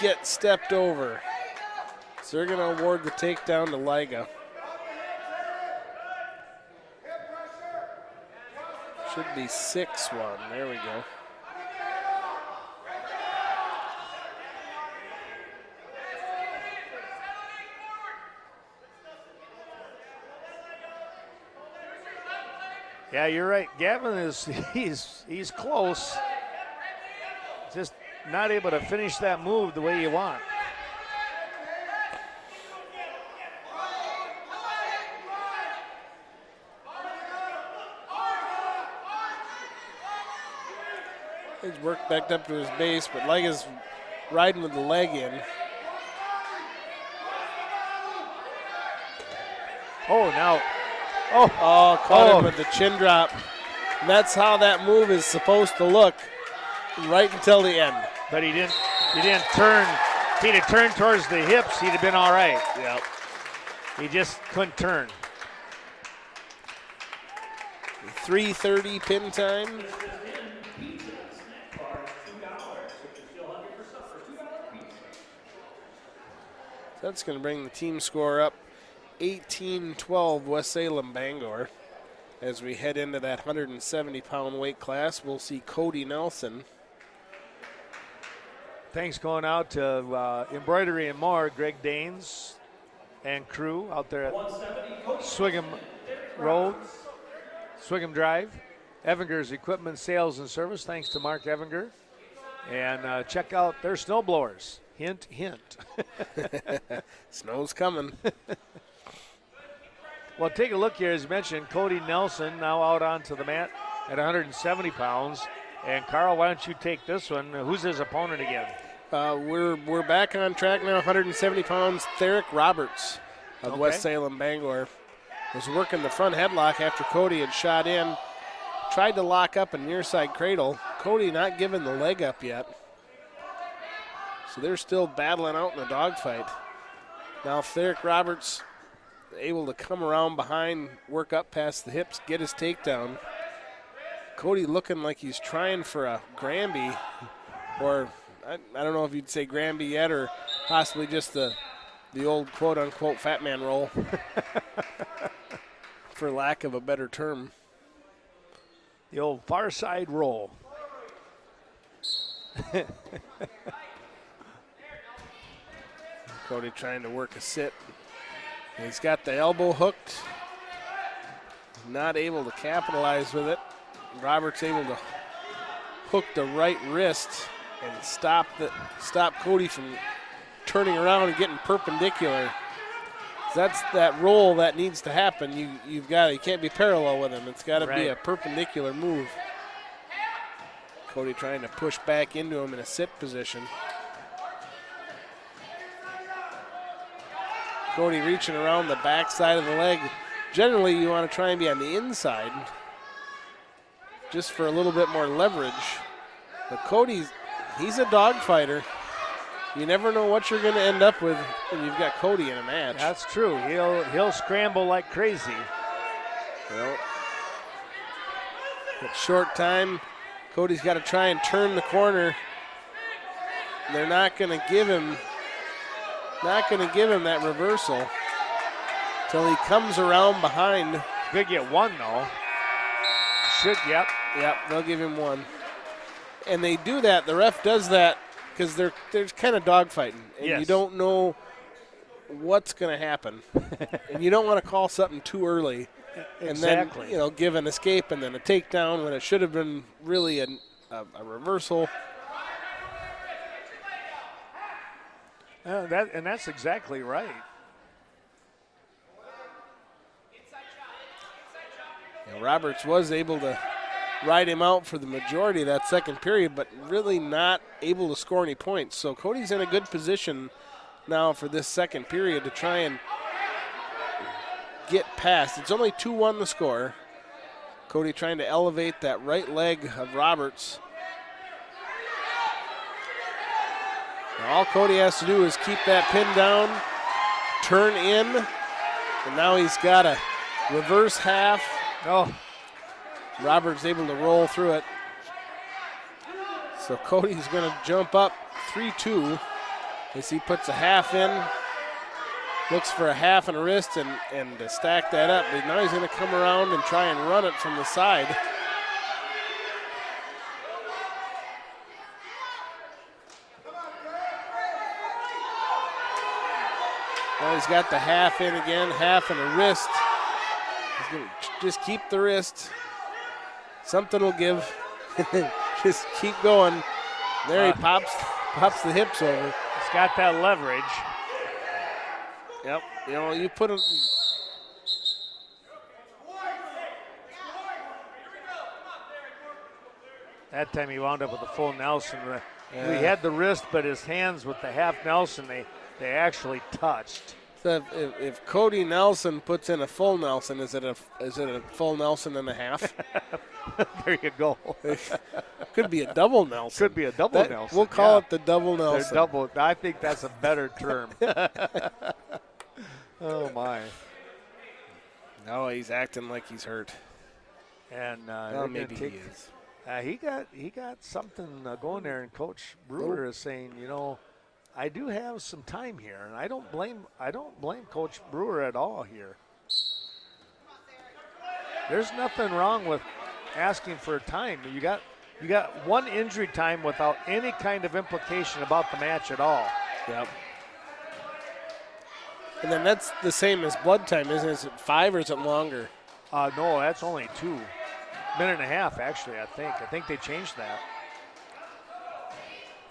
get stepped over. So they're going to award the takedown to Liga. Should be 6-1. There we go. Yeah, you're right. Gavin is he's close. Just not able to finish that move the way you want. He's worked back up to his base, but Liga's riding with the leg in. Oh, now. Caught him with the chin drop. And that's how that move is supposed to look right until the end. But he didn't turn. If he'd have turned towards the hips, he'd have been all right. Yep. He just couldn't turn. 3:30 pin time. That's going to bring the team score up 18-12 West Salem Bangor. As we head into that 170-pound weight class, we'll see Kolten Nelson. Thanks going out to Embroidery and More, Greg Danes and crew out there at Swigum Road, Swigum Drive. Evinger's Equipment Sales and Service, thanks to Mark Evinger. And check out their snowblowers. Hint, hint. Snow's coming. Well, take a look here. As you mentioned, Kolten Nelson now out onto the mat at 170 pounds. And Carl, why don't you take this one? Who's his opponent again? We're back on track now. 170 pounds. Therick Roberts of West Salem Bangor was working the front headlock after Cody had shot in. Tried to lock up a near side cradle. Cody not giving the leg up yet. So they're still battling out in a dogfight. Now Therick Roberts able to come around behind, work up past the hips, get his takedown. Cody looking like he's trying for a Granby, or I don't know if you'd say Granby yet, or possibly just the old quote-unquote fat man roll, for lack of a better term. The old far side roll. Cody trying to work a sit. He's got the elbow hooked. Not able to capitalize with it. Roberts able to hook the right wrist and stop Cody from turning around and getting perpendicular. That's that roll that needs to happen. You can't be parallel with him. It's got to be a perpendicular move. Cody trying to push back into him in a sit position. Cody reaching around the backside of the leg. Generally, you want to try and be on the inside just for a little bit more leverage. But Cody's, he's a dog fighter. You never know what you're going to end up with when you've got Cody in a match. That's true. He'll scramble like crazy. Well, at short time, Cody's got to try and turn the corner. They're not going to give him that reversal till he comes around behind. Could get one though. Yep, they'll give him one. And they do that, the ref does that because they're kind of dogfighting. And you don't know what's going to happen. And you don't want to call something too early. Exactly. And then, give an escape and then a takedown when it should have been really a reversal. That's exactly right. Roberts was able to ride him out for the majority of that second period, but really not able to score any points. So Cody's in a good position now for this second period to try and get past. It's only 2-1 the score. Cody trying to elevate that right leg of Roberts. All Cody has to do is keep that pin down, turn in, and now he's got a reverse half. Oh, Roberts able to roll through it. So Cody's going to jump up 3-2 as he puts a half in. Looks for a half and a wrist and to stack that up. But now he's going to come around and try and run it from the side. Now he's got the half in again, half and a wrist. He's going to just keep the wrist. Something will give. Just keep going. There he pops the hips over. He's got that leverage. Yep. You know, you put it. That time he wound up with a full Nelson. Yeah. He had the wrist, but his hands with the half Nelson, they actually touched. So if Cody Nelson puts in a full Nelson, is it a full Nelson and a half? There you go. Could be a double Nelson. Could be a double Nelson. We'll call yeah. it the double They're Nelson. double. I think that's a better term. Oh my! No, he's acting like he's hurt. And Well, maybe he is. He got something going there, and Coach Brewer is saying, you know, I do have some time here, and I don't blame Coach Brewer at all here. There's nothing wrong with asking for time. You got one injury time without any kind of implication about the match at all. Yep. And then that's the same as blood time, isn't it? Is it 5 or is it longer? No, that's only 2 minute and a half, actually, I think. I think they changed that.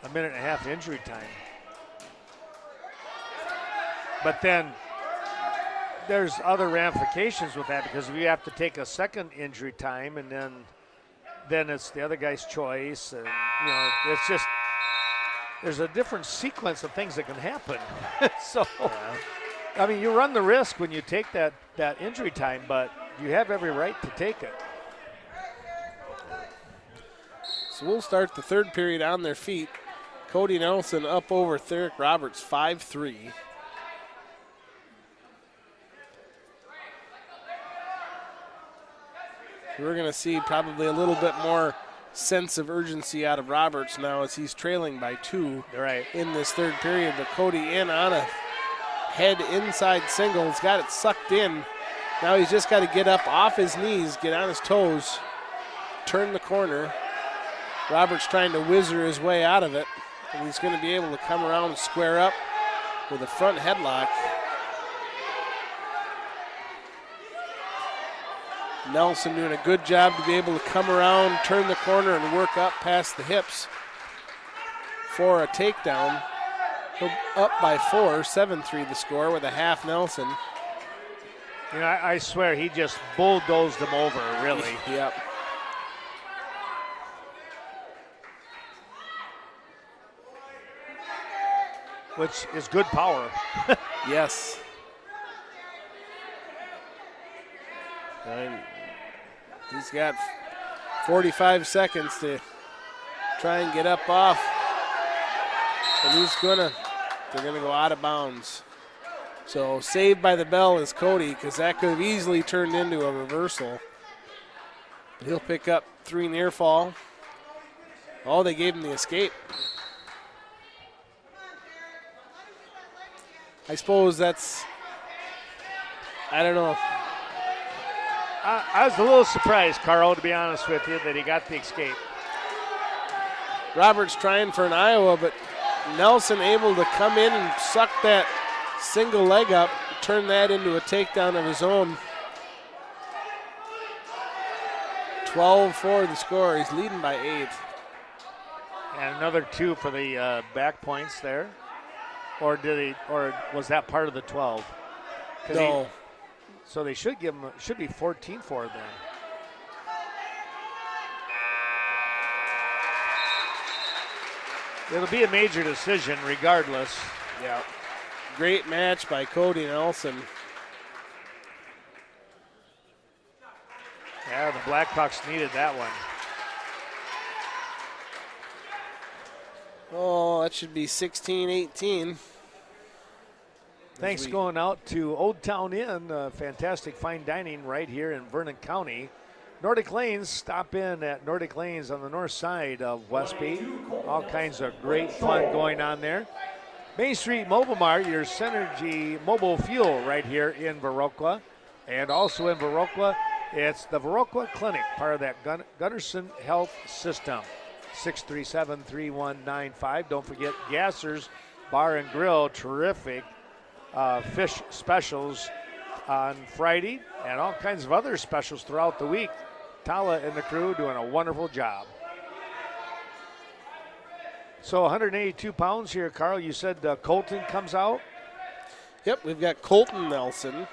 A minute and a half injury time. But then there's other ramifications with that, because we have to take a second injury time, and then it's the other guy's choice. And, you know, it's just, there's a different sequence of things that can happen. So, I mean, you run the risk when you take that injury time, but you have every right to take it. So we'll start the third period on their feet. Cody Nelson up over Therick Roberts 5-3. We're going to see probably a little bit more sense of urgency out of Roberts now as he's trailing by 2 Right. in this third period. But Cody in on a head inside single. He's got it sucked in. Now he's just got to get up off his knees, get on his toes, turn the corner. Roberts trying to whizzer his way out of it. And he's going to be able to come around and square up with a front headlock. Nelson doing a good job to be able to come around, turn the corner, and work up past the hips for a takedown. Up by 4, 7-3 the score with a half Nelson. You know, I swear he just bulldozed him over, really. Yep. Which is good power. Yes. And he's got 45 seconds to try and get up off. And they're gonna go out of bounds. So saved by the bell is Cody, because that could have easily turned into a reversal. But he'll pick up 3 near fall. Oh, they gave him the escape. I suppose that's, I don't know. I was a little surprised, Carl, to be honest with you, that he got the escape. Roberts trying for an Iowa, but Nelson able to come in and suck that single leg up, turn that into a takedown of his own. 12-4 the score. He's leading by 8. And another 2 for the back points there. Or was that part of the 12? No. So they should give him, should be 14-4 then. It'll be a major decision regardless. Yeah. Great match by Cody Nelson. Yeah, the Blackhawks needed that one. Oh, that should be 16-18. Thanks going out to Old Town Inn, fantastic fine dining right here in Vernon County. Nordic Lanes, stop in at Nordic Lanes on the north side of Westby. All kinds of great fun going on there. Main Street Mobile Mart, your Synergy mobile fuel right here in Viroqua. And also in Viroqua, it's the Viroqua Clinic, part of that Gunderson Health System. 637-3195. Don't forget Gasser's Bar and Grill, terrific fish specials on Friday and all kinds of other specials throughout the week. Tala and the crew doing a wonderful job. So 182 pounds here, Carl. You said Kolten comes out? Yep, we've got Kolten Nelson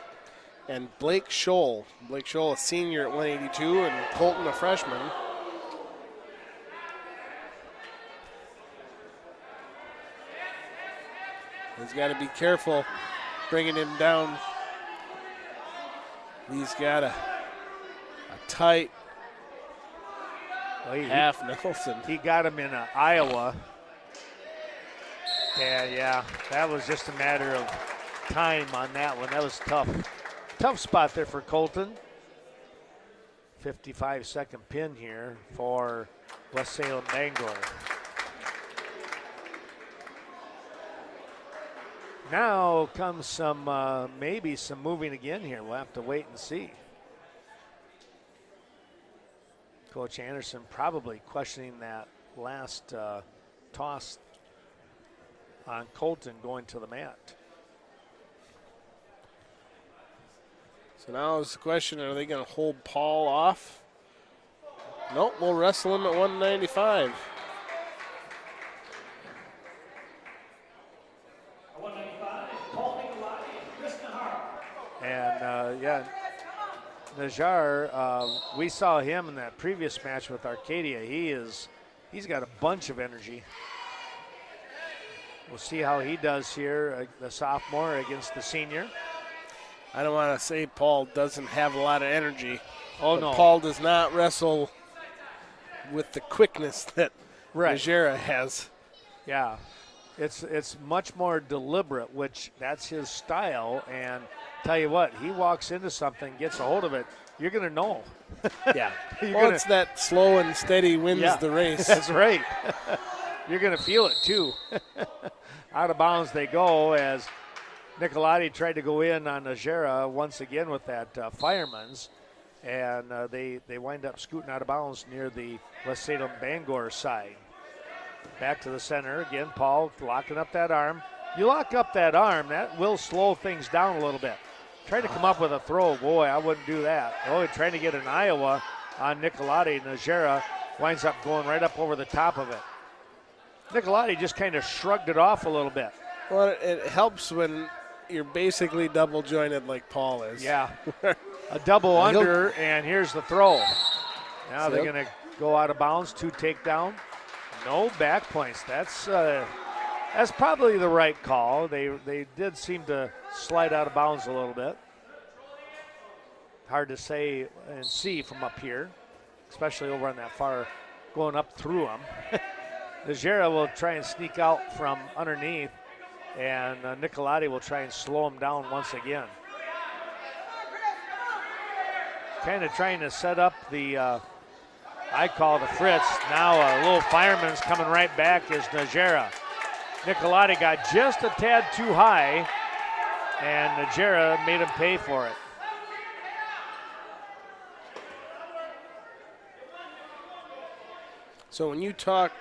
and Blake Scholl. Blake Scholl, a senior at 182, and Kolten, a freshman. He's got to be careful bringing him down. He's got a tight half Nelson. He got him in Iowa. And yeah, that was just a matter of time on that one. That was tough. Tough spot there for Kolten. 55-second pin here for West Salem Bangor. Now comes some, maybe some moving again here. We'll have to wait and see. Coach Anderson probably questioning that last toss on Kolten going to the mat. So now is the question, are they going to hold Paul off? Nope, we'll wrestle him at 195. And yeah, Najjar, we saw him in that previous match with Arcadia. He's got a bunch of energy. We'll see how he does here, the sophomore against the senior. I don't want to say Paul doesn't have a lot of energy. Oh, no. Paul does not wrestle with the quickness that Najera has. Yeah, it's much more deliberate, which that's his style. And tell you what, he walks into something, gets a hold of it, you're going to know. Yeah. Well, it's that slow and steady wins the race. That's right. You're going to feel it, too. Out of bounds they go as Nicolati tried to go in on Najera once again with that fireman's. And they wind up scooting out of bounds near the West Salem Bangor side. Back to the center. Again, Paul locking up that arm. You lock up that arm, that will slow things down a little bit. Trying to come up with a throw. Boy, I wouldn't do that. Oh, trying to get an Iowa on Nicolati. Najera winds up going right up over the top of it. Nicolati just kind of shrugged it off a little bit. Well, it helps when you're basically double jointed like Paul is. Yeah. A double under, and here's the throw. Now they're going to go out of bounds. 2 takedown. No back points. That's probably the right call. They did seem to slide out of bounds a little bit. Hard to say and see from up here, especially over on that far, going up through them. Najera will try and sneak out from underneath, and Nicolati will try and slow him down once again. Kind of trying to set up the, I call it the Fritz. Now a little fireman's coming right back is Najera. Nicolati got just a tad too high, and Najera made him pay for it. So when you talk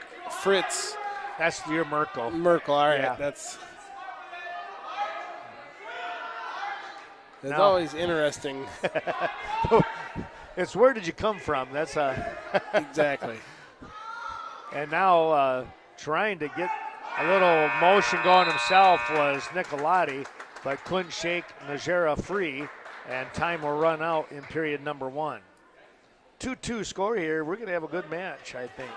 Fritz, that's your Merkel. Merkel, all right. Yeah. It's always interesting. It's where did you come from? That's exactly. And now trying to get a little motion going himself was Nicolati, but couldn't shake Najera free, and time will run out in period number 1. 2-2 score here. We're going to have a good match, I think.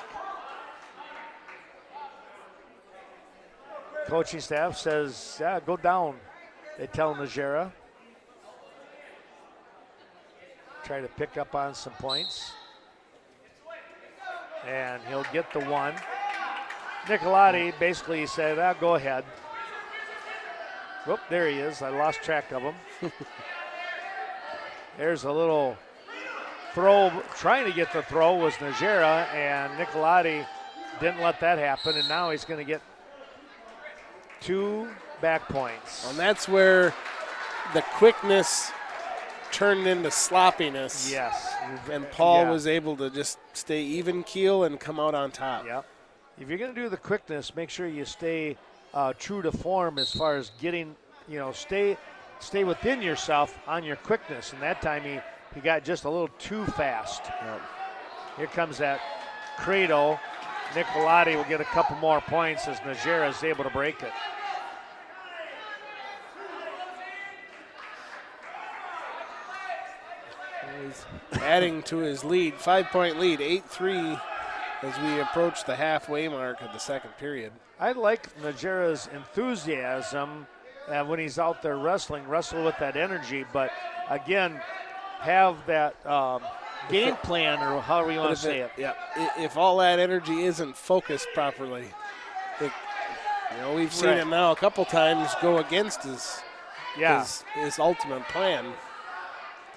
Coaching staff says, yeah, go down. They tell Najera. Try to pick up on some points. And he'll get the 1. Nicolati basically said, go ahead. Whoop, there he is. I lost track of him. There's a little throw. Trying to get the throw was Najera, and Nicolati didn't let that happen, and now he's going to get 2 back points. And that's where the quickness turned into sloppiness. Yes. And Paul was able to just stay even keel and come out on top. Yep. If you're going to do the quickness, make sure you stay true to form as far as getting, stay within yourself on your quickness. And that time he got just a little too fast. Yep. Here comes that Credo. Nicolati will get a couple more points as Najera is able to break it. He's adding to his lead, 5-point lead, 8-3 as we approach the halfway mark of the second period. I like Najera's enthusiasm when he's out there wrestle with that energy, but again, have that game plan or however you want to say it. Yeah, if all that energy isn't focused properly, we've seen it now a couple times go against his ultimate plan.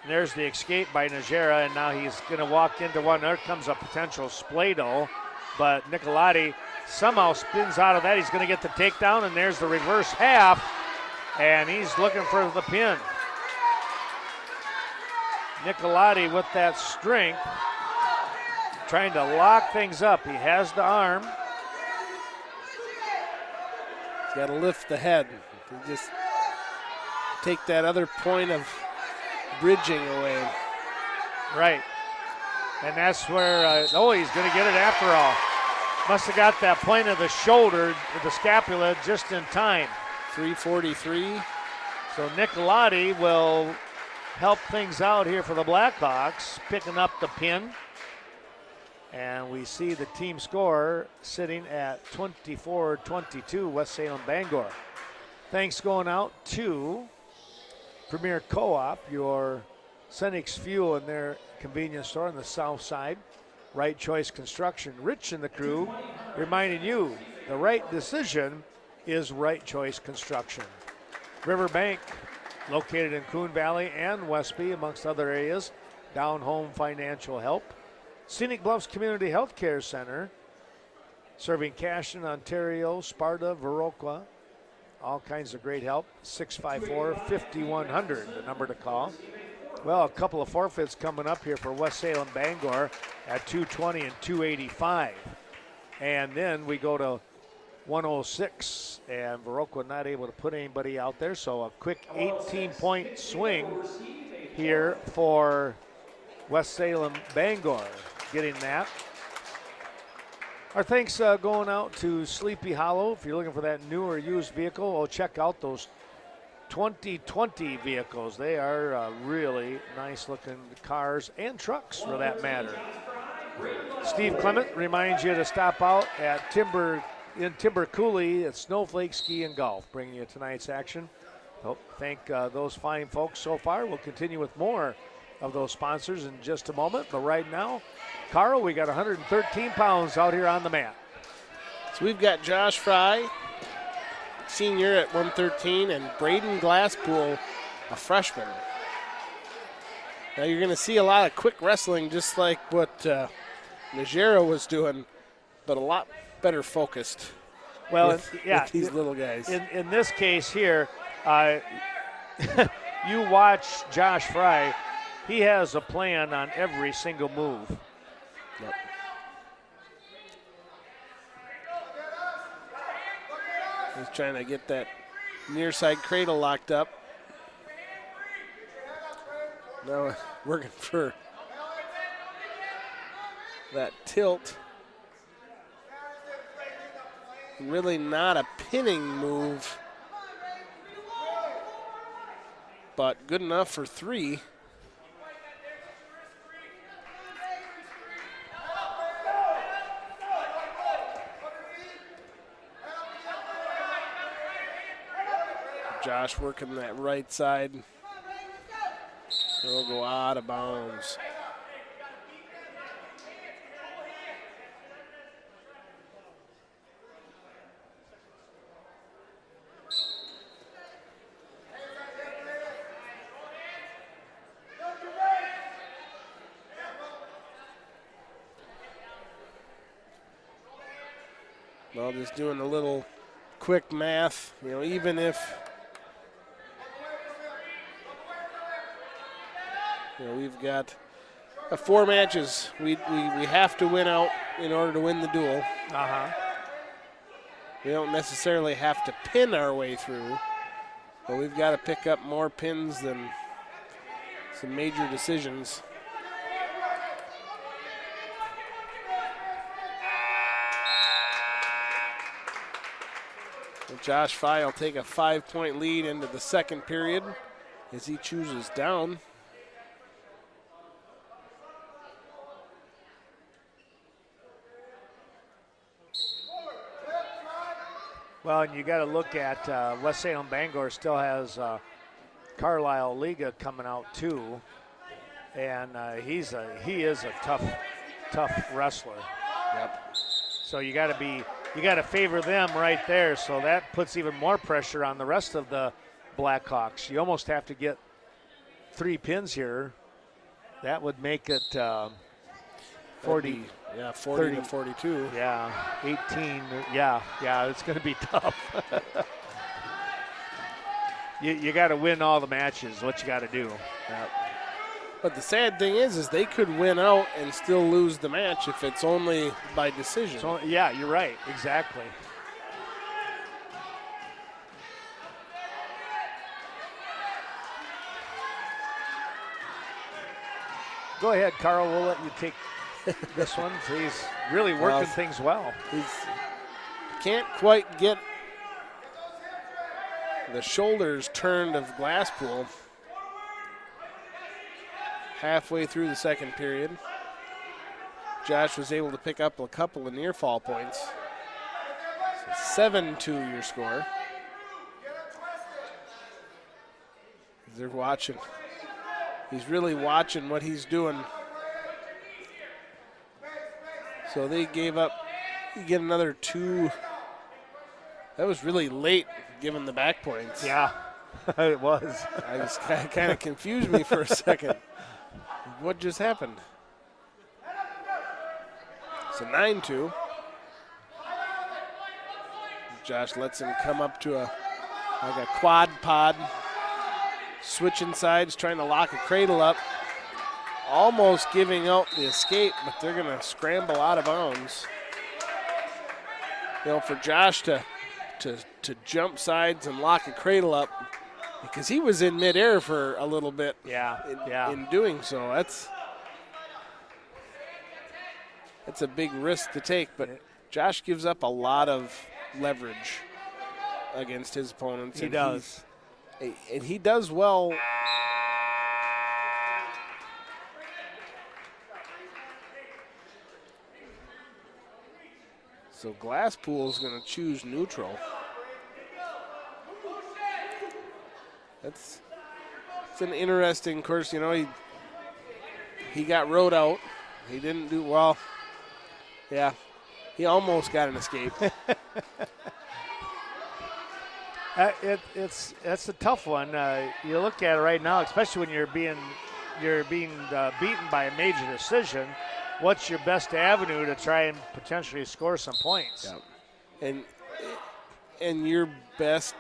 And there's the escape by Najera, and now he's going to walk into one. There comes a potential Splado, but Nicolati somehow spins out of that. He's going to get the takedown, and there's the reverse half, and he's looking for the pin. Nicolati with that strength, trying to lock things up. He has the arm. He's got to lift the head. Just take that other point of bridging away. Right. And that's where, he's going to get it after all. Must have got that point of the shoulder, the scapula, just in time. 3:43. So Nicolati will help things out here for the Blackhawks, picking up the pin. And we see the team score sitting at 24-22, West Salem Bangor. Thanks going out to Premier Co-op, your Cenex Fuel in their convenience store on the south side. Right Choice Construction. Rich and the crew reminding you the right decision is Right Choice Construction. Riverbank, located in Coon Valley and Westby, amongst other areas. Down Home Financial Help. Scenic Bluffs Community Health Care Center, serving Caston, Ontario, Sparta, Viroqua. All kinds of great help. 654-5100, the number to call. Well, a couple of forfeits coming up here for West Salem Bangor at 220 and 285. And then we go to 106, and Viroqua not able to put anybody out there, so a quick 18-point swing here for West Salem Bangor getting that. Our thanks going out to Sleepy Hollow. If you're looking for that new or used vehicle, check out those 2020 vehicles. They are really nice looking cars and trucks for that matter. Steve Clement reminds you to stop out at Timber Cooley at Snowflake Ski and Golf, bringing you tonight's action. Thank those fine folks so far. We'll continue with more of those sponsors in just a moment. But right now, Carl, we got 113 pounds out here on the mat. So we've got Josh Fry, senior at 113, and Braden Glasspool, a freshman. Now you're going to see a lot of quick wrestling, just like what Najera was doing, but a lot better focused. Well, with these little guys. In this case here, you watch Josh Fry. He has a plan on every single move. Yep. He's trying to get that near side cradle locked up. Now working for that tilt. Really not a pinning move, but good enough for 3. Josh working that right side. He'll go out of bounds. Well, just doing a little quick math, even if we've got 4 matches, we have to win out in order to win the duel. We don't necessarily have to pin our way through, but we've got to pick up more pins than some major decisions. And Josh Fye will take a 5-point lead into the second period as he chooses down. Well, and you got to look at West Salem Bangor still has Carlisle Liga coming out too, and he is a tough wrestler. Yep. So you got to favor them right there. So that puts even more pressure on the rest of the Blackhawks. You almost have to get 3 pins here. That would make it 40. Yeah, 40 30, to 42. Yeah, 18. Yeah, it's going to be tough. you got to win all the matches. What you got to do. Yep. But the sad thing is they could win out and still lose the match if it's only by decision. So, yeah, you're right. Exactly. Go ahead, Carl. We'll let you take this one. He's really working things well. He can't quite get the shoulders turned of Glasspool. Halfway through the second period, Josh was able to pick up a couple of near fall points. 7-2 your score. They're watching. He's really watching what he's doing. So they gave up, you get another 2. That was really late given the back points. Yeah, it was. I was kind of confused me for a second. What just happened? So 9-2. Josh lets him come up to a quad pod. Switching sides, trying to lock a cradle up. Almost giving out the escape, but they're going to scramble out of bounds. For Josh to jump sides and lock a cradle up, because he was in midair for a little bit. In doing so, that's a big risk to take. But Josh gives up a lot of leverage against his opponents. He does. And he does well. So Glasspool is going to choose neutral. It's an interesting course. He got rode out. He didn't do well. Yeah, he almost got an escape. It's a tough one. You look at it right now, especially when you're being beaten by a major decision. What's your best avenue to try and potentially score some points? Yeah. And your best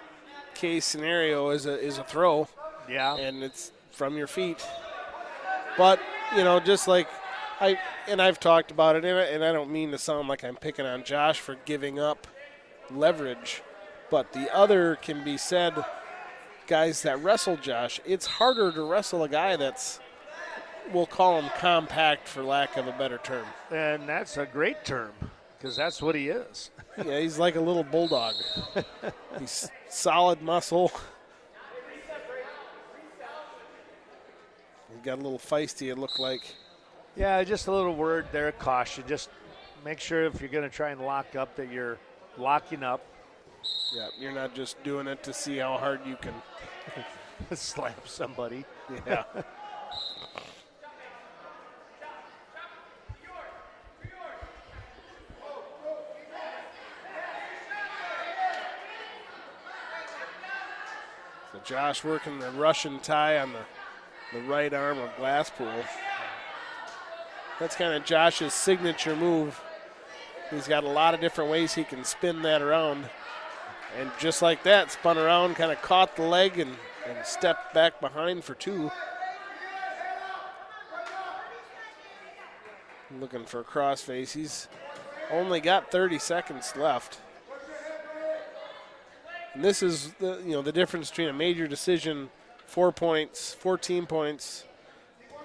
case scenario is a throw. Yeah. And it's from your feet. But just like I've talked about it, and I don't mean to sound like I'm picking on Josh for giving up leverage. But the other can be said, guys that wrestle Josh, it's harder to wrestle a guy that's, we'll call him compact for lack of a better term. And that's a great term, because that's what he is. Yeah, he's like a little bulldog. He's solid muscle. He's got a little feisty, it looked like. Yeah, just a little word there, caution. Just make sure if you're going to try and lock up that you're locking up. Yeah, you're not just doing it to see how hard you can slap somebody. Yeah. So Josh working the Russian tie on the right arm of Glasspool. That's kind of Josh's signature move. He's got a lot of different ways he can spin that around. And just like that, spun around, kind of caught the leg and stepped back behind for 2. Looking for a crossface. He's only got 30 seconds left. And this is the difference between a major decision, 4 points, 14 points,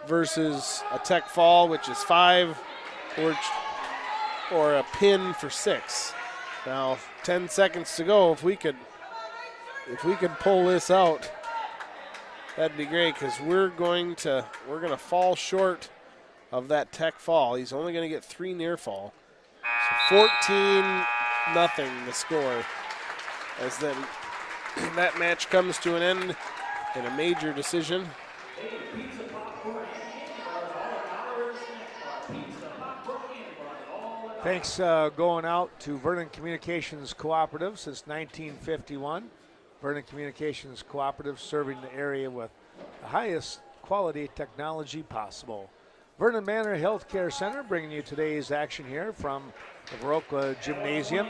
versus a tech fall, which is 5, or a pin for 6. Now, 10 seconds to go. If we could pull this out, that'd be great, because we're going to fall short of that tech fall. He's only going to get 3 near fall. So 14-0 the score, as then that match comes to an end in a major decision. Thanks going out to Vernon Communications Cooperative since 1951. Vernon Communications Cooperative serving the area with the highest quality technology possible. Vernon Manor Healthcare Center bringing you today's action here from the Viroqua Gymnasium.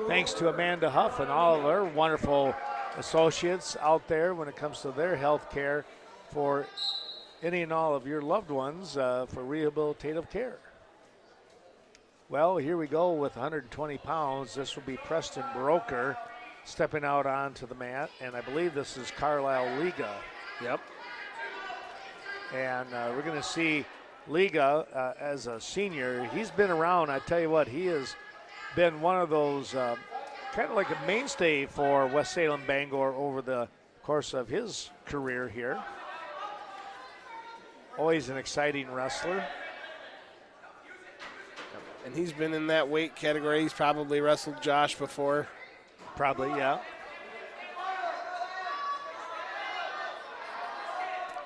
Thanks to Amanda Huff and all of her wonderful associates out there when it comes to their health care for any and all of your loved ones for rehabilitative care. Well, here we go with 120 pounds. This will be Preston Broker stepping out onto the mat, and I believe this is Carlisle Liga. Yep. And we're going to see Liga as a senior. He's been around. I tell you what, he has been one of those kind of like a mainstay for West Salem Bangor over the course of his career here. Always an exciting wrestler. And he's been in that weight category. He's probably wrestled Josh before. Probably, yeah.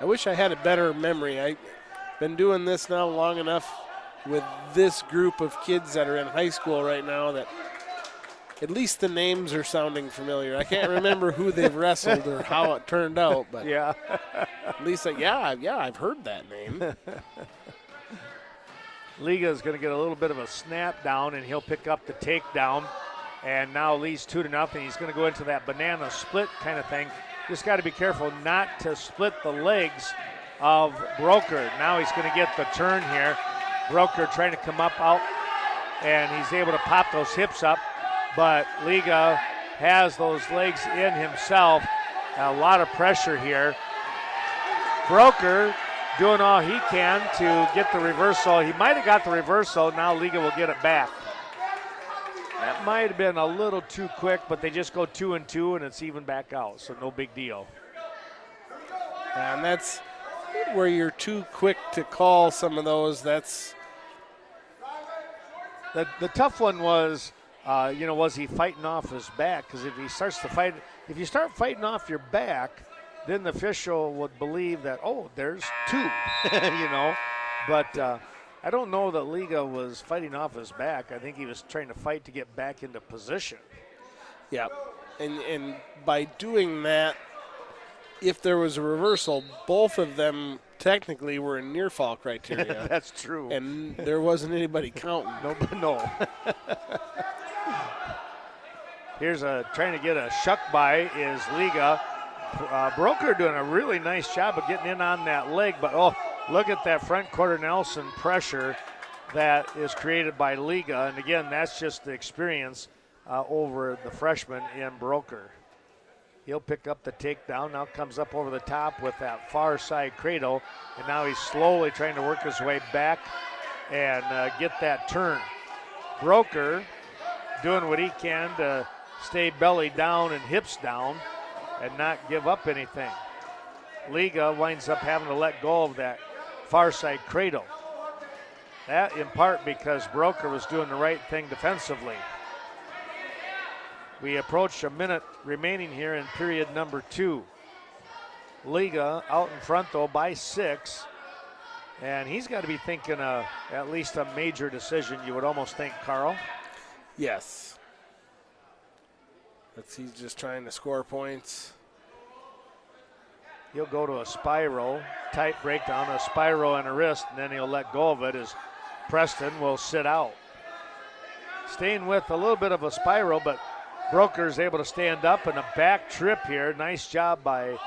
I wish I had a better memory. I've been doing this now long enough with this group of kids that are in high school right now that at least the names are sounding familiar. I can't remember who they've wrestled or how it turned out, but yeah. At least, I've heard that name. Liga is going to get a little bit of a snap down, and he'll pick up the takedown, and now leads 2-0. He's going to go into that banana split kind of thing. Just got to be careful not to split the legs of Broker. Now he's going to get the turn here. Broker trying to come up out, and he's able to pop those hips up, but Liga has those legs in himself. A lot of pressure here. Broker doing all he can to get the reversal. He might have got the reversal. Now Liga will get it back. That might have been a little too quick, but they just go 2-2, and it's even back out, so no big deal. And that's where you're too quick to call some of those. That's the tough one was, was he fighting off his back? Because if you start fighting off your back, then the official would believe that, there's 2, But I don't know that Liga was fighting off his back. I think he was trying to fight to get back into position. Yeah, and by doing that, if there was a reversal, both of them technically were in near fall criteria. That's true. And there wasn't anybody counting. No. Here's trying to get a shuck by is Liga. Broker doing a really nice job of getting in on that leg, but look at that front quarter Nelson pressure that is created by Liga, and again, that's just the experience over the freshman in Broker. He'll pick up the takedown, now comes up over the top with that far side cradle, and now he's slowly trying to work his way back and get that turn. Broker doing what he can to stay belly down and hips down and not give up anything. Liga winds up having to let go of that far side cradle. That in part because Broker was doing the right thing defensively. We approach a minute remaining here in period number 2. Liga out in front though by 6. And he's got to be thinking at least a major decision, you would almost think, Carl. Yes. He's just trying to score points. He'll go to a spiral, tight breakdown, a spiral and a wrist, and then he'll let go of it as Preston will sit out. staying with a little bit of a spiral, but Broker is able to stand up and a back trip here. Nice job by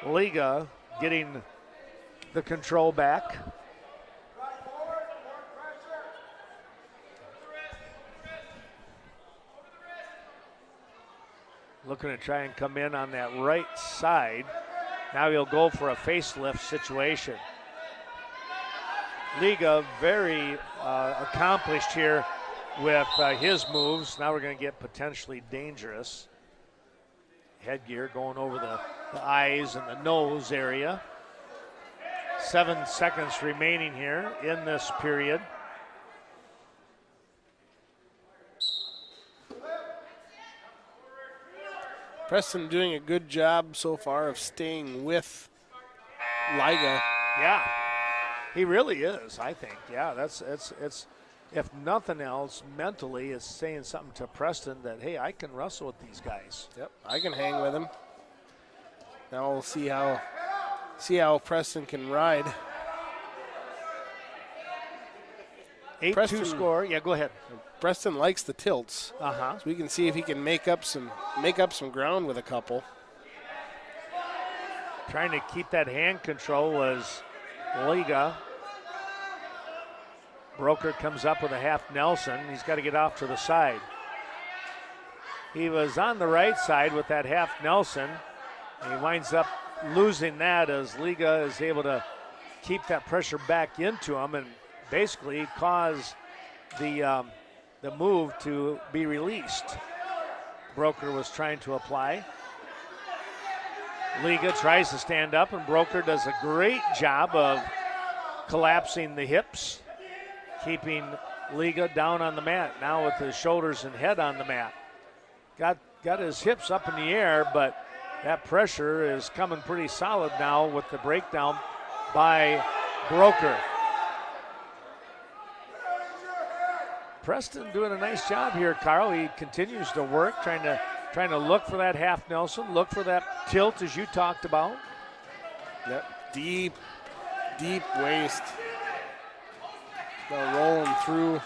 Liga getting the control back. Looking to try and come in on that right side. Now he'll go for a facelift situation. Liga very accomplished here with his moves. Now we're going to get potentially dangerous. Headgear going over the eyes and the nose area. 7 seconds remaining here in this period. Preston doing a good job so far of staying with Liga. Yeah, he really is, I think. Yeah, it's if nothing else, mentally, it's saying something to Preston that, hey, I can wrestle with these guys. Yep, I can hang with him. Now we'll see how Preston can ride. 8-2 score. Yeah, go ahead. Preston likes the tilts. Uh-huh. So we can see if he can make up some ground with a couple. Trying to keep that hand control was Liga. Broker comes up with a half Nelson. He's got to get off to the side. He was on the right side with that half Nelson. And he winds up losing that as Liga is able to keep that pressure back into him and basically cause the move to be released. Broker was trying to apply. Liga tries to stand up, and Broker does a great job of collapsing the hips, keeping Liga down on the mat, now with his shoulders and head on the mat. Got his hips up in the air, but that pressure is coming pretty solid now with the breakdown by Broker. Preston doing a nice job here, Carl. He continues to work, trying to look for that half Nelson, look for that tilt as you talked about. Yep, deep waist. Now rolling through.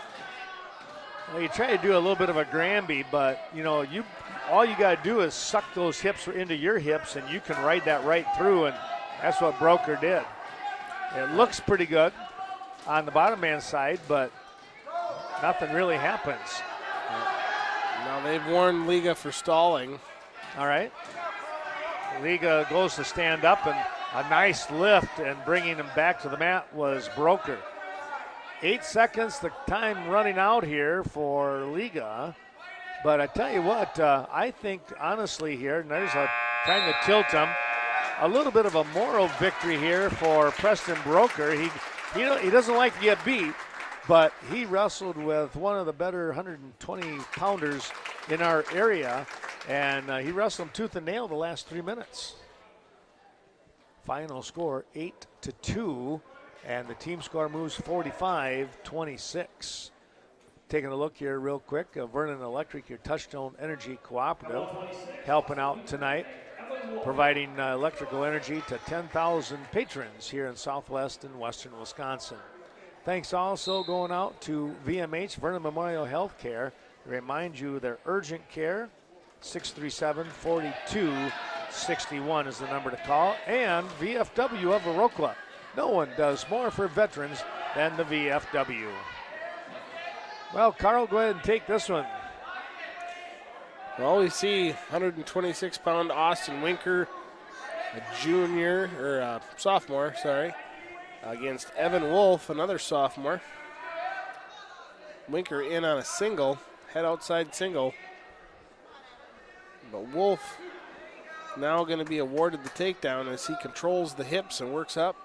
Well, you try to do a little bit of a Granby, but all you got to do is suck those hips into your hips, and you can ride that right through, and that's what Broker did. It looks pretty good on the bottom man side, but nothing really happens. Now they've warned Liga for stalling. All right. Liga goes to stand up, and a nice lift, and bringing him back to the mat was Broker. 8 seconds, the time running out here for Liga. But I tell you what, I think honestly here, and there's trying to tilt him, a little bit of a moral victory here for Preston Broker. He doesn't like to get beat, but he wrestled with one of the better 120-pounders in our area, and he wrestled him tooth and nail the last 3 minutes. Final score 8-2, and the team score moves 45-26. Taking a look here real quick, Vernon Electric, your Touchstone Energy Cooperative, helping out tonight, providing electrical energy to 10,000 patrons here in southwest and western Wisconsin. Thanks also going out to VMH, Vernon Memorial Healthcare. Remind you their urgent care, 637-4261 is the number to call, and VFW of Viroqua. No one does more for veterans than the VFW. Well, Carl, go ahead and take this one. Well, we see 126-pound Austin Winker, a sophomore, against Evan Wolf, another sophomore. Winker in on a single, head outside single. But Wolf now going to be awarded the takedown as he controls the hips and works up.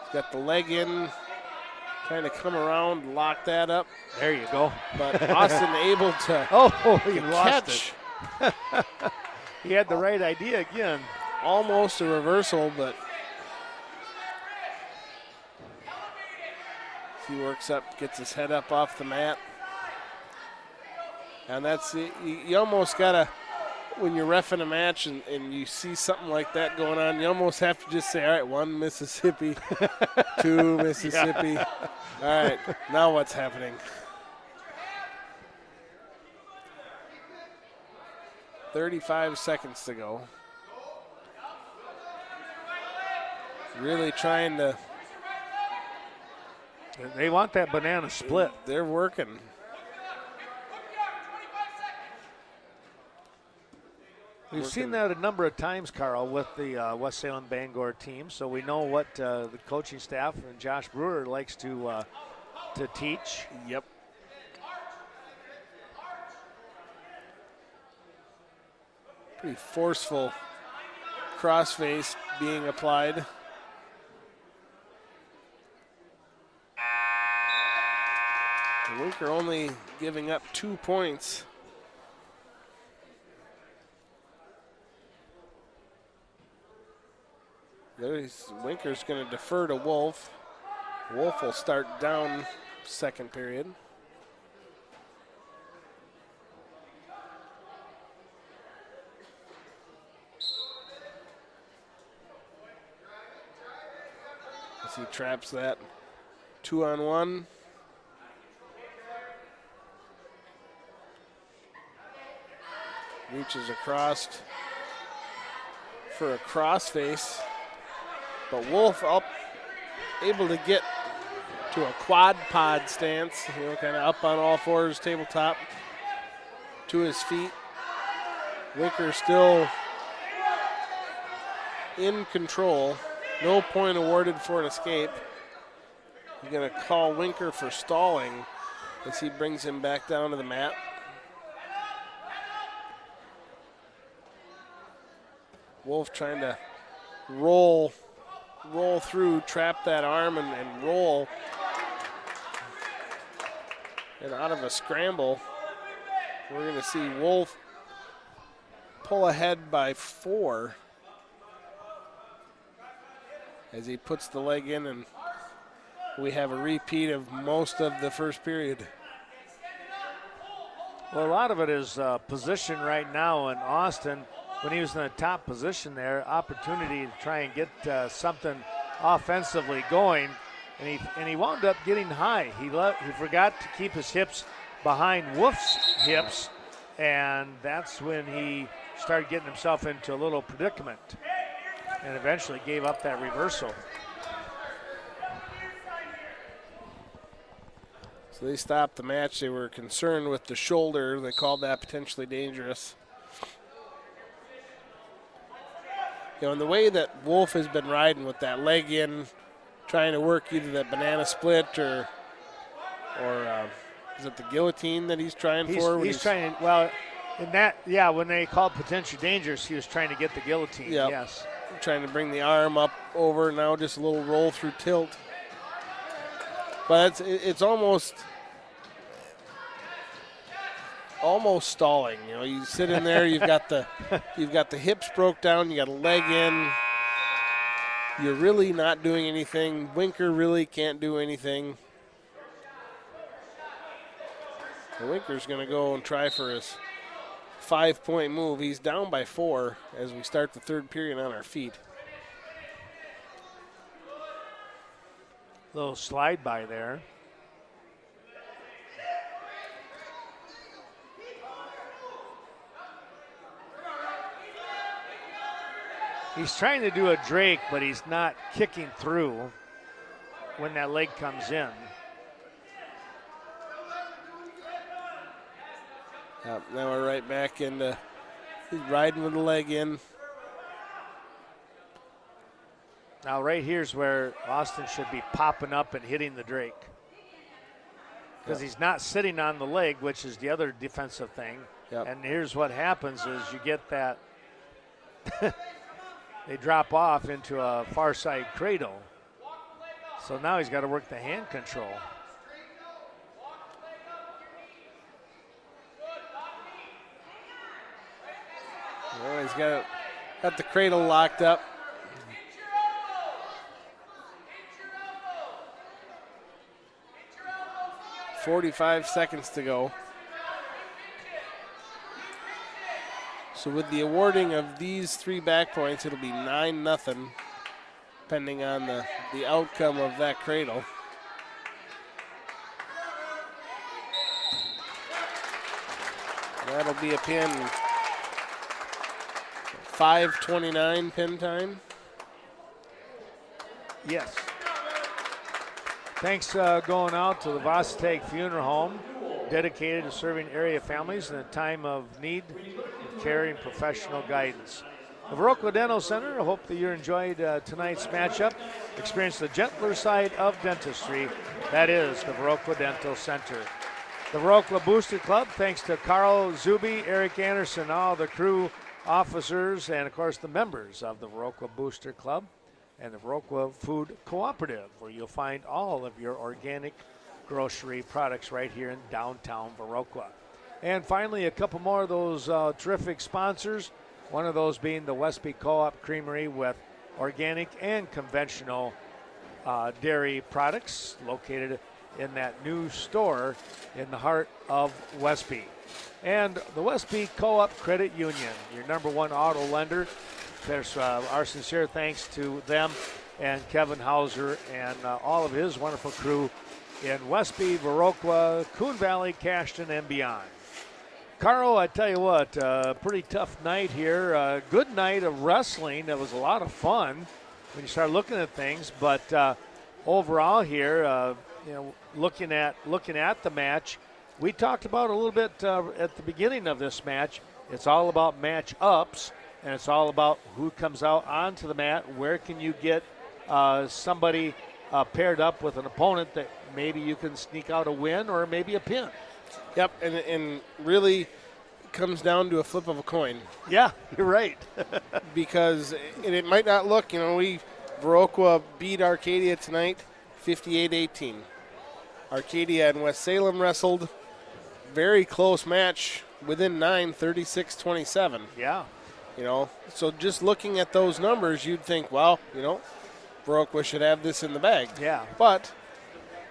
He's got the leg in, trying to come around, lock that up. There you go. But Austin able to he lost catch. It. He had the right idea again. Almost a reversal, but he works up, gets his head up off the mat. And that's it. You almost got to, when you're reffing a match and you see something like that going on, you almost have to just say, all right, 1 Mississippi, 2 Mississippi. Yeah. All right, now what's happening? 35 seconds to go. Really trying to. They want that banana split. They're working. We've seen that a number of times, Carl, with the West Salem Bangor team, so we know what the coaching staff and Josh Brewer likes to teach. Yep. Pretty forceful crossface being applied. Winker only giving up 2 points. Winker's going to defer to Wolf. Wolf will start down second period. As he traps that 2-on-1. Reaches across for a crossface. But Wolf up, able to get to a quad pod stance, kind of up on all fours, tabletop, to his feet. Winker still in control. No point awarded for an escape. He's going to call Winker for stalling as he brings him back down to the mat. Wolf trying to roll through, trap that arm and roll. And out of a scramble, we're going to see Wolf pull ahead by 4 as he puts the leg in, and we have a repeat of most of the first period. Well, a lot of it is position right now, and Austin, when he was in the top position there, opportunity to try and get something offensively going, and he wound up getting high. He forgot to keep his hips behind Wolf's hips, and that's when he started getting himself into a little predicament and eventually gave up that reversal. So they stopped the match. They were concerned with the shoulder. They called that potentially dangerous. And the way that Wolf has been riding with that leg in, trying to work either that banana split or is it the guillotine that he's trying for? He's trying to, well, in that, yeah, when they called potentially dangerous, he was trying to get the guillotine, yep. Yes. Trying to bring the arm up over, now just a little roll through tilt. But it's almost stalling. You sit in there, you've got the hips broke down, you got a leg in. You're really not doing anything. Winker really can't do anything. The Winker's going to go and try for his 5-point move. He's down by 4 as we start the third period on our feet. Little slide by there. He's trying to do a Drake, but he's not kicking through when that leg comes in. Now we're right back into, he's riding with the leg in. Now right here's where Austin should be popping up and hitting the Drake. Because he's not sitting on the leg, which is the other defensive thing. Yep. And here's what happens is you get that, they drop off into a far side cradle. So now he's got to work the hand control. Well, he's got the cradle locked up. .45 seconds to go. So with the awarding of these 3 back points, it'll be 9-0, depending on the outcome of that cradle. That'll be a pin. 5:29 pin time. Yes. Thanks going out to the Vostek Funeral Home, dedicated to serving area families in a time of need, with care and professional guidance. The Viroqua Dental Center, I hope that you enjoyed tonight's matchup. Experience the gentler side of dentistry. That is the Viroqua Dental Center. The Viroqua Booster Club, thanks to Carl Zuby, Eric Anderson, all the crew, officers, and of course the members of the Viroqua Booster Club and the Viroqua Food Cooperative, where you'll find all of your organic grocery products right here in downtown Viroqua. And finally, a couple more of those terrific sponsors, one of those being the Westby Co-op Creamery with organic and conventional dairy products located in that new store in the heart of Westby. And the Westby Co-op Credit Union, your #1 auto lender. There's our sincere thanks to them and Kevin Hauser and all of his wonderful crew in Westby, Viroqua, Coon Valley, Cashton, and beyond. Carl, I tell you what, pretty tough night here. Good night of wrestling. That was a lot of fun when you start looking at things. But overall here, looking at the match, we talked about a little bit at the beginning of this match. It's all about match ups, and it's all about who comes out onto the mat. Where can you get somebody paired up with an opponent that maybe you can sneak out a win or maybe a pin. Yep, and really comes down to a flip of a coin. Yeah, you're right. Because it might not look, Viroqua beat Arcadia tonight 58-18. Arcadia and West Salem wrestled. Very close match, within 9, 36-27. Yeah. So just looking at those numbers, you'd think, well, Viroqua should have this in the bag. Yeah. But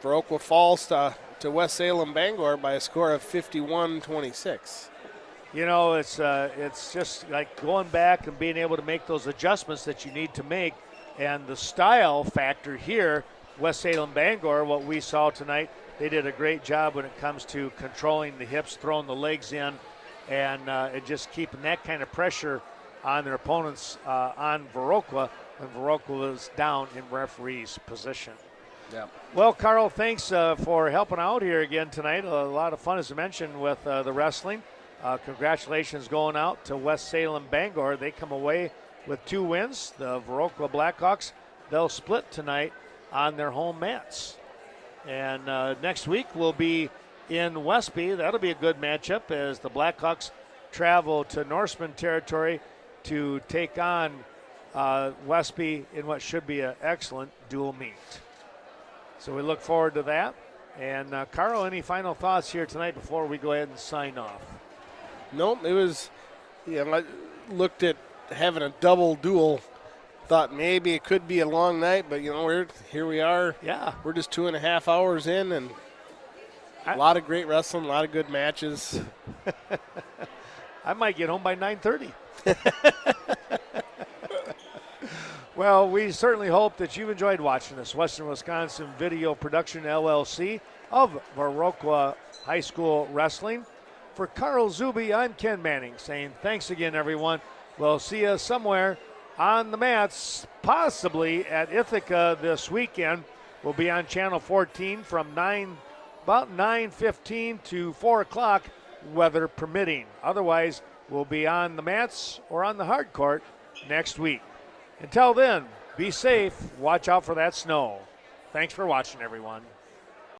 Viroqua falls to West Salem Bangor by a score of 51-26. It's just like going back and being able to make those adjustments that you need to make. And the style factor here, West Salem Bangor, what we saw tonight, they did a great job when it comes to controlling the hips, throwing the legs in, and just keeping that kind of pressure on their opponents on Viroqua when Viroqua was down in referee's position. Yeah. Well, Carl, thanks for helping out here again tonight. A lot of fun, as I mentioned, with the wrestling. Congratulations going out to West Salem Bangor. They come away with 2 wins. The Viroqua Blackhawks, they'll split tonight on their home mats. And next week we'll be in Westby. That'll be a good matchup as the Blackhawks travel to Norseman territory to take on Westby in what should be an excellent dual meet. So we look forward to that. And Carl, any final thoughts here tonight before we go ahead and sign off? Nope, it was, I looked at having a double duel. Thought maybe it could be a long night, but here we are. Yeah, we're just 2.5 hours in, and a lot of great wrestling, a lot of good matches. I might get home by 9:30. Well, we certainly hope that you've enjoyed watching this Western Wisconsin Video Production LLC of Viroqua High School Wrestling. For Carl Zuby, I'm Ken Manning saying thanks again, everyone. We'll see you somewhere on the mats, possibly at Ithaca this weekend. We'll be on Channel 14 from about 9:15 to 4 o'clock, weather permitting. Otherwise, we'll be on the mats or on the hard court next week. Until then, be safe. Watch out for that snow. Thanks for watching, everyone.